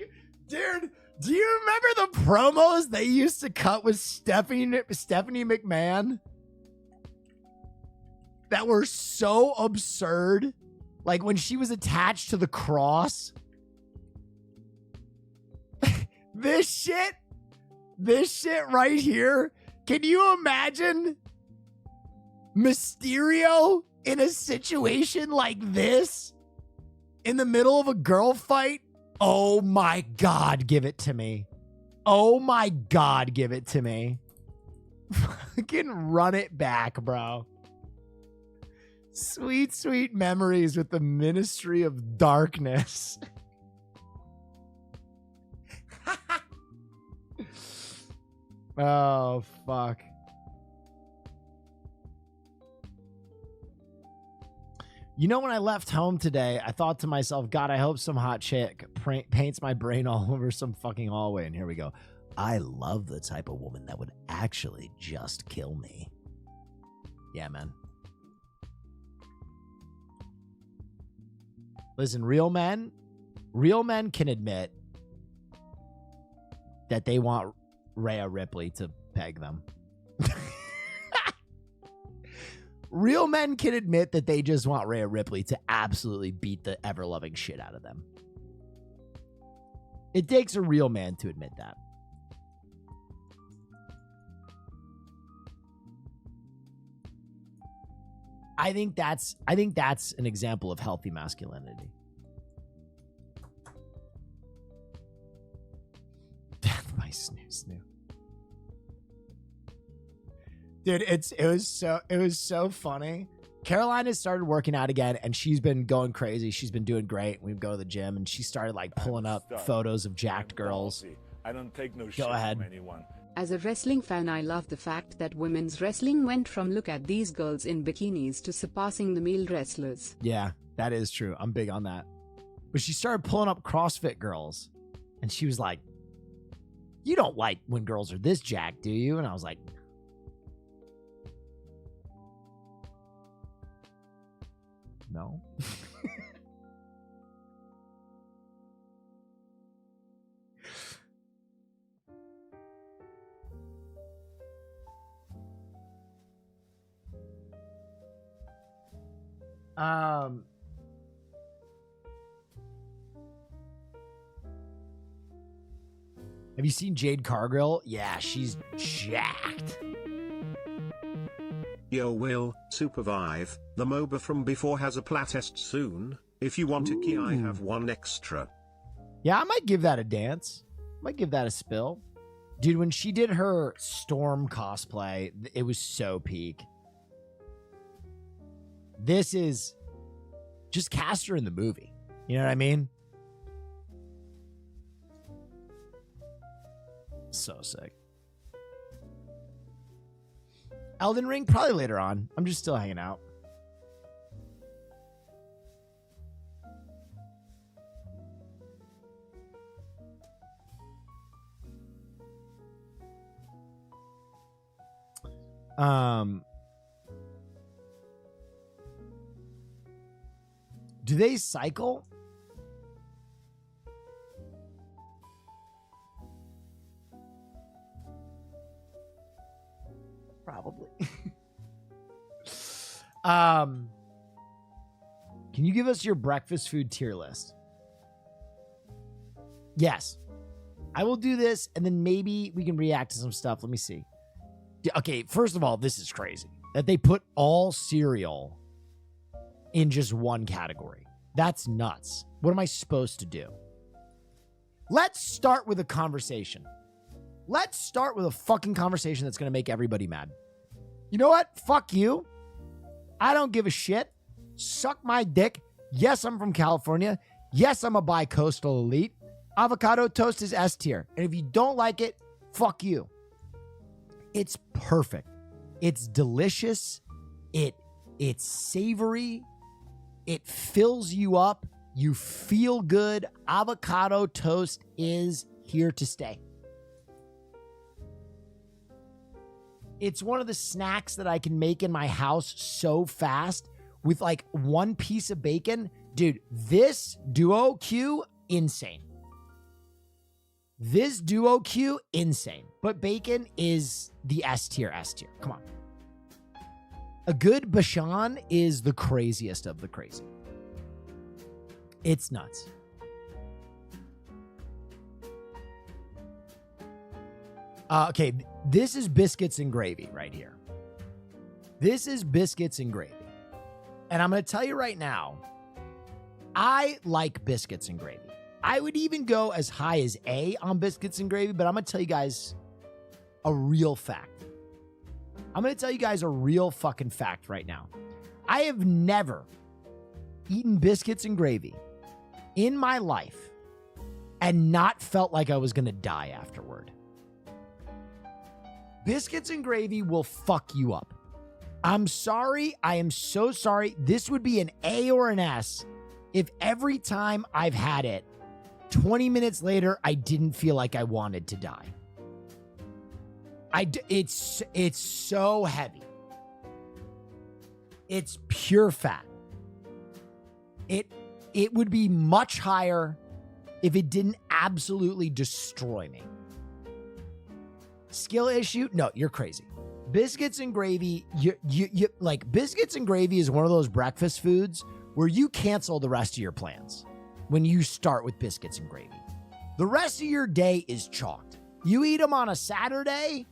dude. Do you remember the promos they used to cut with Stephanie McMahon? That were so absurd. Like when she was attached to the cross. This shit right here. Can you imagine Mysterio in a situation like this? In the middle of a girl fight? Oh my God, give it to me. Oh my God, give it to me. Fucking run it back, bro. Sweet, sweet memories with the Ministry of Darkness. Oh, fuck. You know, when I left home today, I thought to myself, God, I hope some hot chick paints my brain all over some fucking hallway. And here we go. I love the type of woman that would actually just kill me. Yeah, man. Listen, real men can admit that they want Rhea Ripley to peg them. Real men can admit that they just want Rhea Ripley to absolutely beat the ever-loving shit out of them. It takes a real man to admit that. I think that's an example of healthy masculinity. Death by snoo. Dude, it was so funny. Caroline has started working out again, and she's been going crazy. She's been doing great. We go to the gym, and she started like pulling up photos of jacked girls. I don't take no shit Go ahead. from anyone. As a wrestling fan, I love the fact that women's wrestling went from look at these girls in bikinis to surpassing the male wrestlers. Yeah, that is true. I'm big on that. But she started pulling up CrossFit girls, and she was like, "You don't like when girls are this jacked, do you?" And I was like, no. Have you seen Jade Cargill? Yeah, she's jacked. Yo, Will, Supervive, the MOBA from before has a playtest soon. If you want a key, I have one extra. Yeah, I might give that a dance. Might give that a spill. Dude, when she did her Storm cosplay, it was so peak. This is just cast her in the movie. You know what I mean? So sick. Elden Ring, probably later on. I'm just still hanging out. Do they cycle? Probably. Can you give us your breakfast food tier list? Yes. I will do this, and then maybe we can react to some stuff. Let me see. Okay, first of all, this is crazy that they put all cereal in just one category. That's nuts. What am I supposed to do? Let's start with a conversation. Let's start with a fucking conversation that's going to make everybody mad. You know what? Fuck you. I don't give a shit. Suck my dick. Yes, I'm from California. Yes, I'm a bi-coastal elite. Avocado toast is S tier. And if you don't like it, fuck you. It's perfect. It's delicious. It's savory. It fills you up. You feel good. Avocado toast is here to stay. It's one of the snacks that I can make in my house so fast with like one piece of bacon. Dude, this Duo Q, insane. This Duo Q, insane. But bacon is the S tier. Come on. A good Bashan is the craziest of the crazy. It's nuts. Okay, this is biscuits and gravy right here. This is biscuits and gravy. And I'm going to tell you right now, I like biscuits and gravy. I would even go as high as A on biscuits and gravy, but I'm going to tell you guys a real fact. I'm going to tell you guys a real fucking fact right now. I have never eaten biscuits and gravy in my life and not felt like I was going to die afterward. Biscuits and gravy will fuck you up. I'm sorry. I am so sorry. This would be an A or an S if every time I've had it, 20 minutes later, I didn't feel like I wanted to die. It's so heavy. It's pure fat. It would be much higher if it didn't absolutely destroy me. Skill issue? No, you're crazy. Biscuits and gravy, you like biscuits and gravy is one of those breakfast foods where you cancel the rest of your plans when you start with biscuits and gravy. The rest of your day is chalked. You eat them on a Saturday,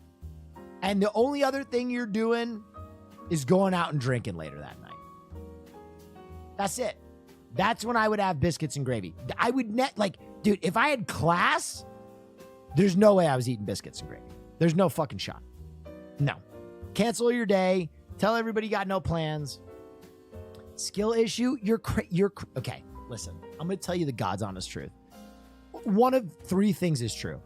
and the only other thing you're doing is going out and drinking later that night. That's it. That's when I would have biscuits and gravy. I would dude, if I had class, there's no way I was eating biscuits and gravy. There's no fucking shot. No. Cancel your day. Tell everybody you got no plans. Skill issue? Okay, listen. I'm going to tell you the God's honest truth. One of three things is true.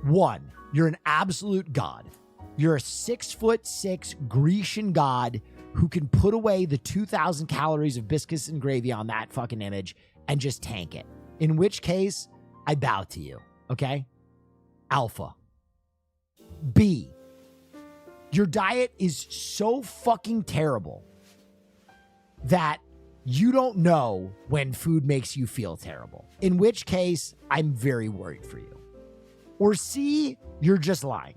One, you're an absolute god. You're a 6'6" Grecian god who can put away the 2,000 calories of biscuits and gravy on that fucking image and just tank it. In which case, I bow to you. Okay? Alpha. B, your diet is so fucking terrible that you don't know when food makes you feel terrible. In which case, I'm very worried for you. Or C, you're just lying.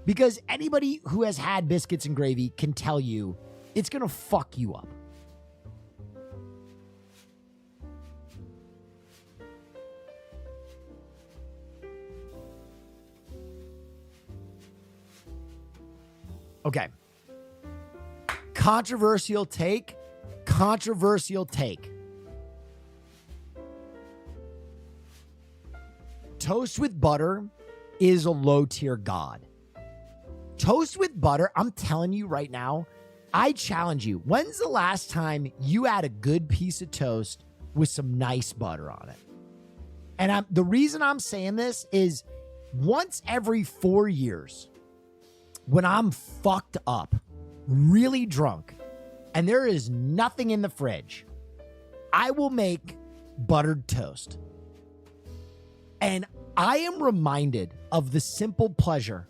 Because anybody who has had biscuits and gravy can tell you it's going to fuck you up. Okay. Controversial take. Toast with butter is a low tier god. Toast with butter, I'm telling you right now, I challenge you. When's the last time you had a good piece of toast with some nice butter on it? And the reason I'm saying this is once every 4 years, when I'm fucked up, really drunk, and there is nothing in the fridge, I will make buttered toast. And I am reminded of the simple pleasure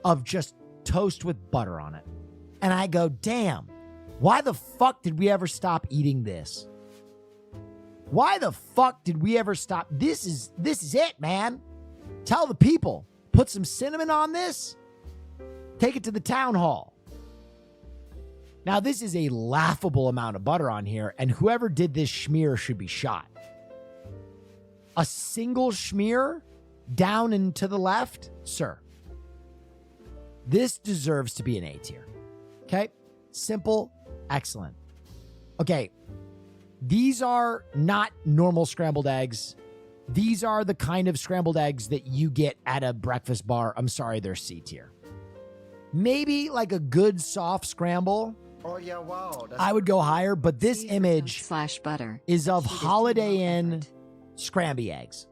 of just toast with butter on it. And I go, damn, why the fuck did we ever stop eating this? Why the fuck did we ever stop? This is it, man. Tell the people, put some cinnamon on this, take it to the town hall. Now, this is a laughable amount of butter on here, and whoever did this schmear should be shot. A single schmear down and to the left, sir. This deserves to be an A tier. Okay? Simple, excellent. Okay, these are not normal scrambled eggs. These are the kind of scrambled eggs that you get at a breakfast bar. I'm sorry, they're C tier. Maybe like a good soft scramble. Oh yeah, wow. I would go higher, but this image /butter is of Holiday Inn Scramby eggs.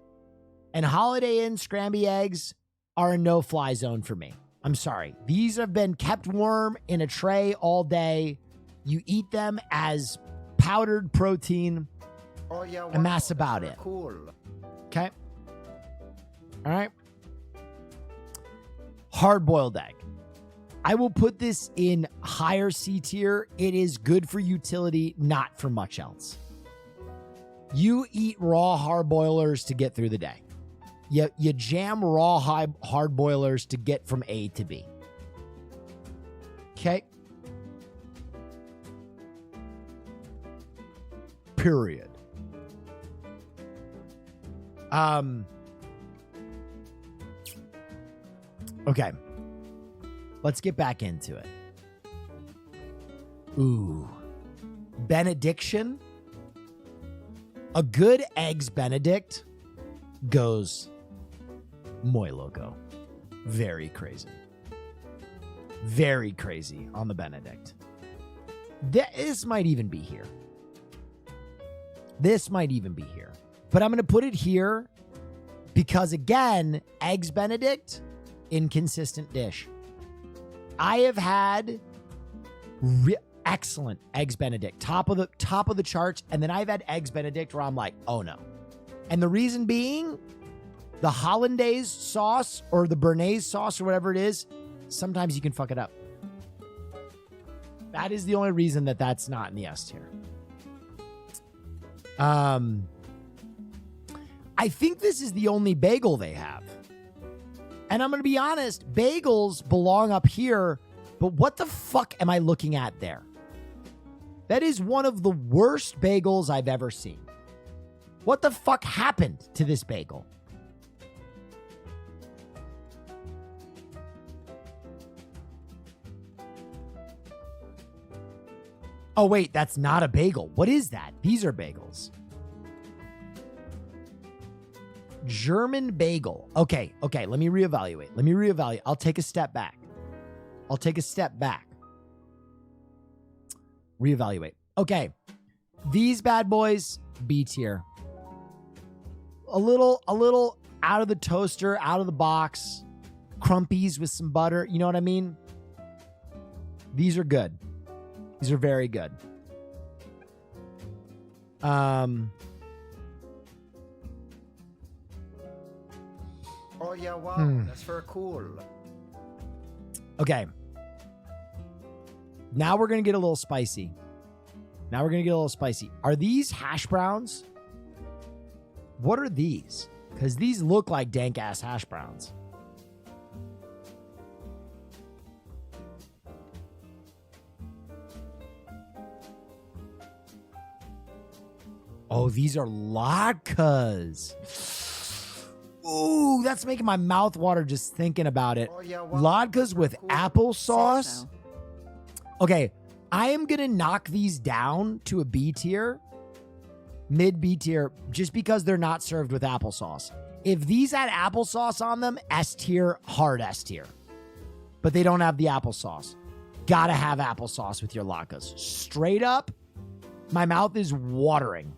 And Holiday Inn Scramby eggs are a no-fly zone for me. I'm sorry. These have been kept warm in a tray all day. You eat them as powdered protein, Oh yeah, wow. and that's about very it. Cool. Okay? All right. Hard-boiled egg. I will put this in higher C tier. It is good for utility, not for much else. You eat raw hard boilers to get through the day. You jam raw hard boilers to get from A to B. Okay? Period. Okay. Let's get back into it. Ooh. Benediction. A good Eggs Benedict goes muy loco. Very crazy. Very crazy on the Benedict. This might even be here. This might even be here. But I'm going to put it here because, again, Eggs Benedict, inconsistent dish. I have had excellent Eggs Benedict, top of the charts, and then I've had Eggs Benedict where I'm like, oh no. And the reason being, the hollandaise sauce or the béarnaise sauce or whatever it is, sometimes you can fuck it up. That is the only reason that that's not in the S tier. I think this is the only bagel they have. And I'm going to be honest, bagels belong up here, but what the fuck am I looking at there? That is one of the worst bagels I've ever seen. What the fuck happened to this bagel? Oh, wait, that's not a bagel. What is that? These are bagels. German bagel. Okay, let me reevaluate. I'll take a step back. Reevaluate. Okay, these bad boys, B tier. A little out of the toaster, out of the box. Crumpies with some butter. You know what I mean? These are good. These are very good. Oh yeah, wow. That's very cool. Okay. Now we're going to get a little spicy. Are these hash browns? What are these? Because these look like dank ass hash browns. Oh, these are latkes. Ooh, that's making my mouth water just thinking about it. Oh, yeah, wow. Latkes with applesauce. Okay, I am going to knock these down to a B tier, mid B tier, just because they're not served with applesauce. If these had applesauce on them, S tier, hard S tier. But they don't have the applesauce. Gotta have applesauce with your latkes. Straight up, my mouth is watering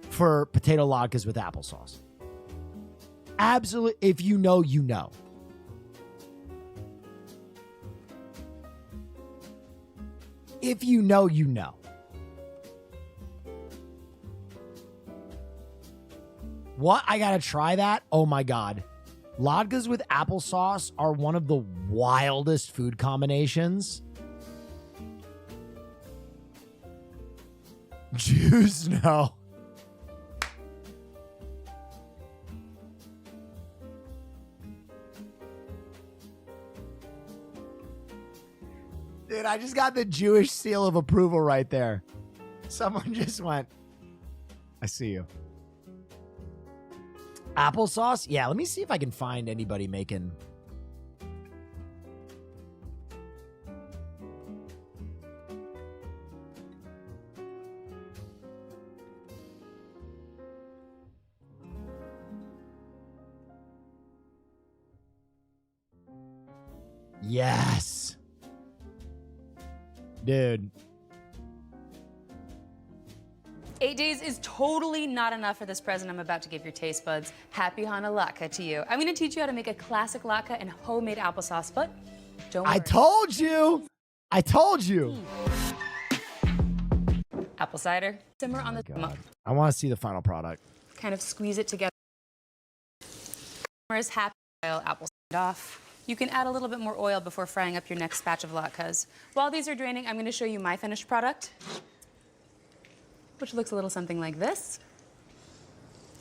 for potato latkes with applesauce. Absolutely. If you know, you know. If you know, you know. What? I gotta try that? Oh my God. Latkes with applesauce are one of the wildest food combinations. Juice, no. Dude, I just got the Jewish seal of approval right there. Someone just went, I see you. Applesauce? Yeah, let me see if I can find anybody making. Yes. Dude. 8 days is totally not enough for this present I'm about to give your taste buds. Happy Hana latke to you. I'm going to teach you how to make a classic latke and homemade applesauce, but don't worry. I told you. I told you. Apple cider. Simmer on the God. I want to see the final product. kind of squeeze it together. Whereas happy oil apple off. You can add a little bit more oil before frying up your next batch of latkes. While these are draining, I'm going to show you my finished product, which looks a little something like this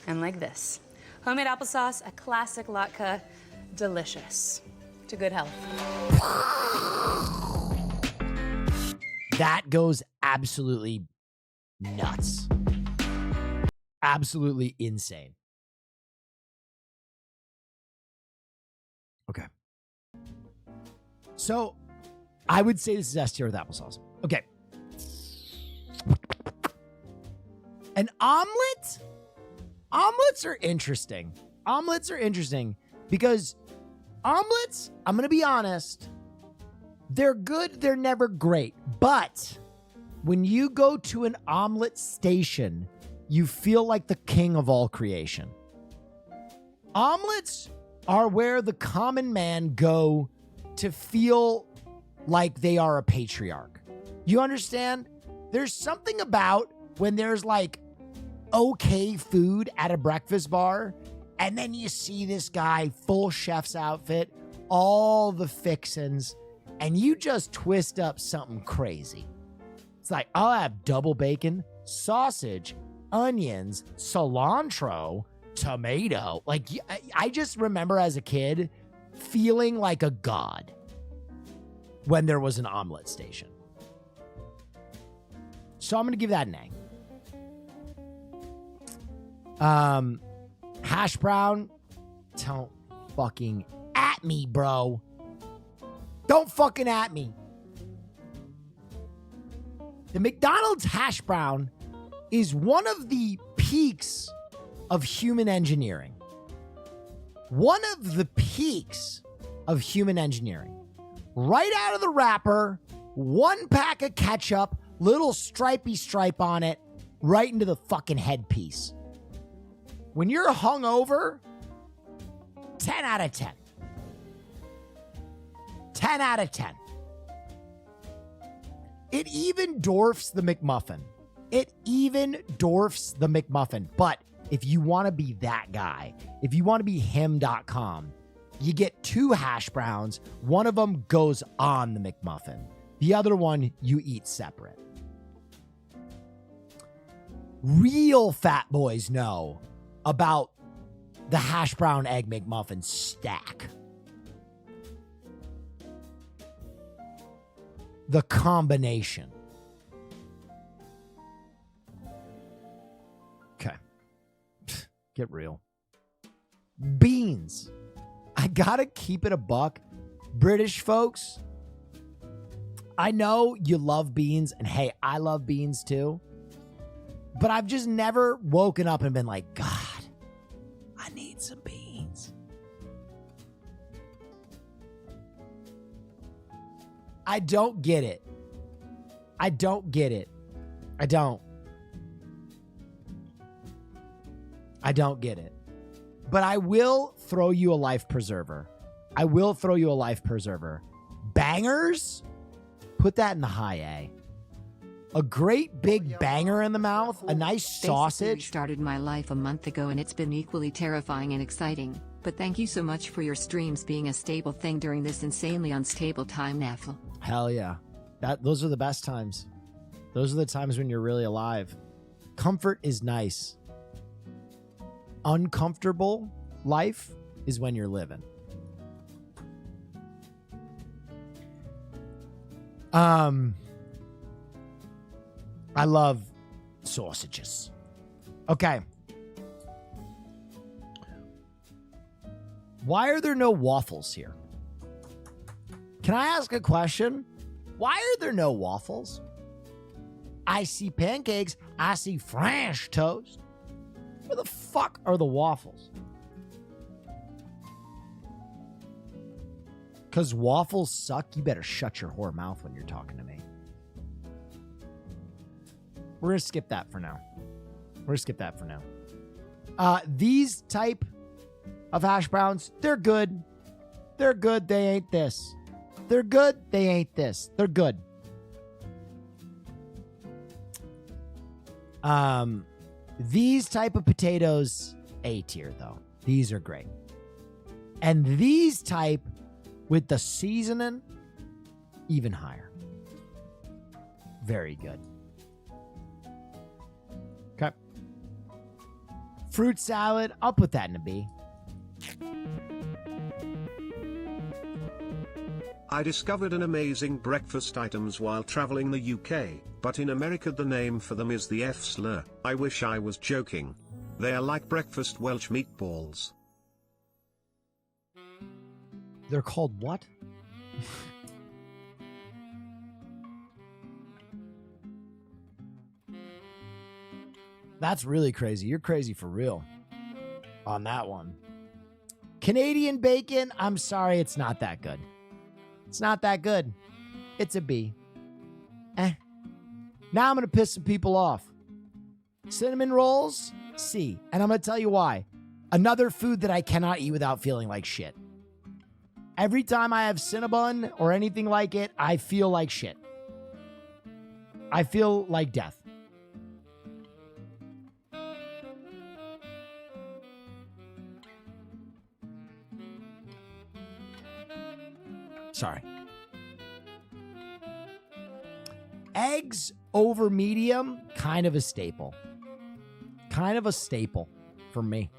and like this. Homemade applesauce, a classic latke, delicious. To good health. That goes absolutely nuts. Absolutely insane. Okay. So, I would say this is S tier with applesauce. Okay. An omelet? Omelets are interesting. Omelets are interesting because omelets, I'm going to be honest, they're good, they're never great. But when you go to an omelet station, you feel like the king of all creation. Omelets are where the common man go to feel like they are a patriarch. You understand? There's something about when there's like okay food at a breakfast bar, and then you see this guy full chef's outfit, all the fixins, and you just twist up something crazy. It's like, I'll have double bacon, sausage, onions, cilantro, tomato. Like, I just remember as a kid feeling like a god when there was an omelet station. So I'm going to give that an A. Hash brown, don't fucking at me, bro. Don't fucking at me. The McDonald's hash brown is one of the peaks of human engineering. One of the peaks of human engineering. Right out of the wrapper, one pack of ketchup, little stripy stripe on it, right into the fucking headpiece. When you're hungover, 10 out of 10. 10 out of 10. It even dwarfs the McMuffin. It even dwarfs the McMuffin. But if you want to be that guy, if you want to be him.com, you get 2 hash browns. One of them goes on the McMuffin. The other one you eat separate. Real fat boys know about the hash brown egg McMuffin stack. The combination. Okay. Get real. Beans. I gotta keep it a buck. British folks, I know you love beans, and hey, I love beans too. But I've just never woken up and been like, God, I need some beans. I don't get it. I don't get it. I don't get it. But I will throw you a life preserver. I will throw you a life preserver. Bangers? Put that in the high A. A great big banger in the mouth, a nice Basically sausage. started my life a month ago and it's been equally terrifying and exciting. But thank you so much for your streams being a stable thing during this insanely unstable time, Neff. Hell yeah. Those are the best times. Those are the times when you're really alive. Comfort is nice. Uncomfortable life is when you're living. I love sausages. Okay. Why are there no waffles here? Can I ask a question? Why are there no waffles? I see pancakes. I see French toast. Where the fuck are the waffles? Because waffles suck? You better shut your whore mouth when you're talking to me. We're going to skip that for now. These type of hash browns, they're good. They're good. They ain't this. They're good. They ain't this. They're good. These type of potatoes, A tier though. These are great. And these type with the seasoning, even higher. Very good. Okay. Fruit salad, I'll put that in a B. I discovered an amazing breakfast items while traveling the UK, but in America the name for them is the F slur. I wish I was joking. They are like breakfast Welsh meatballs. They're called what? That's really crazy. You're crazy for real on that one. Canadian bacon, I'm sorry, it's not that good. It's not that good. It's a B. Now I'm going to piss some people off. Cinnamon rolls, C. And I'm going to tell you why. Another food that I cannot eat without feeling like shit. Every time I have Cinnabon or anything like it, I feel like shit. I feel like death. Sorry. Eggs over medium, kind of a staple. Kind of a staple for me.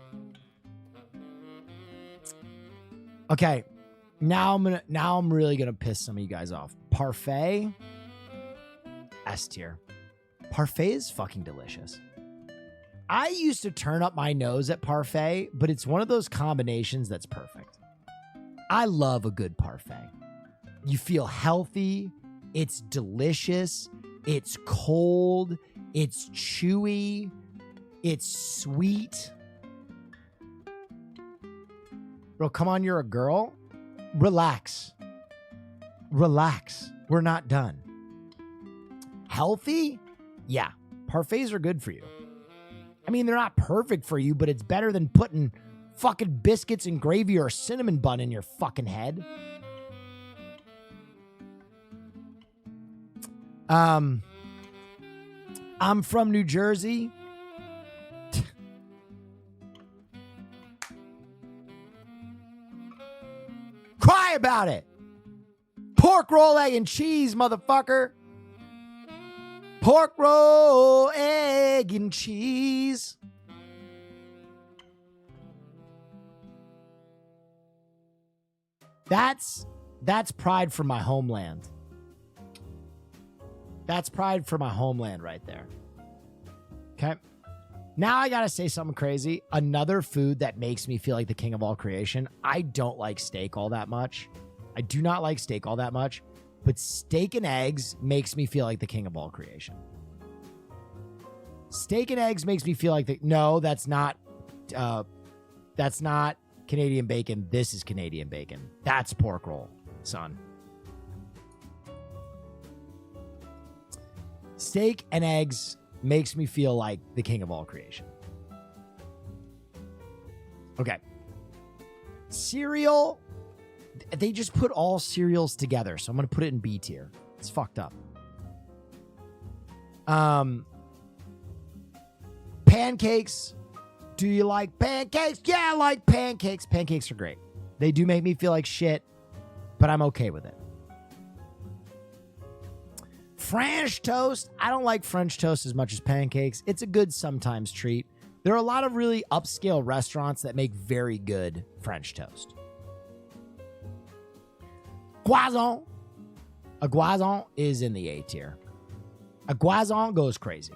Okay. Now I'm really gonna piss some of you guys off. Parfait, S tier. Parfait is fucking delicious. I used to turn up my nose at parfait, but it's one of those combinations that's perfect. I love a good parfait. You feel healthy. It's delicious. It's cold. It's chewy. It's sweet. Bro, come on, you're a girl. Relax. Relax. We're not done. Healthy? Yeah. Parfaits are good for you. I mean, they're not perfect for you, but it's better than putting fucking biscuits and gravy or a cinnamon bun in your fucking head. I'm from New Jersey. Cry about it. Pork roll, egg, and cheese, motherfucker. Pork roll, egg, and cheese. That's pride for my homeland. That's pride for my homeland right there. Okay. Now I gotta say something crazy. Another food that makes me feel like the king of all creation. I don't like steak all that much. I do not like steak all that much. But steak and eggs makes me feel like the king of all creation. Steak and eggs makes me feel like the... No, that's not Canadian bacon. This is Canadian bacon. That's pork roll, son. Steak and eggs makes me feel like the king of all creation. Okay. Cereal. They just put all cereals together, so I'm going to put it in B tier. It's fucked up. Pancakes. Do you like pancakes? Yeah, I like pancakes. Pancakes are great. They do make me feel like shit, but I'm okay with it. French toast. I don't like French toast as much as pancakes. It's a good sometimes treat. There are a lot of really upscale restaurants that make very good French toast. Croissant. A croissant is in the A tier. A croissant goes crazy.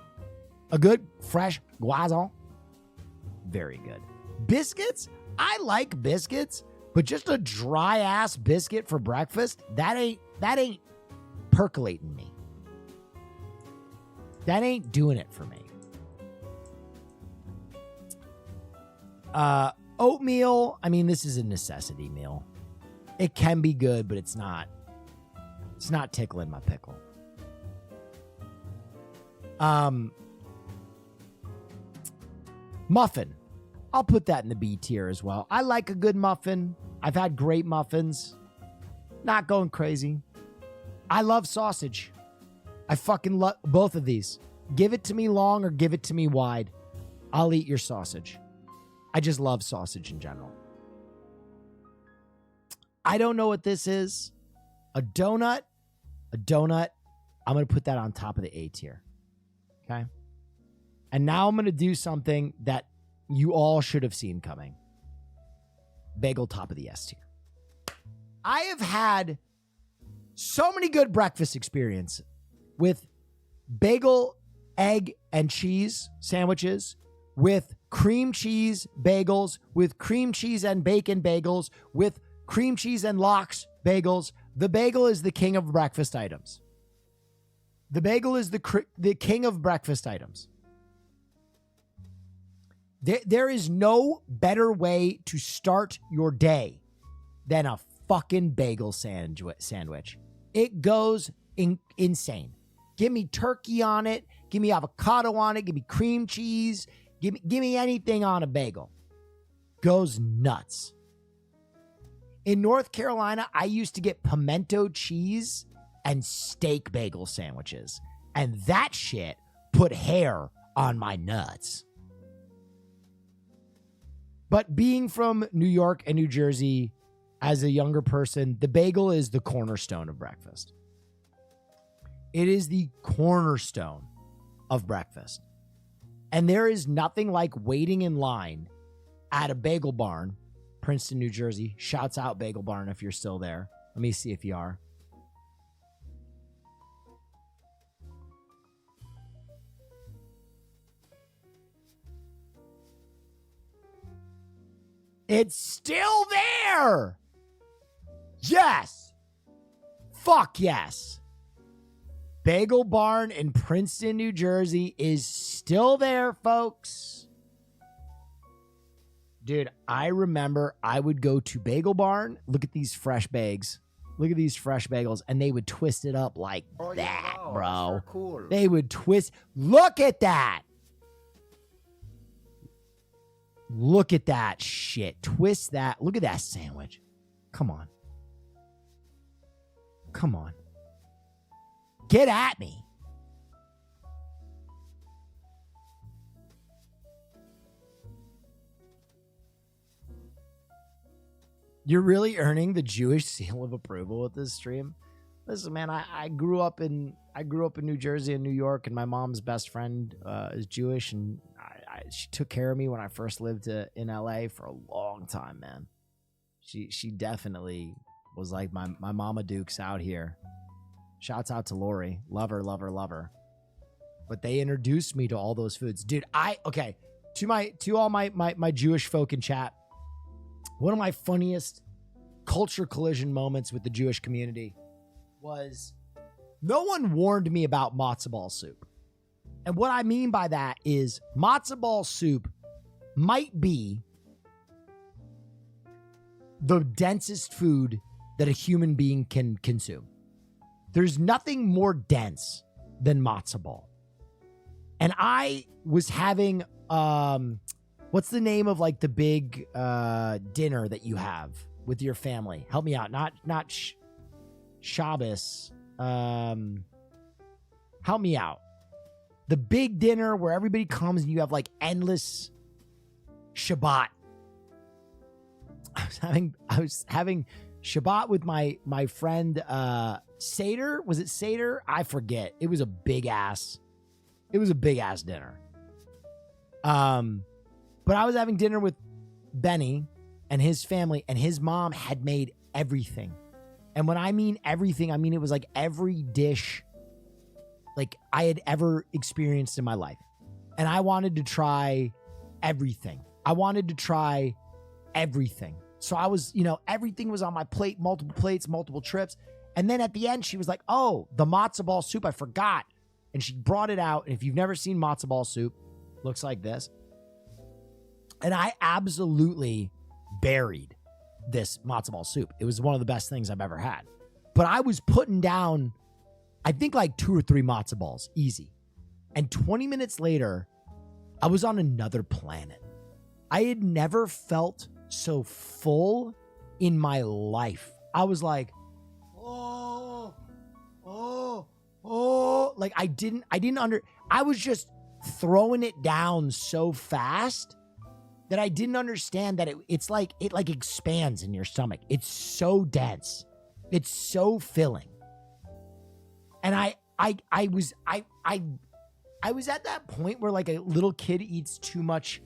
A good, fresh croissant, very good. Biscuits, I like biscuits, but just a dry ass biscuit for breakfast, that ain't percolating me. That ain't doing it for me. Oatmeal, I mean, this is a necessity meal. It can be good, but it's not tickling my pickle. Muffin. I'll put that in the B tier as well. I like a good muffin. I've had great muffins. Not going crazy. I love sausage. I fucking love both of these. Give it to me long or give it to me wide. I'll eat your sausage. I just love sausage in general. I don't know what this is. A donut. A donut. I'm going to put that on top of the A tier. Okay? And now I'm going to do something that you all should have seen coming. Bagel top of the S tier. I have had so many good breakfast experience with bagel, egg, and cheese sandwiches, with cream cheese bagels, with cream cheese and bacon bagels, with cream cheese and lox bagels. The bagel is the king of breakfast items. The bagel is the king of breakfast items. There is no better way to start your day than a fucking bagel sandwich. It goes insane. Give me turkey on it. Give me avocado on it. Give me cream cheese. Give me anything on a bagel. Goes nuts. In North Carolina, I used to get pimento cheese and steak bagel sandwiches. And that shit put hair on my nuts. But being from New York and New Jersey as a younger person, the bagel is the cornerstone of breakfast. It is the cornerstone of breakfast. And there is nothing like waiting in line at a bagel barn, Princeton, New Jersey. Shouts out Bagel Barn if you're still there. Let me see if you are. It's still there. Yes. Fuck yes. Bagel Barn in Princeton, New Jersey is still there, folks. Dude, I remember I would go to Bagel Barn. Look at these fresh bags. Look at these fresh bagels. And they would twist it up like that, bro. Cool. They would twist. Look at that. Look at that shit. Twist that. Look at that sandwich. Come on. Come on. Get at me. You're really earning the Jewish seal of approval with this stream. Listen, man, I grew up in New Jersey and New York, and my mom's best friend is Jewish, and she took care of me when I first lived in LA for a long time, man. She definitely was like my Mama Duke's out here. Shouts out to Lori. Love her, love her, love her. But they introduced me to all those foods. Dude, to all my Jewish folk in chat, one of my funniest culture collision moments with the Jewish community was no one warned me about matzo ball soup. And what I mean by that is matzo ball soup might be the densest food that a human being can consume. There's nothing more dense than matzo ball. And I was having, what's the name of like the big dinner that you have with your family? Help me out. Not Shabbos. Help me out. the big dinner where everybody comes and you have like endless Shabbat. I was having Shabbat with my friend Seder. Was it Seder? I forget. It was a big ass dinner. But I was having dinner with Benny and his family, and his mom had made everything. And when I mean everything, I mean it was like every dish like I had ever experienced in my life. And I wanted to try everything. So I was, everything was on my plate, multiple plates, multiple trips. And then at the end, she was like, oh, the matzo ball soup, I forgot. And she brought it out. And if you've never seen matzo ball soup, looks like this. And I absolutely buried this matzo ball soup. It was one of the best things I've ever had. But I was putting down, I think like 2 or 3 matzo balls, easy. And 20 minutes later, I was on another planet. I had never felt so full in my life. I was like, like I was just throwing it down so fast that I didn't understand that it expands in your stomach. It's so dense. It's so filling. And I was at that point where like a little kid eats too much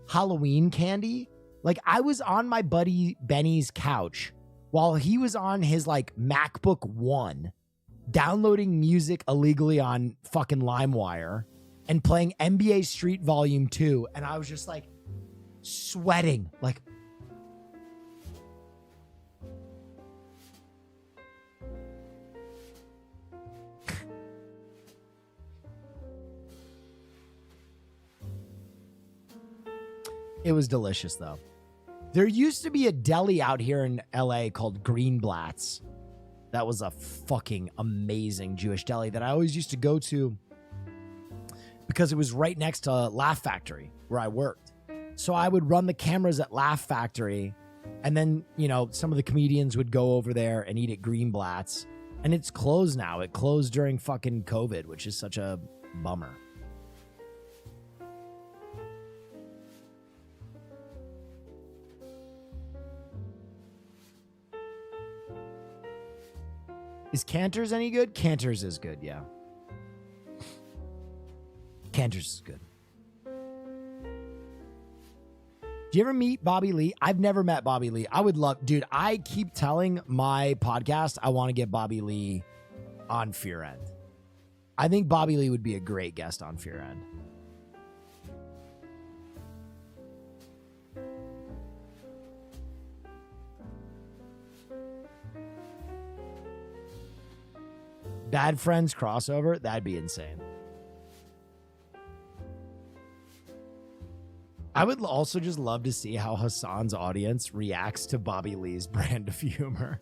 Halloween candy. Like I was on my buddy Benny's couch while he was on his like MacBook One downloading music illegally on fucking LimeWire and playing NBA Street Volume 2. And I was just like sweating. Like, it was delicious though. There used to be a deli out here in LA called Greenblatt's. That was a fucking amazing Jewish deli that I always used to go to because it was right next to Laugh Factory where I worked. So I would run the cameras at Laugh Factory and then, some of the comedians would go over there and eat at Greenblatt's. And it's closed now. It closed during fucking COVID, which is such a bummer. Is Cantor's any good? Cantor's is good, yeah. Cantor's is good. Do you ever meet Bobby Lee? I've never met Bobby Lee. I would love, dude, I keep telling my podcast I want to get Bobby Lee on Fear End. I think Bobby Lee would be a great guest on Fear End. Bad Friends crossover? That'd be insane. I would also just love to see how Hassan's audience reacts to Bobby Lee's brand of humor.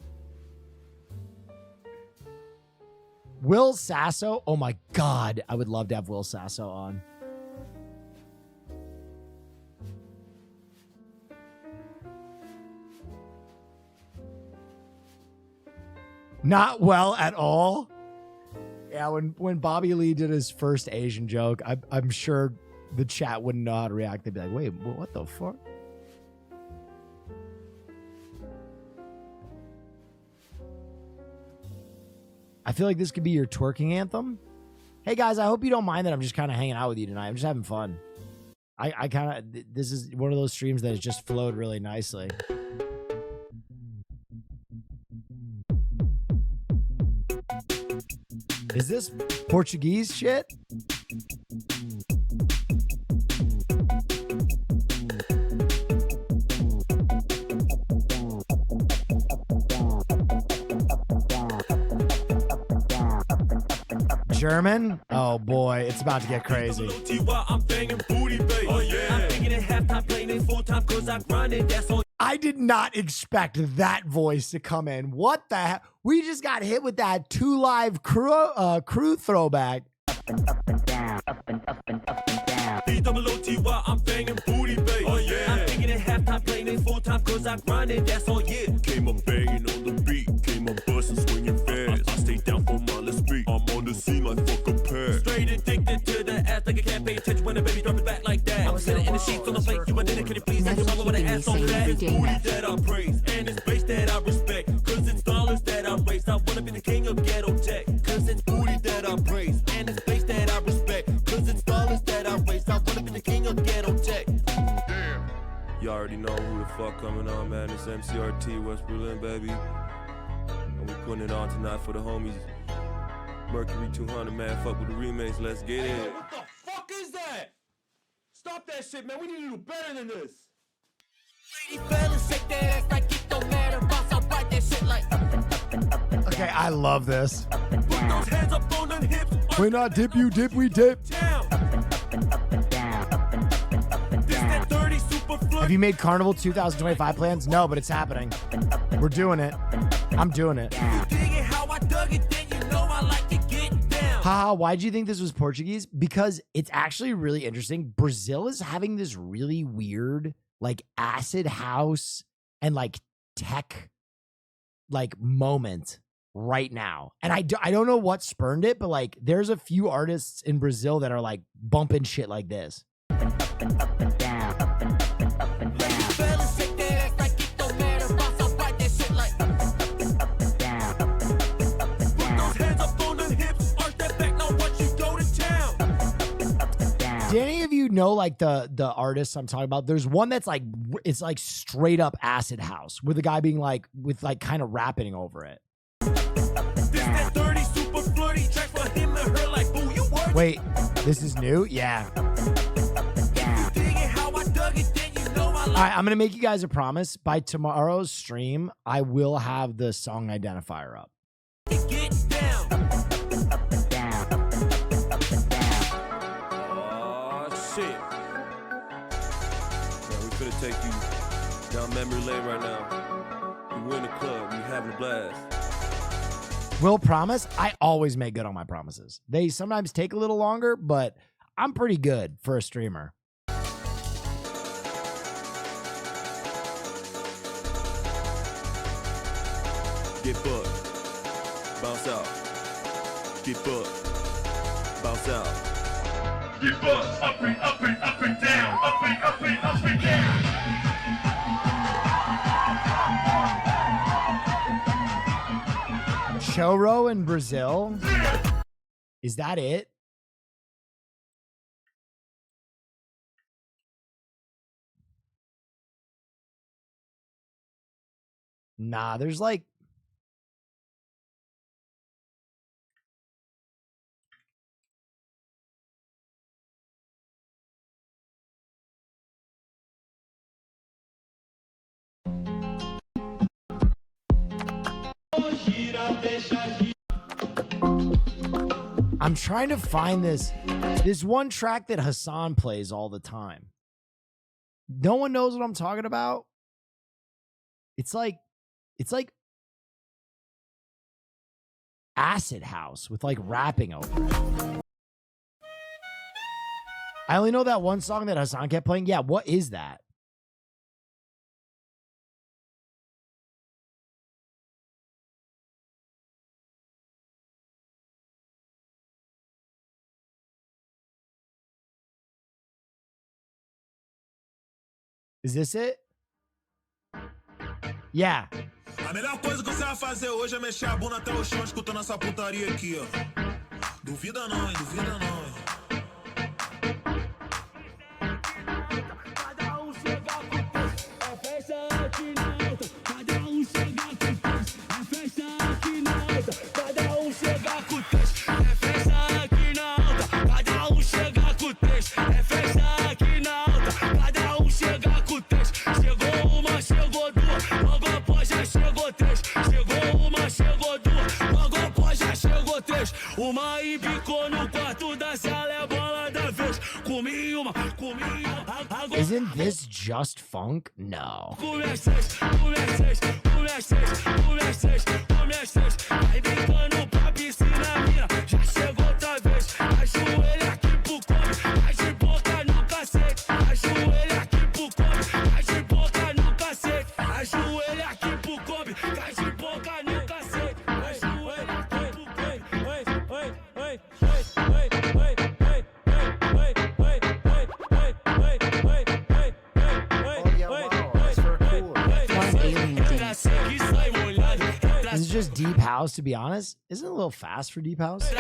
Will Sasso? Oh my God. I would love to have Will Sasso on. Not well at all. Yeah, when Bobby Lee did his first Asian joke, I'm sure the chat wouldn't know how to react. They'd be like, wait, what the fuck? I feel like this could be your twerking anthem. Hey guys, I hope you don't mind that I'm just kind of hanging out with you tonight. I'm just having fun. I kind of, this is one of those streams that has just flowed really nicely. Is this Portuguese shit? German? Oh boy, it's about to get crazy. I did not expect that voice to come in. What the hell? We just got hit with that 2 Live crew throwback. I'm banging booty, babe. Oh yeah. I'm thinking at halftime playing it full time cause I grinded, that's all, yeah. Came up banging on the beat, came up busting, swinging fast. I stay down for my let's beat. I'm on the scene like fuck a pass. Straight addicted to the wanna be the king of ghetto tech. Cause it's booty that I praise, and it's face that I respect. Cause it's dollars that I waste. I wanna be the king of ghetto tech. Damn. You already know who the fuck coming on, man. It's MCRT, West Berlin, baby. And we putting it on tonight for the homies. Mercury 200, man. Fuck with the remakes. Let's get it. Hey, what the fuck is that? Stop that shit, man. We need to do better than this. Okay, I love this. We not dip, you dip, we dip. Have you made Carnival 2025 plans? No, but it's happening. We're doing it. I'm doing it. Haha, why'd you think this was Portuguese? Because it's actually really interesting. Brazil is having this really weird, like, acid house and, like, tech, like, moment right now. And I don't know what spurned it, but, like, there's a few artists in Brazil that are, like, bumping shit like this. Do any of you know, like, the artists I'm talking about? There's one that's like, it's like straight up acid house with the guy being like, with like kind of rapping over it. Wait, this is new? Yeah. All right, I'm going to make you guys a promise. By tomorrow's stream, I will have the song identifier up. Take you down memory lane right now. You in the club, you having a blast. Will promise, I always make good on my promises. They sometimes take a little longer, but I'm pretty good for a streamer. Get booked, bounce out. Get booked, bounce out. Get buzzed, up and up and up and down, up and up and up and down. Choro in Brazil? Is that it? Nah, there's like... I'm trying to find this one track that Hassan plays all the time. No one knows what I'm talking about. It's like acid house with like rapping over it. I only know that one song that Hassan kept playing. Yeah, what is that? Is this it? Yeah. A melhor coisa que você vai fazer hoje é mexer a bunda até o chão escutando essa putaria aqui, ó. Duvida não, hein? Duvida não, hein? Cada chega com texto, é festa aqui na alta. Cada chega com texto, é festa aqui na alta. Cada chega com texto, é festa aqui na alta. Cada chega com texto, é festa aqui na alta. Cada chega com texto, chegou uma, chegou duas, logo após já chegou três. Chegou uma, chegou duas, logo após já chegou três. Uma embicou no quarto da sala, é bola da vez. Comi uma, agora... Isn't this just funk? No. Vai brincando pra piscina, mina. Já chegou outra vez. Ajoelha aqui pro come, vai de boca no cacete. Ajoelha aqui pro come, vai de boca no cacete. Ajoelha aqui pro come, vai de boca no cacete. Ajoelha aqui pro This is just deep house, to be honest. Isn't it a little fast for deep house?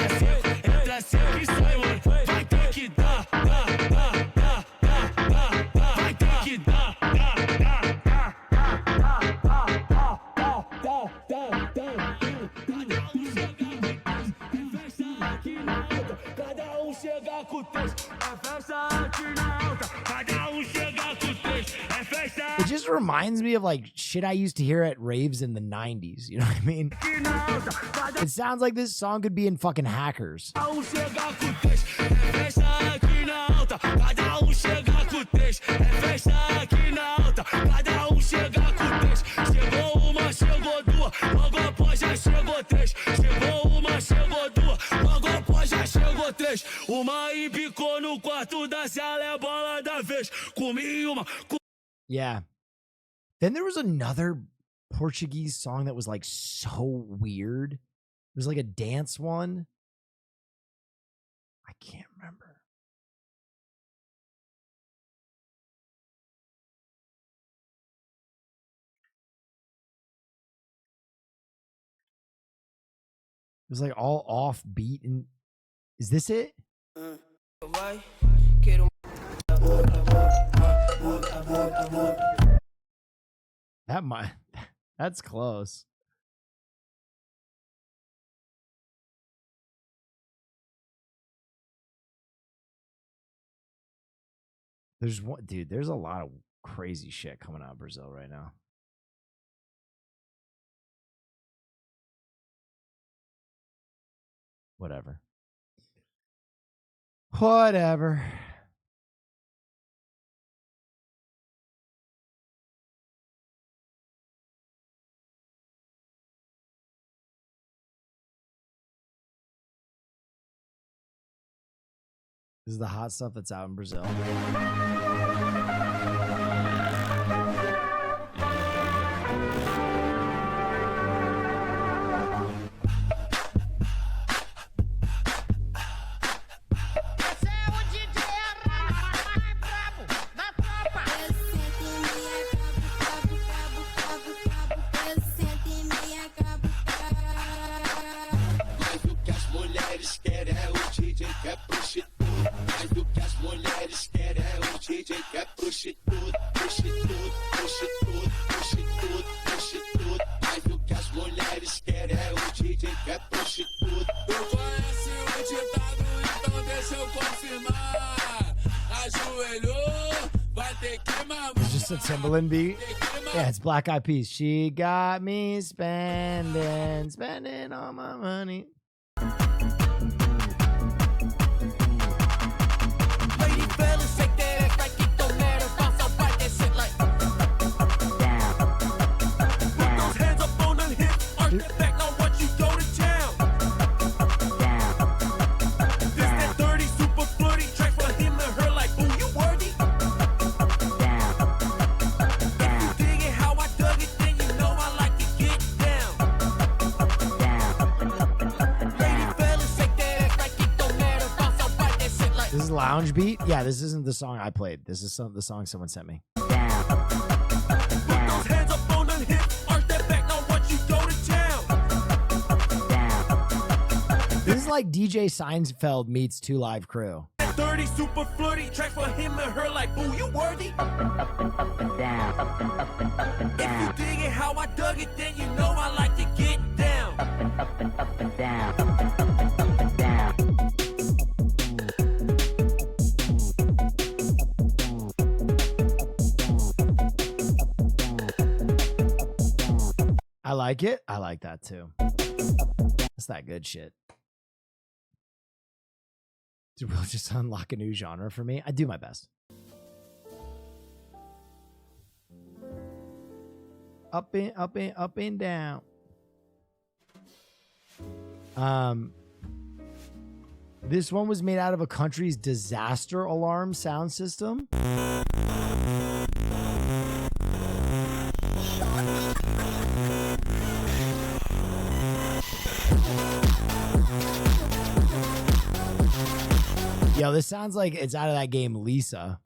It just reminds me of like shit I used to hear at raves in the 90s. You know what I mean? It sounds like this song could be in fucking Hackers. Yeah. Then there was another Portuguese song that was like so weird. It was like a dance one. I can't remember. It was like all off beat. And is this it? That's close. There's one, dude, there's a lot of crazy shit coming out of Brazil right now. Whatever. Whatever. This is the hot stuff that's out in Brazil. It's just a Timbaland beat. Yeah, it's Black Eyed Peas. She got me spending all my money. Lounge beat? Yeah, this isn't the song I played. This is the song someone sent me. This is like DJ Seinfeld meets 2 Live Crew. 30 super flirty tracks for him and her like, boo, you worthy? If you dig it how I dug it, then you know I like to get down. I like it. I like that too. That's that good shit. Did Will just unlock a new genre for me? I do my best. Up and down. This one was made out of a country's disaster alarm sound system. Yo, this sounds like it's out of that game, Lisa.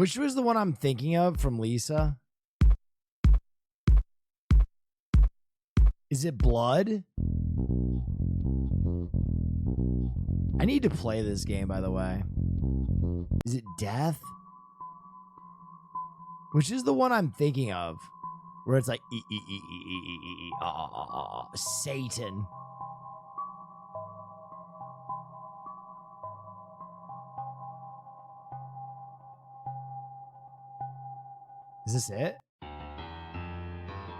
Which was the one I'm thinking of from Lisa? Is it Blood? I need to play this game, by the way. Is it Death? Which is the one I'm thinking of? Where it's like Satan. Is this it?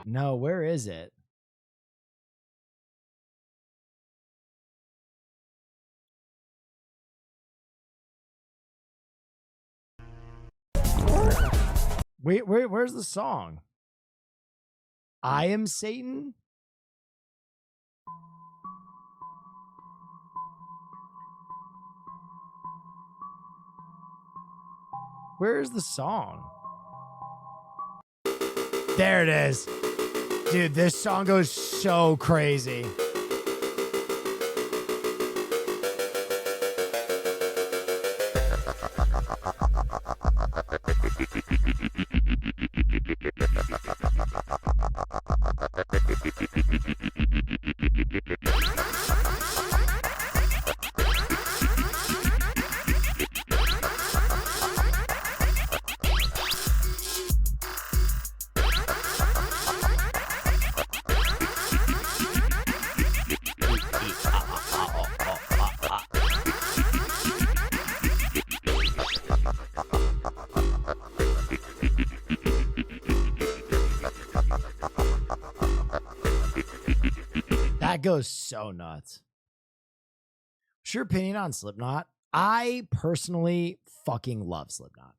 No, where is it? Wait, where's the song? I Am Satan? Where is the song? There it is. Dude, this song goes so crazy. That goes so nuts. What's your opinion on Slipknot? I personally fucking love Slipknot.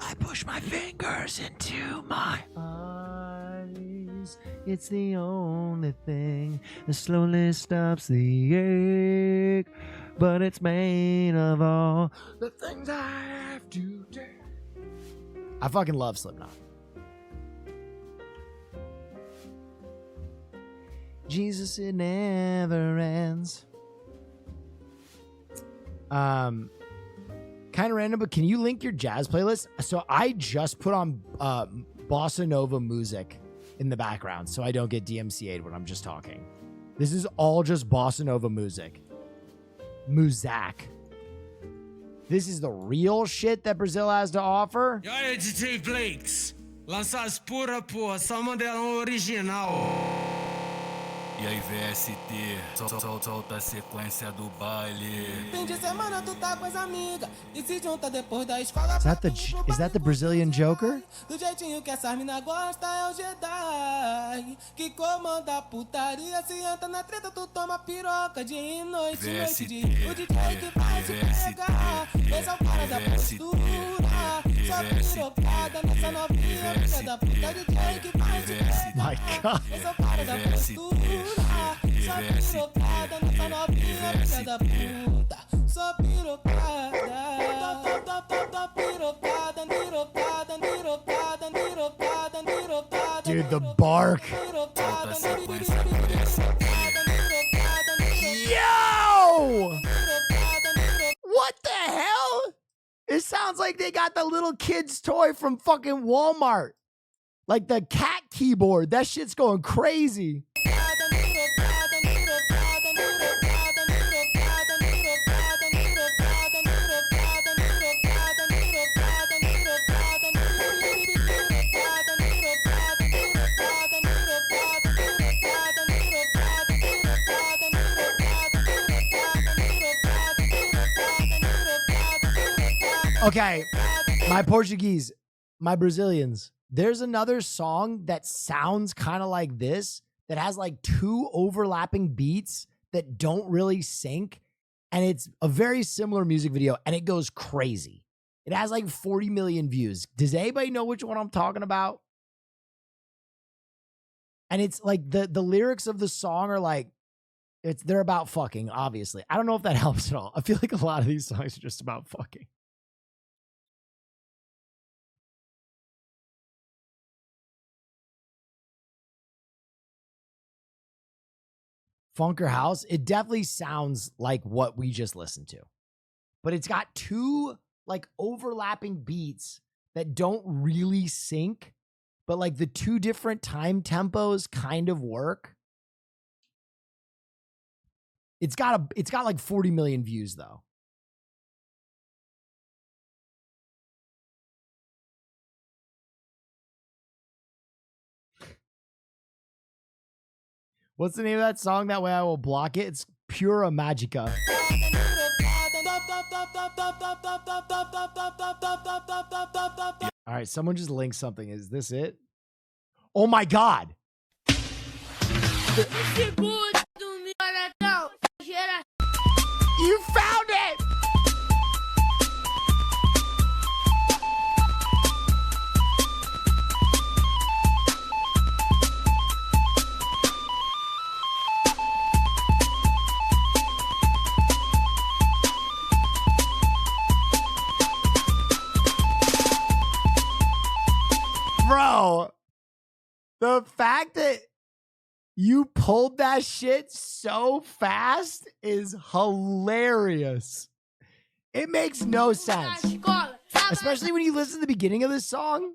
I push my fingers into my eyes. It's the only thing that slowly stops the ache. But it's made of all the things I have to do. I fucking love Slipknot. Jesus, it never ends. Kind of random, but can you link your jazz playlist? So I just put on bossa nova music in the background so I don't get DMCA'd when I'm just talking. This is all just bossa nova music. Muzak. This is the real shit that Brazil has to offer. E aí, DJ Blakes, lança as pura, porra, só modelão original. E aí, VST, solta a sequência do baile. Fim de semana tu tá com as amigas e se junta depois da escola. Is that the Brazilian Joker? Do jeitinho que essa mina gosta é o Jedi que comanda a putaria. Se entra na treta, tu toma piroca de noite, noite de. O DJ que vai te pegar. Esse é o cara da postura. Só pirocada nessa novinha, filha da puta. DJ que vai te pegar. My God. Esse é o cara da postura. Só pirocada nessa novinha, filha da puta. Só pirocada. Pirocada, pirocada, pirocada, pirocada, pirocada. Dude, the bark. Yo! What the hell? It sounds like they got the little kid's toy from fucking Walmart. Like the cat keyboard. That shit's going crazy. Okay, my Portuguese, my Brazilians. There's another song that sounds kind of like this that has like two overlapping beats that don't really sync. And it's a very similar music video and it goes crazy. It has like 40 million views. Does anybody know which one I'm talking about? And it's like the lyrics of the song are like, they're about fucking, obviously. I don't know if that helps at all. I feel like a lot of these songs are just about fucking. Funker House, it definitely sounds like what we just listened to. But it's got two like overlapping beats that don't really sync, but like the two different time tempos kind of work. It's got like 40 million views though. What's the name of that song? That way I will block it. It's Pura Magica. All right, someone just linked something. Is this it? Oh my God. You found it! Bro, the fact that you pulled that shit so fast is hilarious. It makes no sense. Especially when you listen to the beginning of this song.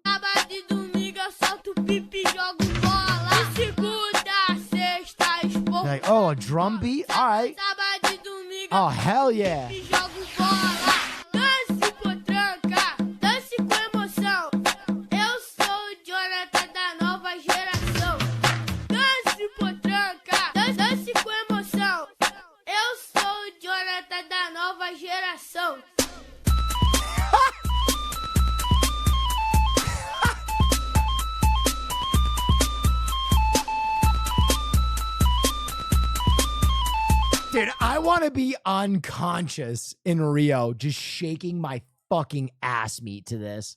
Like, oh, a drum beat? All right. Oh, hell yeah. Dude, I want to be unconscious in Rio, just shaking my fucking ass meat to this.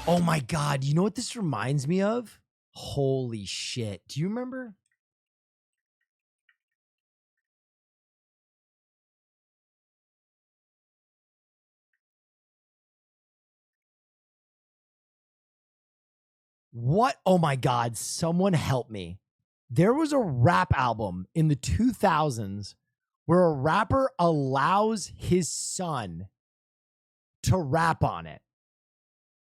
Oh my God, you know what this reminds me of? Holy shit. Do you remember? What? Oh my God, someone help me. There was a rap album in the 2000s where a rapper allows his son to rap on it.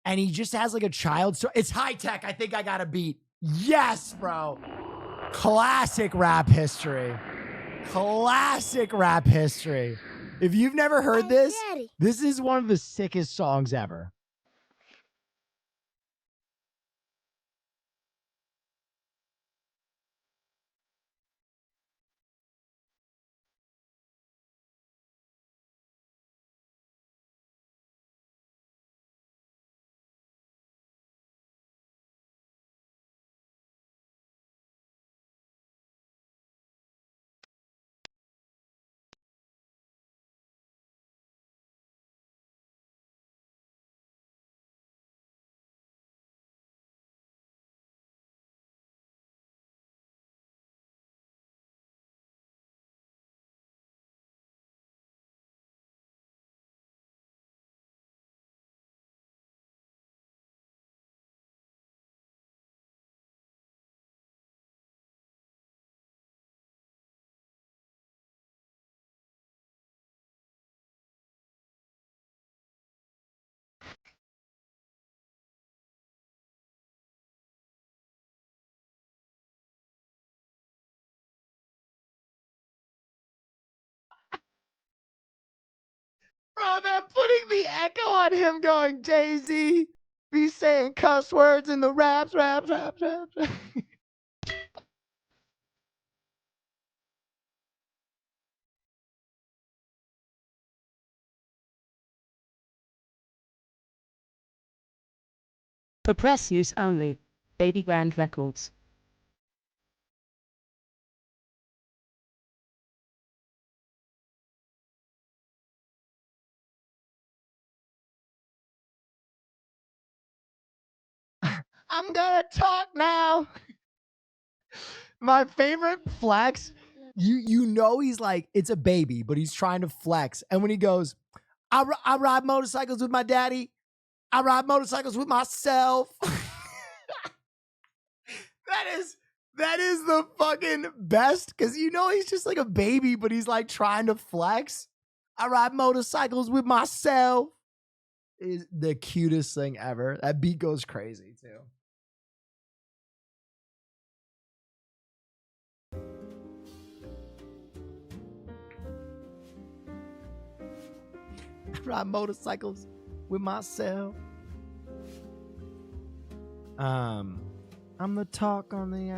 And he just has like a child. So it's Hi-Tek. I think I got a beat. Yes, bro. Classic rap history. Classic rap history. If you've never heard this, this is one of the sickest songs ever. Bro, they're putting the echo on him going, Jay-Z, be saying cuss words in the raps. For press use only. Baby Grand Records. I'm gonna talk now. My favorite flex You know he's like, it's a baby, but he's trying to flex. And when he goes, I ride motorcycles with my daddy. I ride motorcycles with myself. That is the fucking best, because you know he's just like a baby, but he's like trying to flex. I ride motorcycles with myself. Is the cutest thing ever. That beat goes crazy too. I ride motorcycles with myself. I'm the talk on the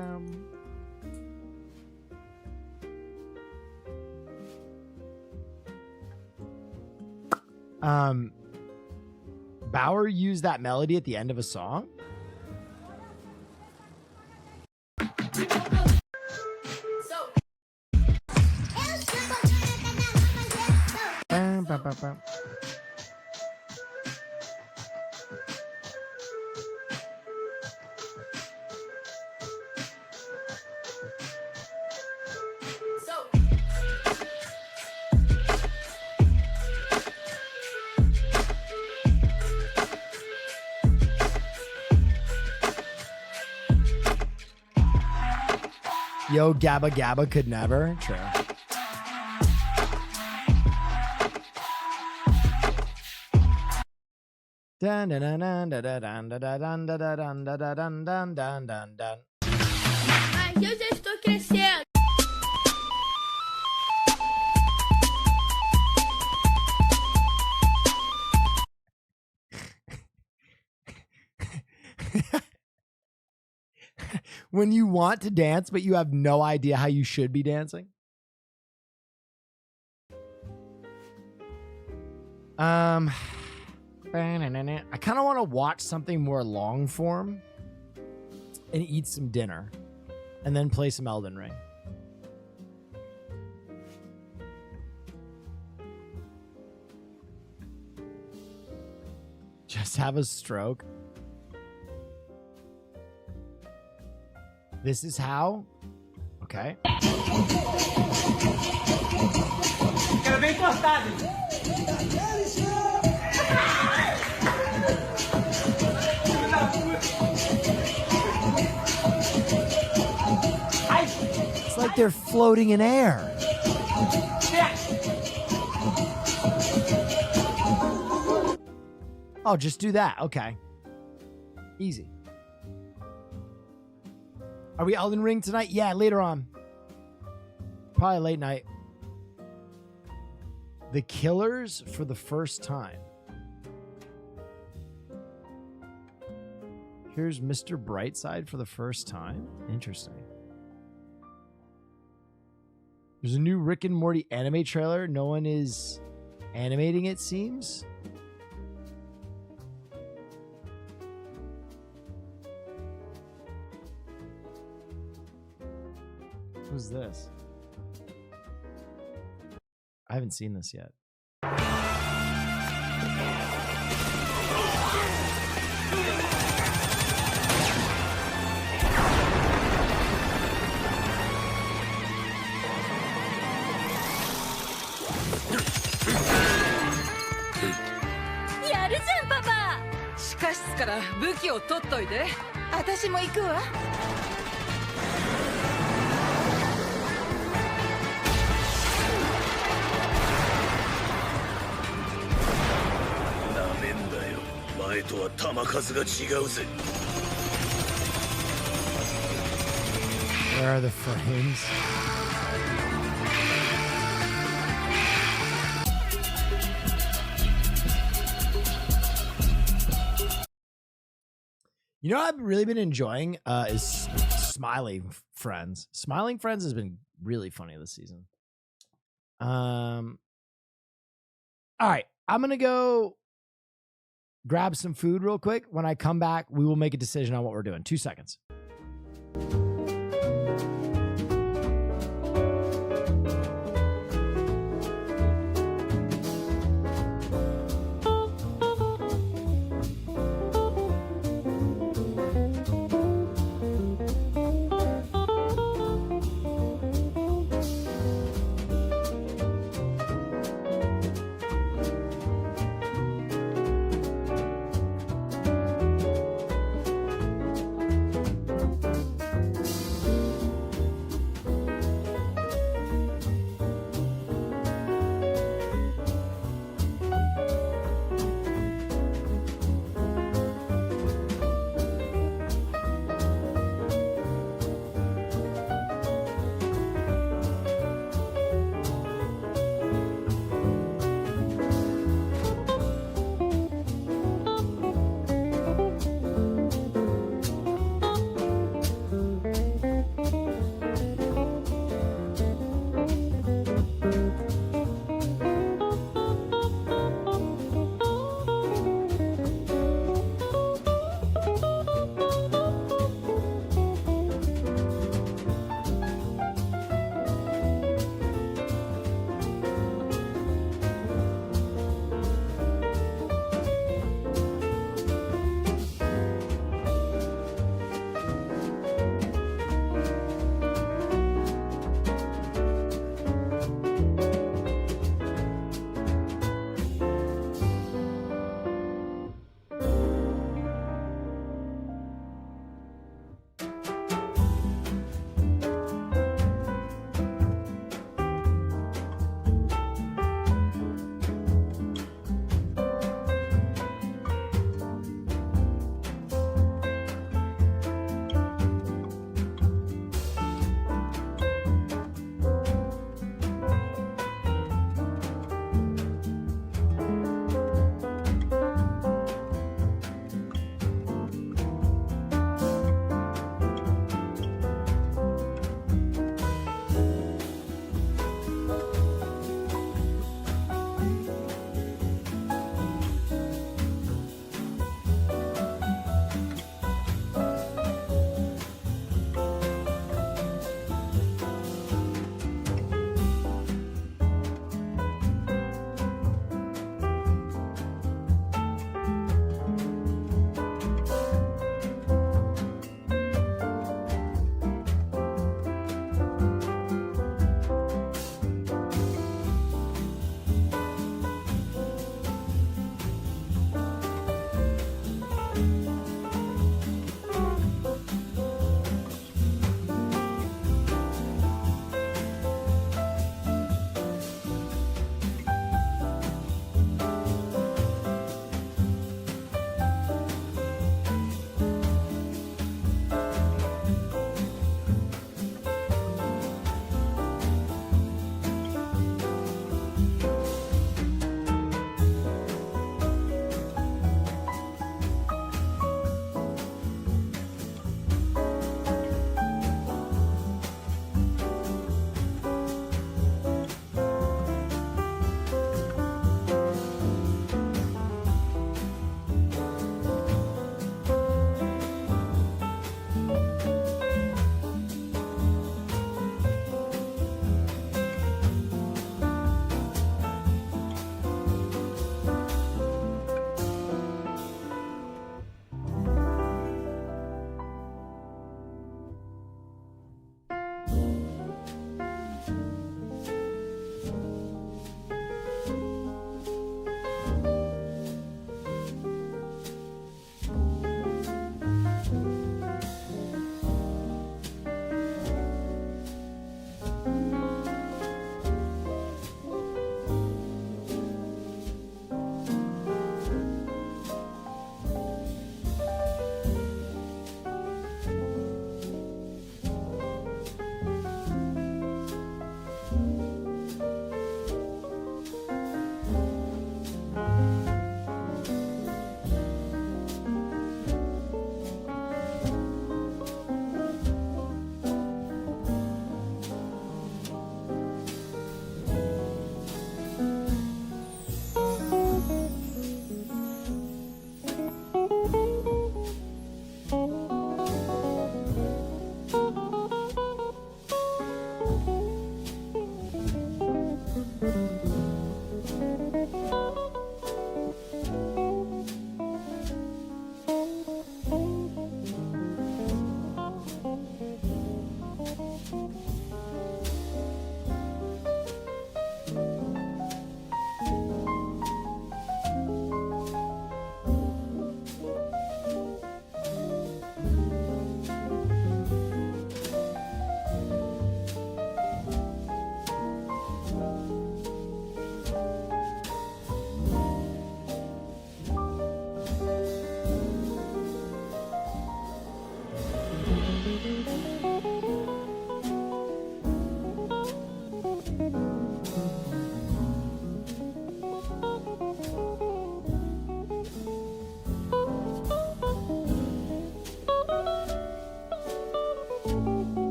Bauer used that melody at the end of a song. Yo, Gabba Gabba could never. True. Dun dun dun dun dun dun dun dun dun dun dun dun dun dun dun dun. Mas eu já estou crescendo. When you want to dance, but you have no idea how you should be dancing. I kind of want to watch something more long form and eat some dinner and then play some Elden Ring. Just have a stroke. This is how? Okay. Quero bem cortado. It's like they're floating in air. Oh, just do that. Okay. Easy. Are we Elden Ring tonight? Yeah, later on. Probably late night. The Killers for the first time. Here's Mr. Brightside for the first time. Interesting. There's a new Rick and Morty anime trailer. No one is animating, it seems. Who's this? I haven't seen this yet.やるじゃん、パパ。地下室から武器を取っといて。私も行くわ。なめんだよ。前とは弾数が違うぜ。Where are the frames? You know what I've really been enjoying is Smiling Friends. Smiling Friends has been really funny this season. All right, I'm going to go grab some food real quick. When I come back, we will make a decision on what we're doing. 2 seconds.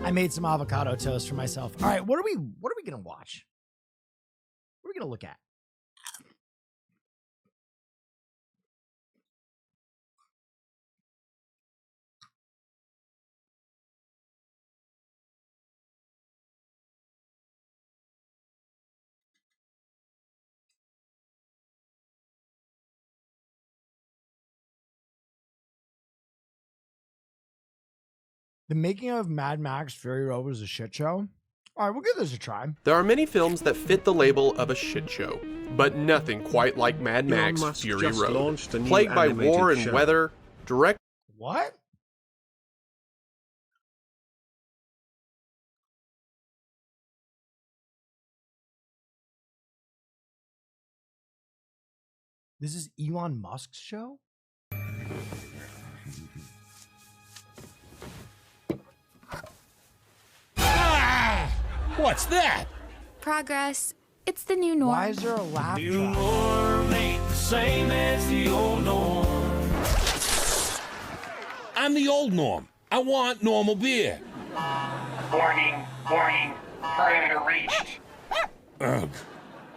I made some avocado toast for myself. All right, what are we gonna watch? What are we gonna look at? The making of Mad Max Fury Road was a shit show. All right, we'll give this a try. There are many films that fit the label of a shit show, but nothing quite like Mad Elon Max Musk Fury just Road. launched a new Plagued by animated war and show. weather, direct. What? This is Elon Musk's show? What's that? Progress. It's the new norm. Why is there a laugh New track? norm ain't the same as the old norm. I'm the old Norm. I want normal beer. Warning, warning, perimeter reached. Ugh.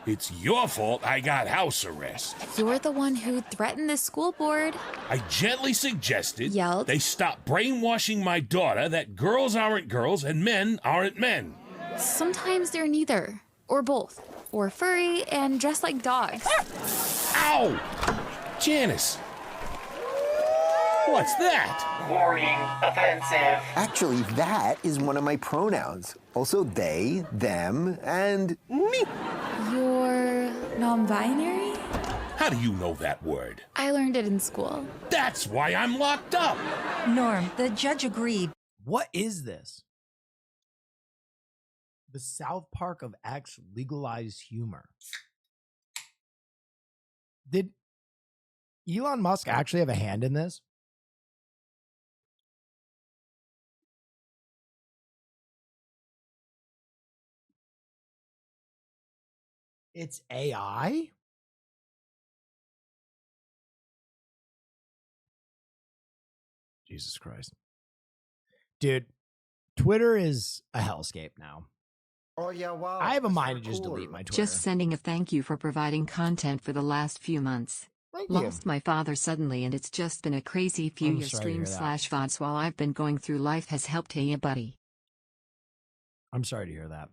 It's your fault I got house arrest. You're the one who threatened the school board. I gently suggested Yelled. they stop brainwashing my daughter that girls aren't girls and men aren't men. Sometimes they're neither, or both, or furry and dressed like dogs. Ow! Janice! What's that? Warning, offensive. Actually, that is one of my pronouns. Also they, them, and me. You're non-binary? How do you know that word? I learned it in school. That's why I'm locked up. Norm, the judge agreed. What is this? The South Park of X legalized humor. Did Elon Musk actually have a hand in this? It's AI? Jesus Christ. Dude, Twitter is a hellscape now. Oh, yeah, wow. I have a mind to just delete my Twitter. Just sending a thank you for providing content for the last few months. Thank you. Lost my father suddenly and it's just been a crazy few I'm years. sorry to hear that. Stream/VODs while I've been going through life has helped. Hey, buddy. I'm sorry to hear that.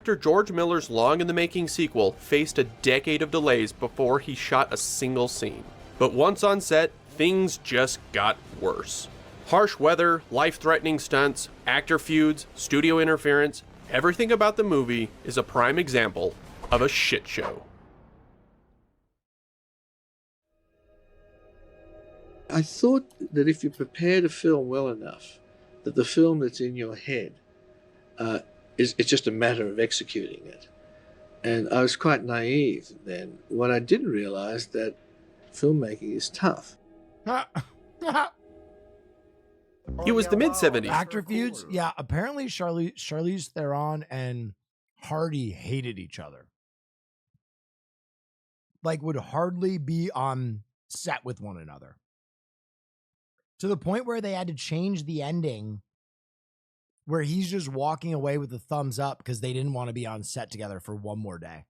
Actor George Miller's long-in-the-making sequel faced a decade of delays before he shot a single scene. But once on set, things just got worse. Harsh weather, life-threatening stunts, actor feuds, studio interference, everything about the movie is a prime example of a shit show. I thought that if you prepared a film well enough, that the film that's in your head it's just a matter of executing it. And I was quite naive then. What I didn't realize that filmmaking is tough. It was the mid-70s. Actor feuds? Yeah, apparently Charlize Theron and Hardy hated each other. Like, would hardly be on set with one another. To the point where they had to change the ending where he's just walking away with a thumbs up because they didn't want to be on set together for one more day.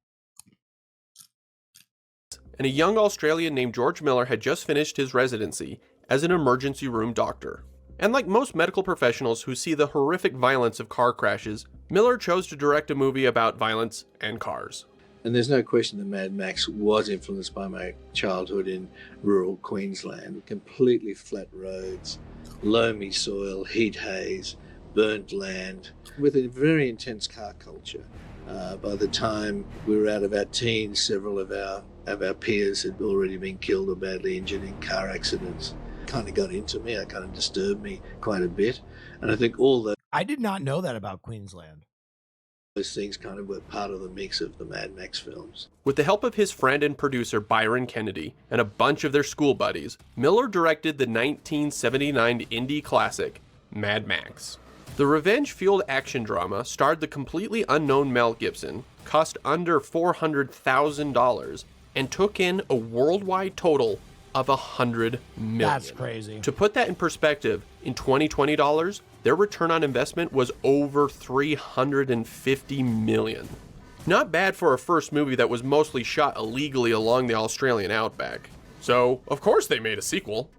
And a young Australian named George Miller had just finished his residency as an emergency room doctor. And like most medical professionals who see the horrific violence of car crashes, Miller chose to direct a movie about violence and cars. And there's no question that Mad Max was influenced by my childhood in rural Queensland. Completely flat roads, loamy soil, heat haze, burnt land, with a very intense car culture. By the time we were out of our teens, several of our peers had already been killed or badly injured in car accidents. Kind of got into me, it kind of disturbed me quite a bit. And I think all those I did not know that about Queensland. things kind of were part of the mix of the Mad Max films. With the help of his friend and producer Byron Kennedy and a bunch of their school buddies, Miller directed the 1979 indie classic, Mad Max. The revenge-fueled action drama starred the completely unknown Mel Gibson, cost under $400,000, and took in a worldwide total of $100 million. That's crazy. To put that in perspective, in 2020 dollars, their return on investment was over $350 million. Not bad for a first movie that was mostly shot illegally along the Australian outback. So, of course they made a sequel.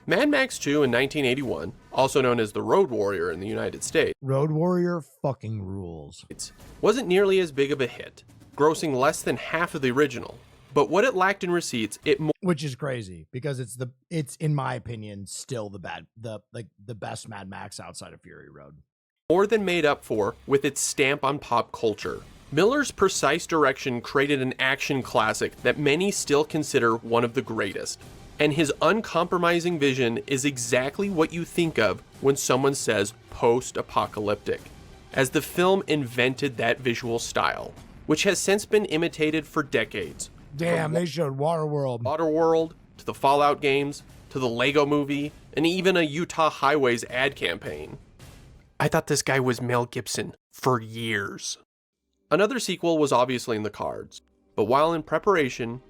Mad Max 2 in 1981, also known as The Road Warrior in the United States, Road Warrior fucking rules. wasn't nearly as big of a hit, grossing less than half of the original. But what it lacked in receipts, which is crazy because it's in my opinion still the best Mad Max outside of Fury Road. More than made up for with its stamp on pop culture. Miller's precise direction created an action classic that many still consider one of the greatest. And his uncompromising vision is exactly what you think of when someone says post-apocalyptic, as the film invented that visual style, which has since been imitated for decades. Damn, they showed Waterworld, to the Fallout games, to the Lego movie, and even a Utah Highways ad campaign. I thought this guy was Mel Gibson for years. Another sequel was obviously in the cards, but while in preparation,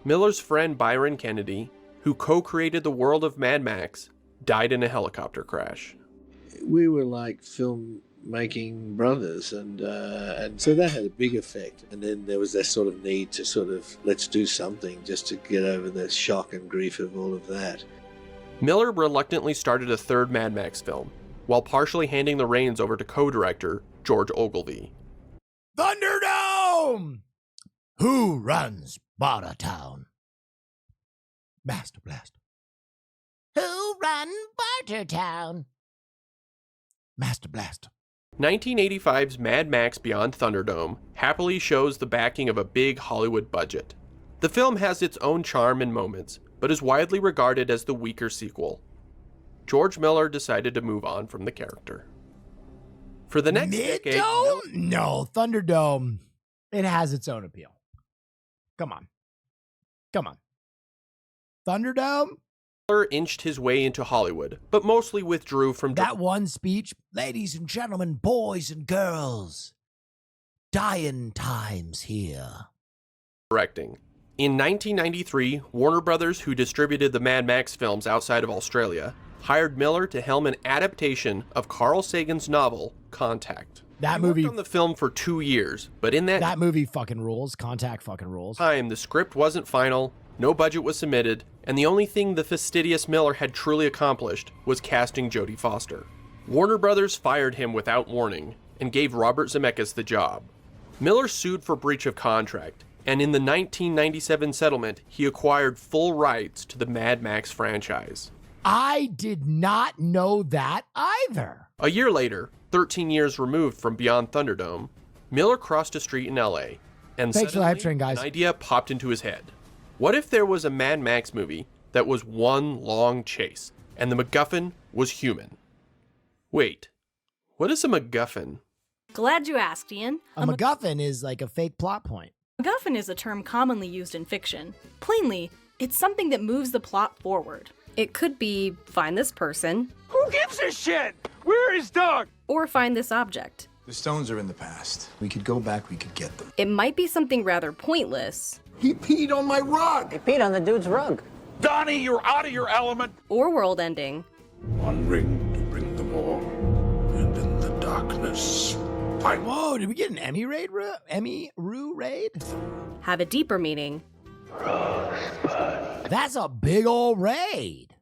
Miller's friend Byron Kennedy, who co-created the world of Mad Max, died in a helicopter crash. We were like filmmaking brothers, and so that had a big effect. And then there was that sort of need to sort of, let's do something just to get over the shock and grief of all of that. Miller reluctantly started a third Mad Max film, while partially handing the reins over to co-director George Ogilvy. Thunderdome! Who runs Bartertown? Master Blaster. Who run Bartertown? Master Blaster. 1985's Mad Max Beyond Thunderdome happily shows the backing of a big Hollywood budget. The film has its own charm and moments, but is widely regarded as the weaker sequel. George Miller decided to move on from the character. For the next decade... No, Thunderdome. It has its own appeal. Come on. Thunderdome? Miller inched his way into Hollywood, but mostly withdrew from... That one speech, ladies and gentlemen, boys and girls, dying times here. Directing. In 1993, Warner Brothers, who distributed the Mad Max films outside of Australia, hired Miller to helm an adaptation of Carl Sagan's novel, Contact. That He movie worked on the film for 2 years, but in that movie fucking rules. Contact fucking rules. time, the script wasn't final, no budget was submitted, and the only thing the fastidious Miller had truly accomplished was casting Jodie Foster. Warner Brothers fired him without warning and gave Robert Zemeckis the job. Miller sued for breach of contract, and in the 1997 settlement, he acquired full rights to the Mad Max franchise. I did not know that either. A year later, 13 years removed from Beyond Thunderdome, Miller crossed a street in LA, and Thanks for the hype train, suddenly guys. an idea popped into his head. What if there was a Mad Max movie that was one long chase, and the MacGuffin was human? Wait, what is a MacGuffin? Glad you asked, Ian. A MacGuffin is like a fake plot point. MacGuffin is a term commonly used in fiction. Plainly, it's something that moves the plot forward. It could be, find this person. Who gives a shit? Where is Doug? Or find this object. The stones are in the past. We could go back, we could get them. It might be something rather pointless. He peed on my rug. He peed on the dude's rug. Donnie, you're out of your element. Or world-ending. One ring to bring them all, and in the darkness, Whoa, did we get an Emmy raid? Rue raid? Have a deeper meaning. That's a big old raid.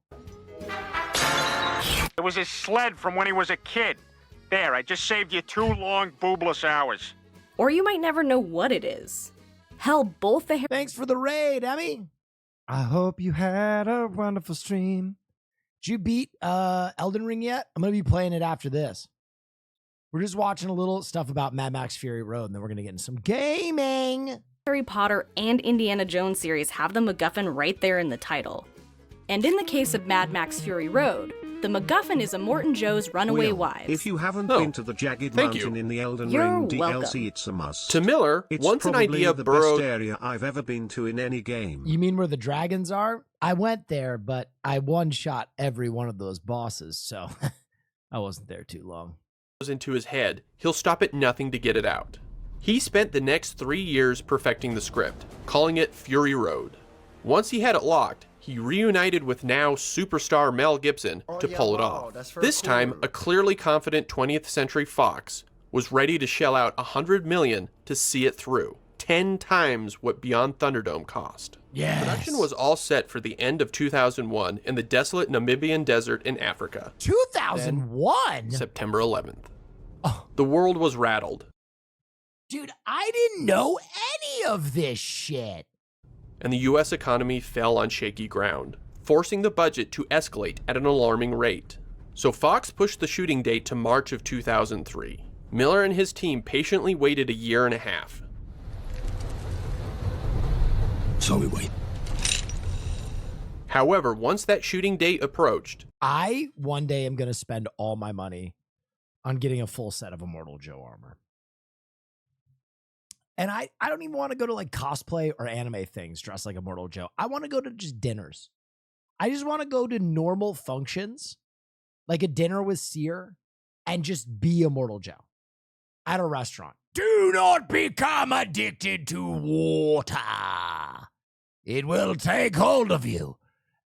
It was his sled from when he was a kid. There, I just saved you 2 long, boobless hours. Or you might never know what it is. Hell, both the... Thanks for the raid, Emmy. I hope you had a wonderful stream. Did you beat Elden Ring yet? I'm going to be playing it after this. We're just watching a little stuff about Mad Max Fury Road, and then we're going to get into some gaming. Harry Potter and Indiana Jones series have the MacGuffin right there in the title. And in the case of Mad Max Fury Road, the MacGuffin is Immortan Joe's runaway wives. If you haven't been to the Jagged Mountain in the Elden Ring DLC, it's a must. To Miller, it's once an probably idea the burrowed... best area I've ever been to in any game. You mean where the dragons are? I went there, but I one-shot every one of those bosses, so I wasn't there too long. ...into his head, he'll stop at nothing to get it out. He spent the next 3 years perfecting the script, calling it Fury Road. Once he had it locked, he reunited with now superstar Mel Gibson to pull it off. This time, a clearly confident 20th Century Fox was ready to shell out $100 million to see it through, 10 times what Beyond Thunderdome cost. Yes. Production was all set for the end of 2001 in the desolate Namibian desert in Africa. 2001? September 11th. Oh. The world was rattled. Dude, I didn't know any of this shit. And the US economy fell on shaky ground, forcing the budget to escalate at an alarming rate. So Fox pushed the shooting date to March of 2003. Miller and his team patiently waited a year and a half. So we wait. However, once that shooting date approached, I one day am going to spend all my money on getting a full set of Immortal Joe armor. And I don't even want to go to like cosplay or anime things dressed like Immortal Joe. I want to go to just dinners. I just want to go to normal functions, like a dinner with Seer, and just be Immortal Joe at a restaurant. Do not become addicted to water. It will take hold of you,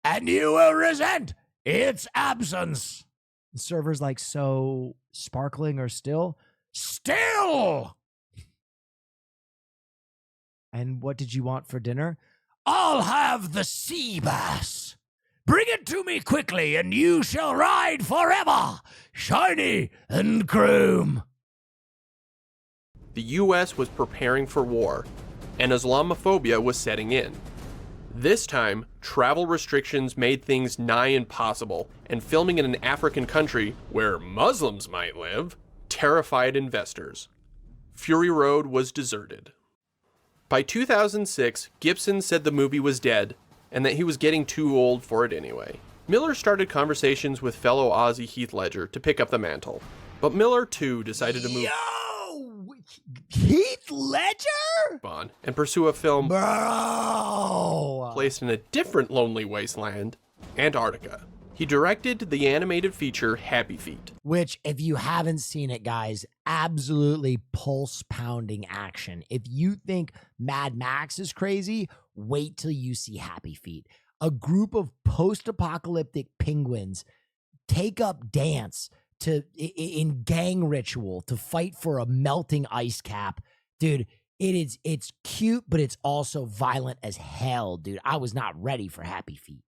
and you will resent its absence. The server's like, so sparkling or still? Still! And what did you want for dinner? I'll have the sea bass. Bring it to me quickly, and you shall ride forever, shiny and chrome. The US was preparing for war, and Islamophobia was setting in. This time, travel restrictions made things nigh impossible, and filming in an African country where Muslims might live terrified investors. Fury Road was deserted. By 2006, Gibson said the movie was dead, and that he was getting too old for it anyway. Miller started conversations with fellow Aussie Heath Ledger to pick up the mantle, but Miller too decided to move Heath Ledger on and pursue a film Bro. placed in a different lonely wasteland, Antarctica. He directed the animated feature Happy Feet, which, if you haven't seen it, guys, absolutely pulse-pounding action. If you think Mad Max is crazy, wait till you see Happy Feet. A group of post-apocalyptic penguins take up dance in gang ritual to fight for a melting ice cap. Dude, it's cute, but it's also violent as hell, dude. I was not ready for Happy Feet.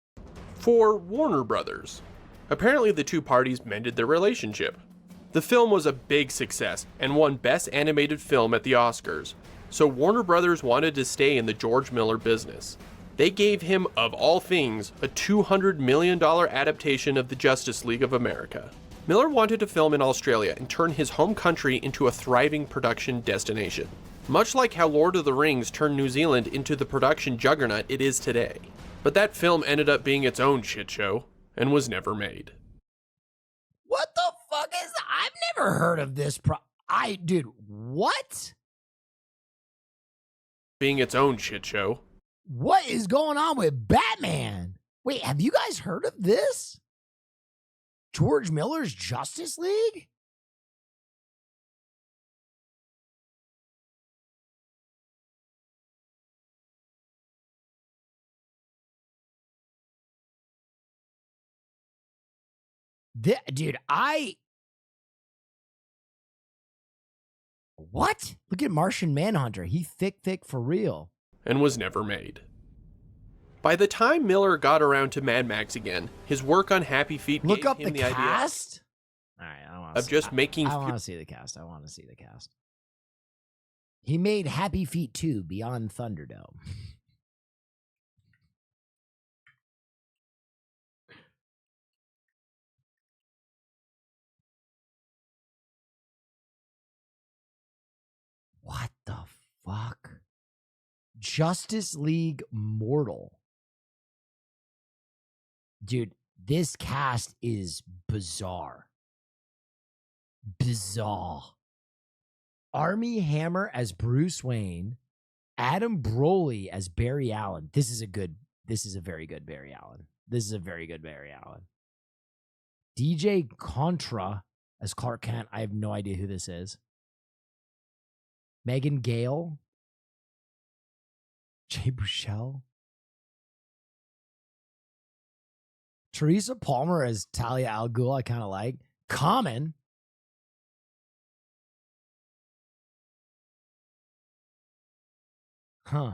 For Warner Brothers. Apparently the two parties mended their relationship. The film was a big success and won Best Animated Film at the Oscars, so Warner Brothers wanted to stay in the George Miller business. They gave him, of all things, a $200 million adaptation of the Justice League of America. Miller wanted to film in Australia and turn his home country into a thriving production destination, much like how Lord of the Rings turned New Zealand into the production juggernaut it is today. But that film ended up being its own shit show and was never made. What the fuck is that? I've never heard of this dude, what? Being its own shit show. What is going on with Batman? Wait, have you guys heard of this? George Miller's Justice League? Dude, what? Look at Martian Manhunter. He thick for real. And was never made. By the time Miller got around to Mad Max again, his work on Happy Feet Look gave up him the the idea cast. All right, I want of just making. I want to see the cast. I want to see the cast. He made Happy Feet 2 Beyond Thunderdome. What the fuck? Justice League Mortal. Dude, this cast is bizarre. Bizarre. Armie Hammer as Bruce Wayne. Adam Broley as Barry Allen. This is a very good Barry Allen. DJ Contra as Clark Kent. I have no idea who this is. Megan Gale. Jay Bouchel. Teresa Palmer as Talia al Ghul, I kind of like. Common. Huh.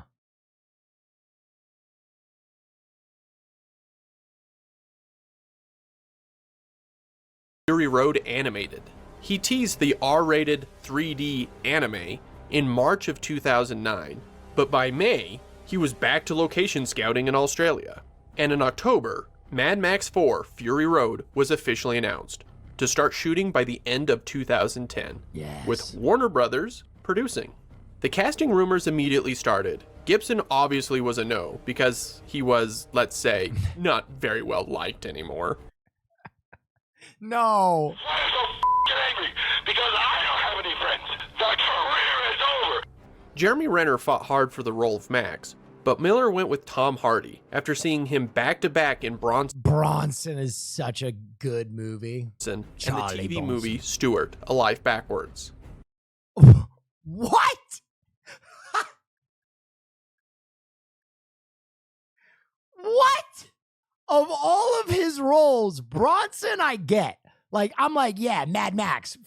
Fury Road animated. He teased the R-rated 3D anime in March of 2009, but by May, he was back to location scouting in Australia. And in October, Mad Max 4 Fury Road was officially announced to start shooting by the end of 2010, with Warner Brothers producing. The casting rumors immediately started. Gibson obviously was a no, because he was, let's say, not very well liked anymore. No. I'm so angry because I don't have any friends. The career is over. Jeremy Renner fought hard for the role of Max, but Miller went with Tom Hardy after seeing him back-to-back in Bronson. Bronson is such a good movie. And Charlie the TV Bronson. movie Stewart, A Life Backwards. What? What? Of all of his roles, Bronson I get. Like, I'm like, yeah, Mad Max.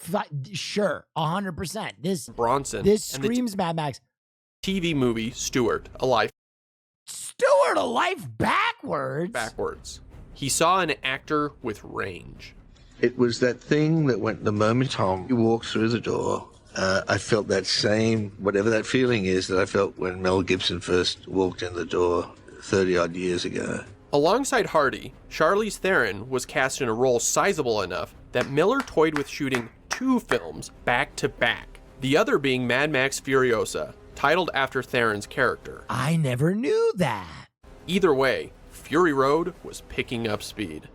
Sure, 100%. This screams Mad Max. TV movie Stewart, A Life. Stewart, A Life Backwards? He saw an actor with range. It was that thing that went the moment Tom walked through the door. I felt that same, whatever that feeling is, that I felt when Mel Gibson first walked in the door 30-odd years ago. Alongside Hardy, Charlize Theron was cast in a role sizable enough that Miller toyed with shooting 2 films back-to-back, the other being Mad Max Furiosa, titled after Theron's character. I never knew that. Either way, Fury Road was picking up speed.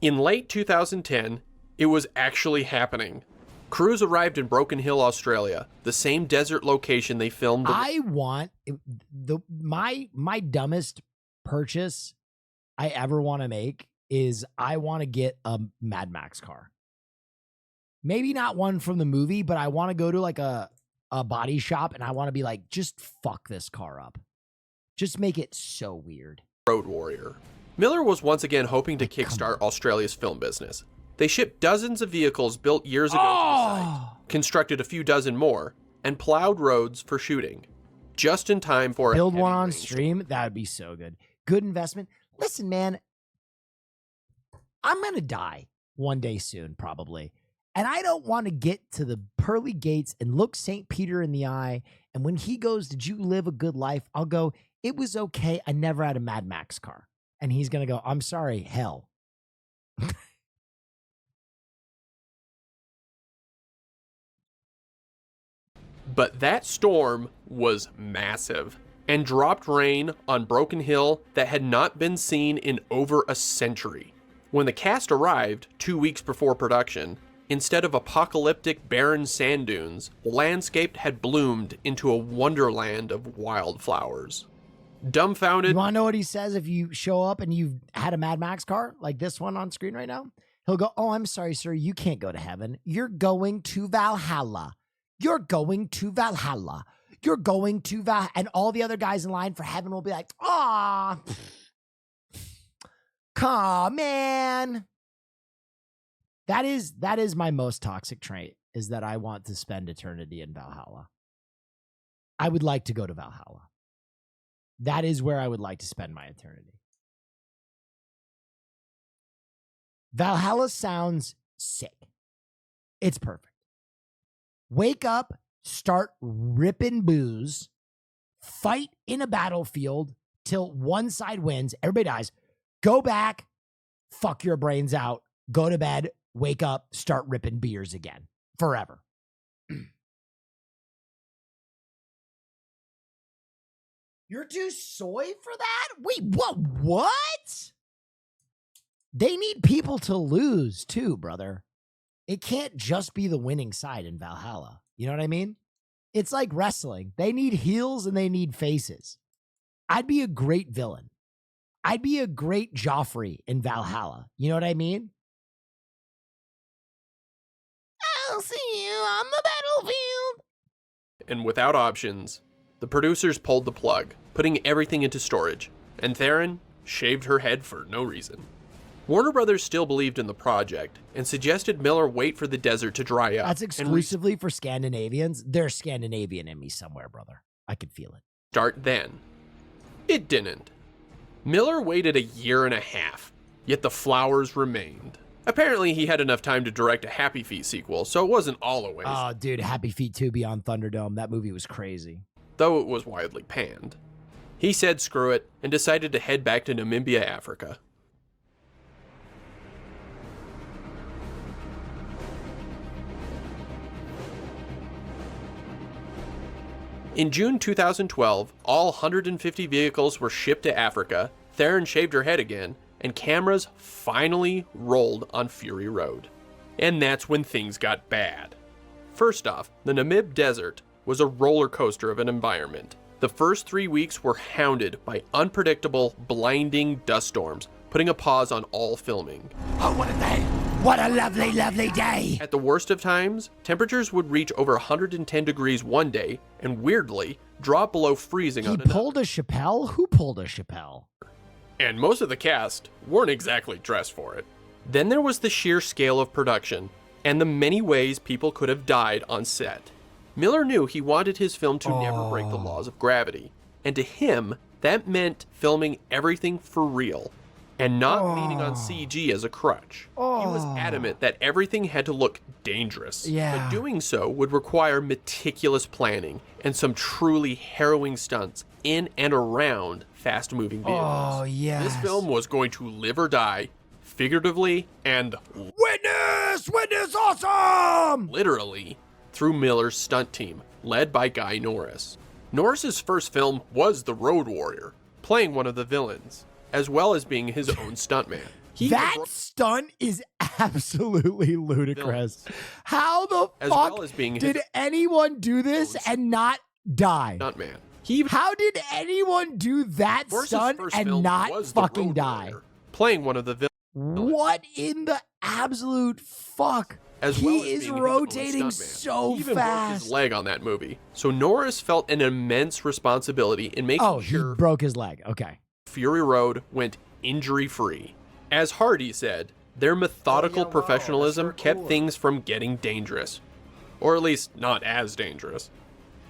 In late 2010, it was actually happening. Crews arrived in Broken Hill, Australia, the same desert location they filmed. I want my dumbest purchase I ever want to make is I want to get a Mad Max car. Maybe not one from the movie, but I want to go to like a body shop and I want to be like, just fuck this car up. Just make it so weird. Road Warrior. Miller was once again hoping to kickstart Australia's film business. They shipped dozens of vehicles built years ago to the site, constructed a few dozen more, and plowed roads for shooting. Just in time for build one on stream. That would be so good. Good investment. Listen, man, I'm going to die one day soon, probably. And I don't want to get to the pearly gates and look St. Peter in the eye. And when he goes, did you live a good life? I'll go, it was okay. I never had a Mad Max car. And he's going to go, I'm sorry, hell. But that storm was massive and dropped rain on Broken Hill that had not been seen in over a century. When the cast arrived 2 weeks before production, instead of apocalyptic barren sand dunes, landscape had bloomed into a wonderland of wildflowers. Dumbfounded. You want to know what he says if you show up and you've had a Mad Max car like this one on screen right now? He'll go, oh, I'm sorry, sir. You can't go to heaven. You're going to Valhalla. You're going to Valhalla. You're going to Valhalla. And all the other guys in line for heaven will be like, aw, come man. That is my most toxic trait, is that I want to spend eternity in Valhalla. I would like to go to Valhalla. That is where I would like to spend my eternity. Valhalla sounds sick. It's perfect. Wake up, start ripping booze, fight in a battlefield till one side wins, everybody dies, go back, fuck your brains out, go to bed, wake up, start ripping beers again. Forever. You're too soy for that? Wait, what? They need people to lose too, brother. It can't just be the winning side in Valhalla. You know what I mean? It's like wrestling. They need heels and they need faces. I'd be a great villain. I'd be a great Joffrey in Valhalla. You know what I mean? I'll see you on the battlefield. And without options, the producers pulled the plug, putting everything into storage, and Theron shaved her head for no reason. Warner Brothers still believed in the project and suggested Miller wait for the desert to dry up. That's exclusively for Scandinavians. There's Scandinavian in me somewhere, brother. I can feel it. Start then. It didn't. Miller waited a year and a half, yet the flowers remained. Apparently he had enough time to direct a Happy Feet sequel, so it wasn't all a waste. Oh, dude, Happy Feet 2 Beyond Thunderdome. That movie was crazy. Though it was widely panned. He said screw it and decided to head back to Namibia, Africa. In June 2012, all 150 vehicles were shipped to Africa, Theron shaved her head again, and cameras finally rolled on Fury Road. And that's when things got bad. First off, the Namib Desert was a roller coaster of an environment. The first 3 weeks were hounded by unpredictable, blinding dust storms, putting a pause on all filming. Oh, what a day! What a lovely, lovely day! At the worst of times, temperatures would reach over 110 degrees one day, and weirdly, drop below freezing on another. He pulled a Chappelle? Who pulled a Chappelle? And most of the cast weren't exactly dressed for it. Then there was the sheer scale of production, and the many ways people could have died on set. Miller knew he wanted his film to never break the laws of gravity, and to him, that meant filming everything for real, and not leaning on CG as a crutch. He was adamant that everything had to look dangerous, but doing so would require meticulous planning and some truly harrowing stunts in and around fast-moving vehicles. Oh, yes. This film was going to live or die, figuratively and Witness awesome! Literally, through Miller's stunt team, led by Guy Norris. Norris's first film was The Road Warrior, playing one of the villains, as well as being his own stuntman. That stunt is absolutely ludicrous. How the fuck did anyone do this and not die? Stuntman. How did anyone do that stunt and not fucking die? Playing one of the villains. What in the absolute fuck? He is rotating so he even fast. Broke his leg on that movie. So Norris felt an immense responsibility in making sure he broke his leg. Okay. Fury Road went injury-free. As Hardy said, their methodical professionalism kept things from getting dangerous. Or at least not as dangerous.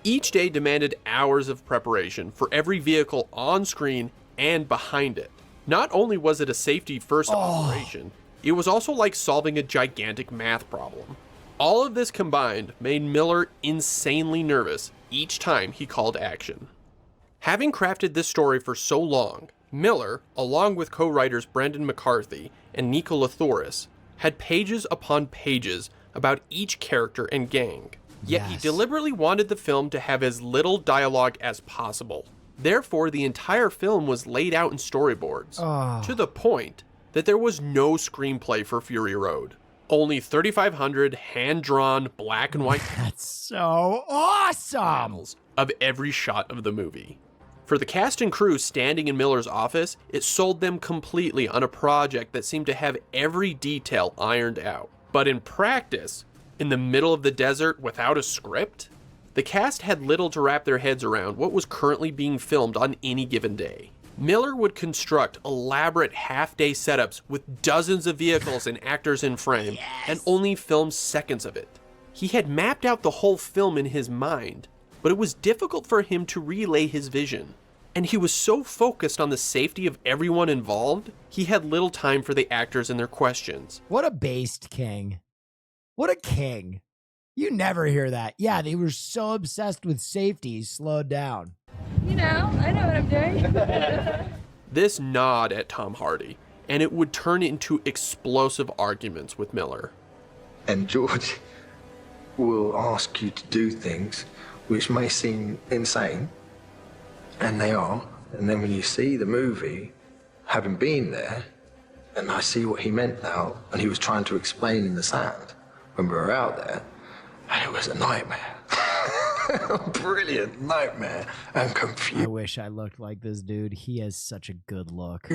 Each day demanded hours of preparation for every vehicle on screen and behind it. Not only was it a safety-first operation, it was also like solving a gigantic math problem. All of this combined made Miller insanely nervous each time he called action. Having crafted this story for so long, Miller, along with co-writers Brendan McCarthy and Nicola Thoris, had pages upon pages about each character and gang. Yet he deliberately wanted the film to have as little dialogue as possible. Therefore, the entire film was laid out in storyboards, to the point that there was no screenplay for Fury Road. Only 3,500 hand-drawn black and white That's so awesome panels of every shot of the movie. For the cast and crew standing in Miller's office, it sold them completely on a project that seemed to have every detail ironed out. But in practice, in the middle of the desert without a script, the cast had little to wrap their heads around what was currently being filmed on any given day. Miller would construct elaborate half-day setups with dozens of vehicles and actors in frame, and only film seconds of it. He had mapped out the whole film in his mind, but it was difficult for him to relay his vision. and he was so focused on the safety of everyone involved, he had little time for the actors and their questions. What a based king. What a king. You never hear that. Yeah, they were so obsessed with safety, he slowed down. You know, I know what I'm doing. This gnawed at Tom Hardy, and it would turn into explosive arguments with Miller. And George will ask you to do things which may seem insane, and they are. And then when you see the movie, having been there, and I see what he meant now, and he was trying to explain in the sand when we were out there, and it was a nightmare. A brilliant nightmare and confusing. I wish I looked like this dude. He has such a good look.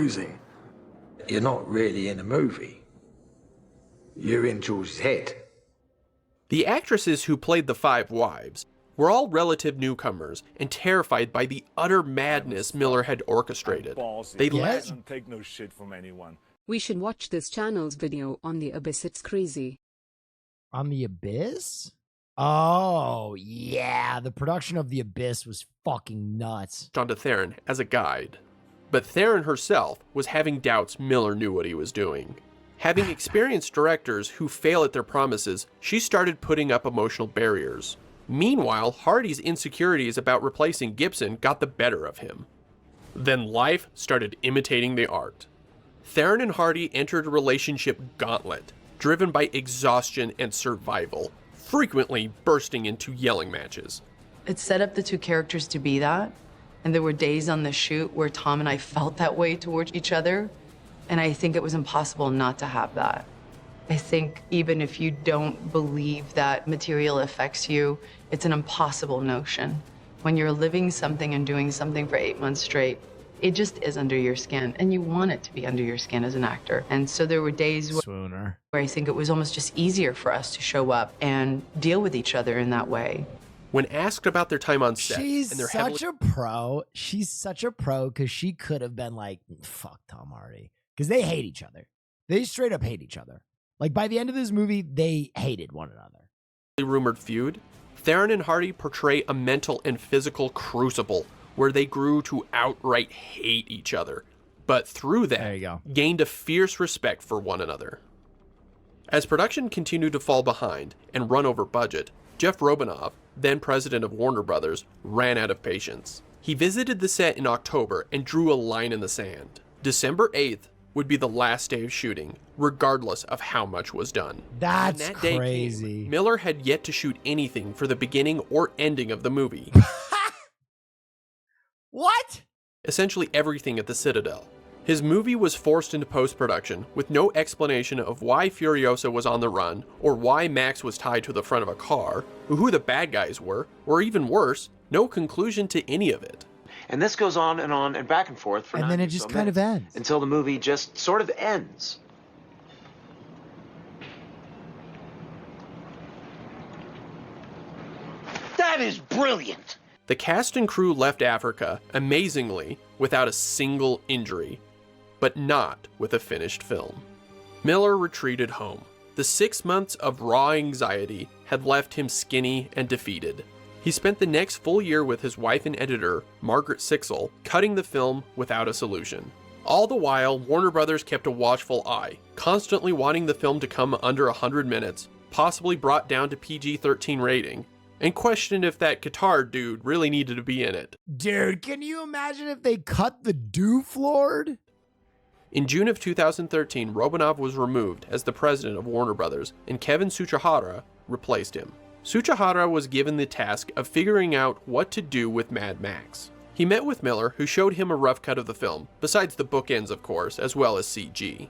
You're not really in a movie. You're in George's head. The actresses who played the five wives were all relative newcomers and terrified by the utter madness Miller had orchestrated. They don't take no shit from anyone. We should watch this channel's video on the Abyss. It's crazy. On the Abyss? Oh, yeah. The production of The Abyss was fucking nuts. Onto Theron as a guide. But Theron herself was having doubts Miller knew what he was doing. Having experienced directors who fail at their promises, she started putting up emotional barriers. Meanwhile, Hardy's insecurities about replacing Gibson got the better of him. Then life started imitating the art. Theron and Hardy entered a relationship gauntlet, driven by exhaustion and survival, frequently bursting into yelling matches. It set up the two characters to be that, and there were days on the shoot where Tom and I felt that way towards each other, and I think it was impossible not to have that. I think even if you don't believe that material affects you, it's an impossible notion. When you're living something and doing something for 8 months straight, it just is under your skin, and you want it to be under your skin as an actor. And so there were days where I think it was almost just easier for us to show up and deal with each other in that way. When asked about their time on set, She's and their such a pro. She's such a pro because she could have been like, fuck Tom Hardy. Because they hate each other. They straight up hate each other. Like, by the end of this movie, they hated one another. Rumored feud, Theron and Hardy portray a mental and physical crucible where they grew to outright hate each other, but through that, gained a fierce respect for one another. As production continued to fall behind and run over budget, Jeff Robinov, then president of Warner Brothers, ran out of patience. He visited the set in October and drew a line in the sand. December 8th would be the last day of shooting, regardless of how much was done. That's when that day crazy. Came, Miller had yet to shoot anything for the beginning or ending of the movie. What? Essentially everything at the Citadel. His movie was forced into post-production with no explanation of why Furiosa was on the run, or why Max was tied to the front of a car, or who the bad guys were, or even worse, no conclusion to any of it. And this goes on and back and forth for And then it just kind of ends. Until the movie just sort of ends. That is brilliant! The cast and crew left Africa, amazingly, without a single injury, but not with a finished film. Miller retreated home. The 6 months of raw anxiety had left him skinny and defeated. He spent the next full year with his wife and editor, Margaret Sixel, cutting the film without a solution. All the while, Warner Brothers kept a watchful eye, constantly wanting the film to come under 100 minutes, possibly brought down to PG-13 rating, and questioned if that guitar dude really needed to be in it. Dude, can you imagine if they cut the Dooflord? In June of 2013, Robinov was removed as the president of Warner Brothers, and Kevin Tsuchihara replaced him. Tsuchihara was given the task of figuring out what to do with Mad Max. He met with Miller, who showed him a rough cut of the film, besides the bookends of course, as well as CG.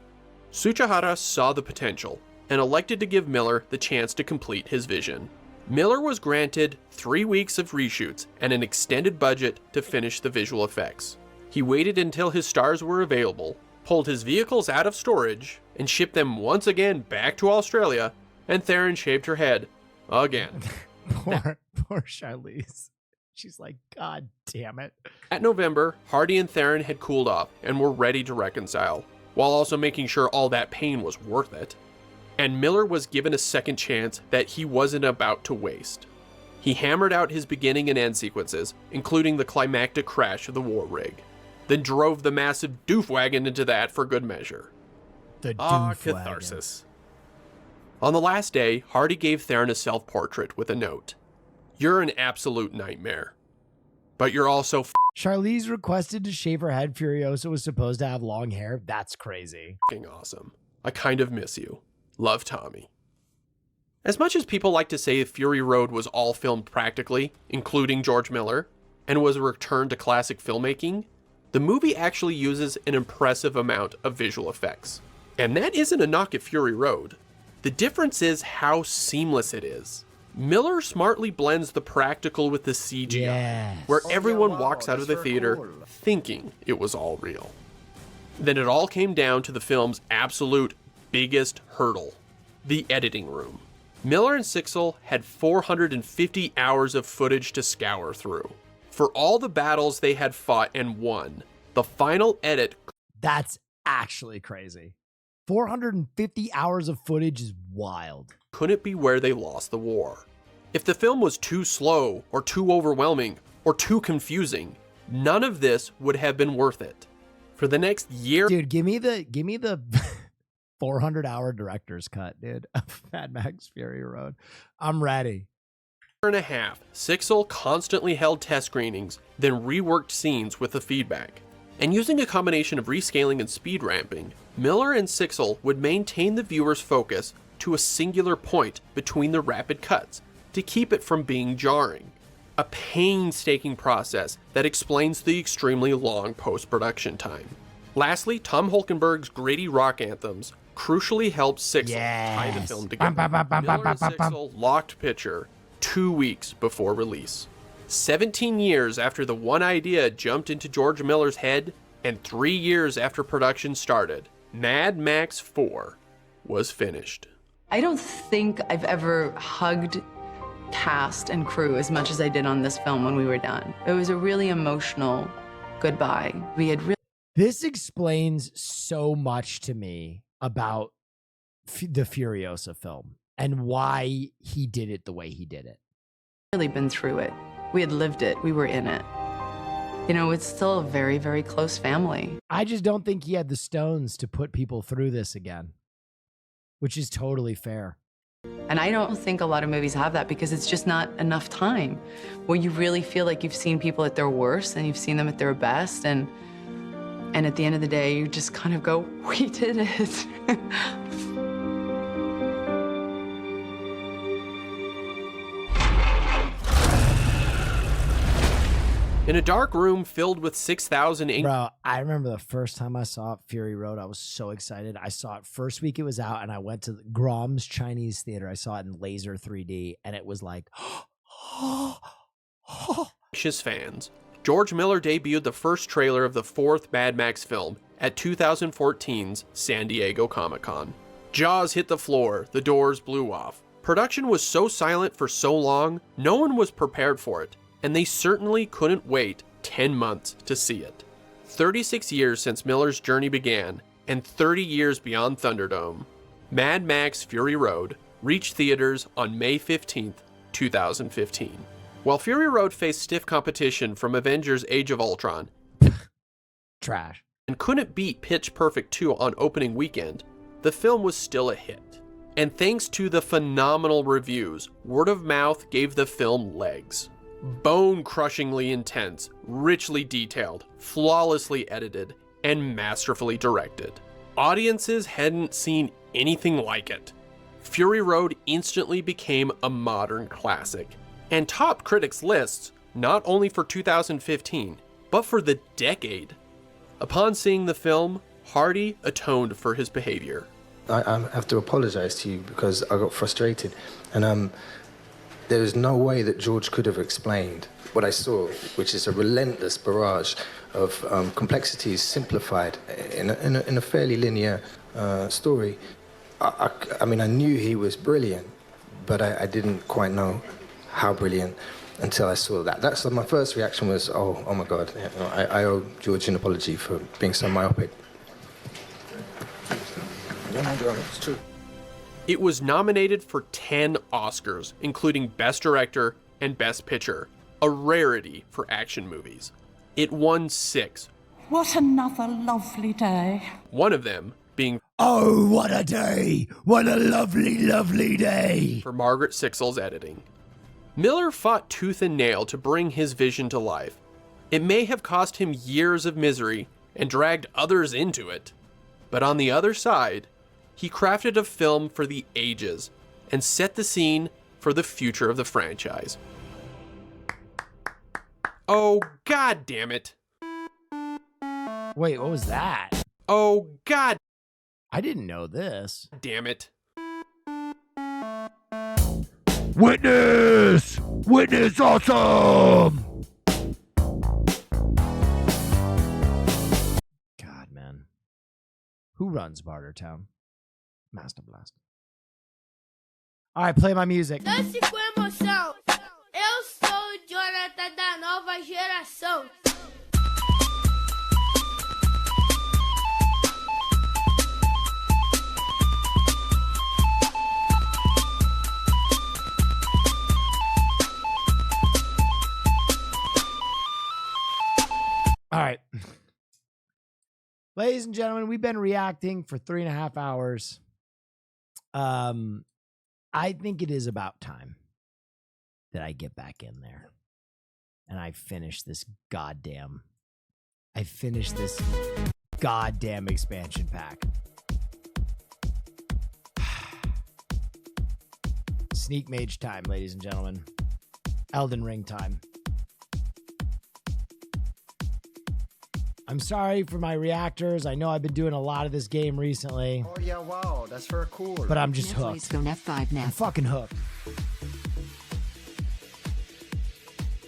Tsuchihara saw the potential, and elected to give Miller the chance to complete his vision. Miller was granted 3 weeks of reshoots and an extended budget to finish the visual effects. He waited until his stars were available, pulled his vehicles out of storage, and shipped them once again back to Australia, and Theron shaved her head. Again. Poor Charlize. She's like, God damn it. At November, Hardy and Theron had cooled off and were ready to reconcile, while also making sure all that pain was worth it. And Miller was given a second chance that he wasn't about to waste. He hammered out his beginning and end sequences, including the climactic crash of the war rig, then drove the massive doof wagon into that for good measure. The doof catharsis. On the last day, Hardy gave Theron a self-portrait with a note. "You're an absolute nightmare. But you're also Charlize requested to shave her head. Furiosa was supposed to have long hair. That's crazy. F***ing awesome. I kind of miss you. Love, Tommy." As much as people like to say Fury Road was all filmed practically, including George Miller, and was a return to classic filmmaking, the movie actually uses an impressive amount of visual effects. And that isn't a knock at Fury Road. The difference is how seamless it is. Miller smartly blends the practical with the CGI, where everyone walks out of the theater thinking it was all real. Then it all came down to the film's absolute biggest hurdle, the editing room. Miller and Sixel had 450 hours of footage to scour through. For all the battles they had fought and won, the final edit... That's actually crazy. 450 hours of footage is wild. Couldn't be where they lost the war. If the film was too slow, or too overwhelming, or too confusing, none of this would have been worth it. For the next year... Dude, give me the 400-hour director's cut, dude, of Mad Max Fury Road. I'm ready. And a half, Sixel constantly held test screenings, then reworked scenes with the feedback. And using a combination of rescaling and speed ramping, Miller and Sixel would maintain the viewer's focus to a singular point between the rapid cuts to keep it from being jarring. A painstaking process that explains the extremely long post-production time. Lastly, Tom Hulkenberg's gritty rock anthems crucially helped Sixel tie the film together. Miller and Sixel locked picture 2 weeks before release. 17 years after the one idea jumped into George Miller's head, and 3 years after production started, Mad Max 4 was finished. I don't think I've ever hugged cast and crew as much as I did on this film when we were done. It was a really emotional goodbye. We had really... This explains so much to me about the Furiosa film and why he did it the way he did it. Really been through it. We had lived it. We were in it. You know, it's still a very, very close family. I just don't think he had the stones to put people through this again, which is totally fair. And I don't think a lot of movies have that because it's just not enough time where you really feel like you've seen people at their worst and you've seen them at their best. And at the end of the day, you just kind of go, we did it. In a dark room filled with 6,000 Bro, I remember the first time I saw Fury Road, I was so excited. I saw it first week it was out, and I went to Grom's Chinese Theater. I saw it in laser 3D, and it was like, fans. George Miller debuted the first trailer of the fourth Mad Max film at 2014's San Diego Comic-Con. Jaws hit the floor, the doors blew off. Production was so silent for so long, no one was prepared for it, and they certainly couldn't wait 10 months to see it. 36 years since Miller's journey began, and 30 years beyond Thunderdome, Mad Max Fury Road reached theaters on May 15th, 2015. While Fury Road faced stiff competition from Avengers Age of Ultron, trash, and couldn't beat Pitch Perfect 2 on opening weekend, the film was still a hit. And thanks to the phenomenal reviews, word of mouth gave the film legs. Bone-crushingly intense, richly detailed, flawlessly edited, and masterfully directed. Audiences hadn't seen anything like it. Fury Road instantly became a modern classic, and topped critics' lists not only for 2015, but for the decade. Upon seeing the film, Hardy atoned for his behavior. I have to apologize to you because I got frustrated, and there is no way that George could have explained what I saw, which is a relentless barrage of complexities simplified in a fairly linear story. I mean, I knew he was brilliant, but I didn't quite know how brilliant until I saw that. That's my first reaction was, oh my God, I owe George an apology for being so myopic. It's true. It was nominated for 10 Oscars, including Best Director and Best Picture, a rarity for action movies. It won 6. What another lovely day. One of them being Oh, what a day! What a lovely, lovely day! for Margaret Sixel's editing. Miller fought tooth and nail to bring his vision to life. It may have cost him years of misery and dragged others into it. But on the other side, he crafted a film for the ages and set the scene for the future of the franchise. Oh, god damn it. Wait, what was that? Oh, god I didn't know this. damn it. Witness! Witness awesome! God, man. Who runs Bartertown? Master Blast. All right, play my music. Dance com emoção. Eu sou o Jonathan da nova geração. All right. Ladies and gentlemen, we've been reacting for 3.5 hours. I think it is about time that I get back in there and I finish this goddamn expansion pack. Sneak Mage time, ladies and gentlemen. Elden Ring time. I'm sorry for my reactors. I know I've been doing a lot of this game recently. Oh yeah, wow, that's very cool. But I'm just Neff, hooked. let's go Neff 5 Neff. I'm fucking hooked.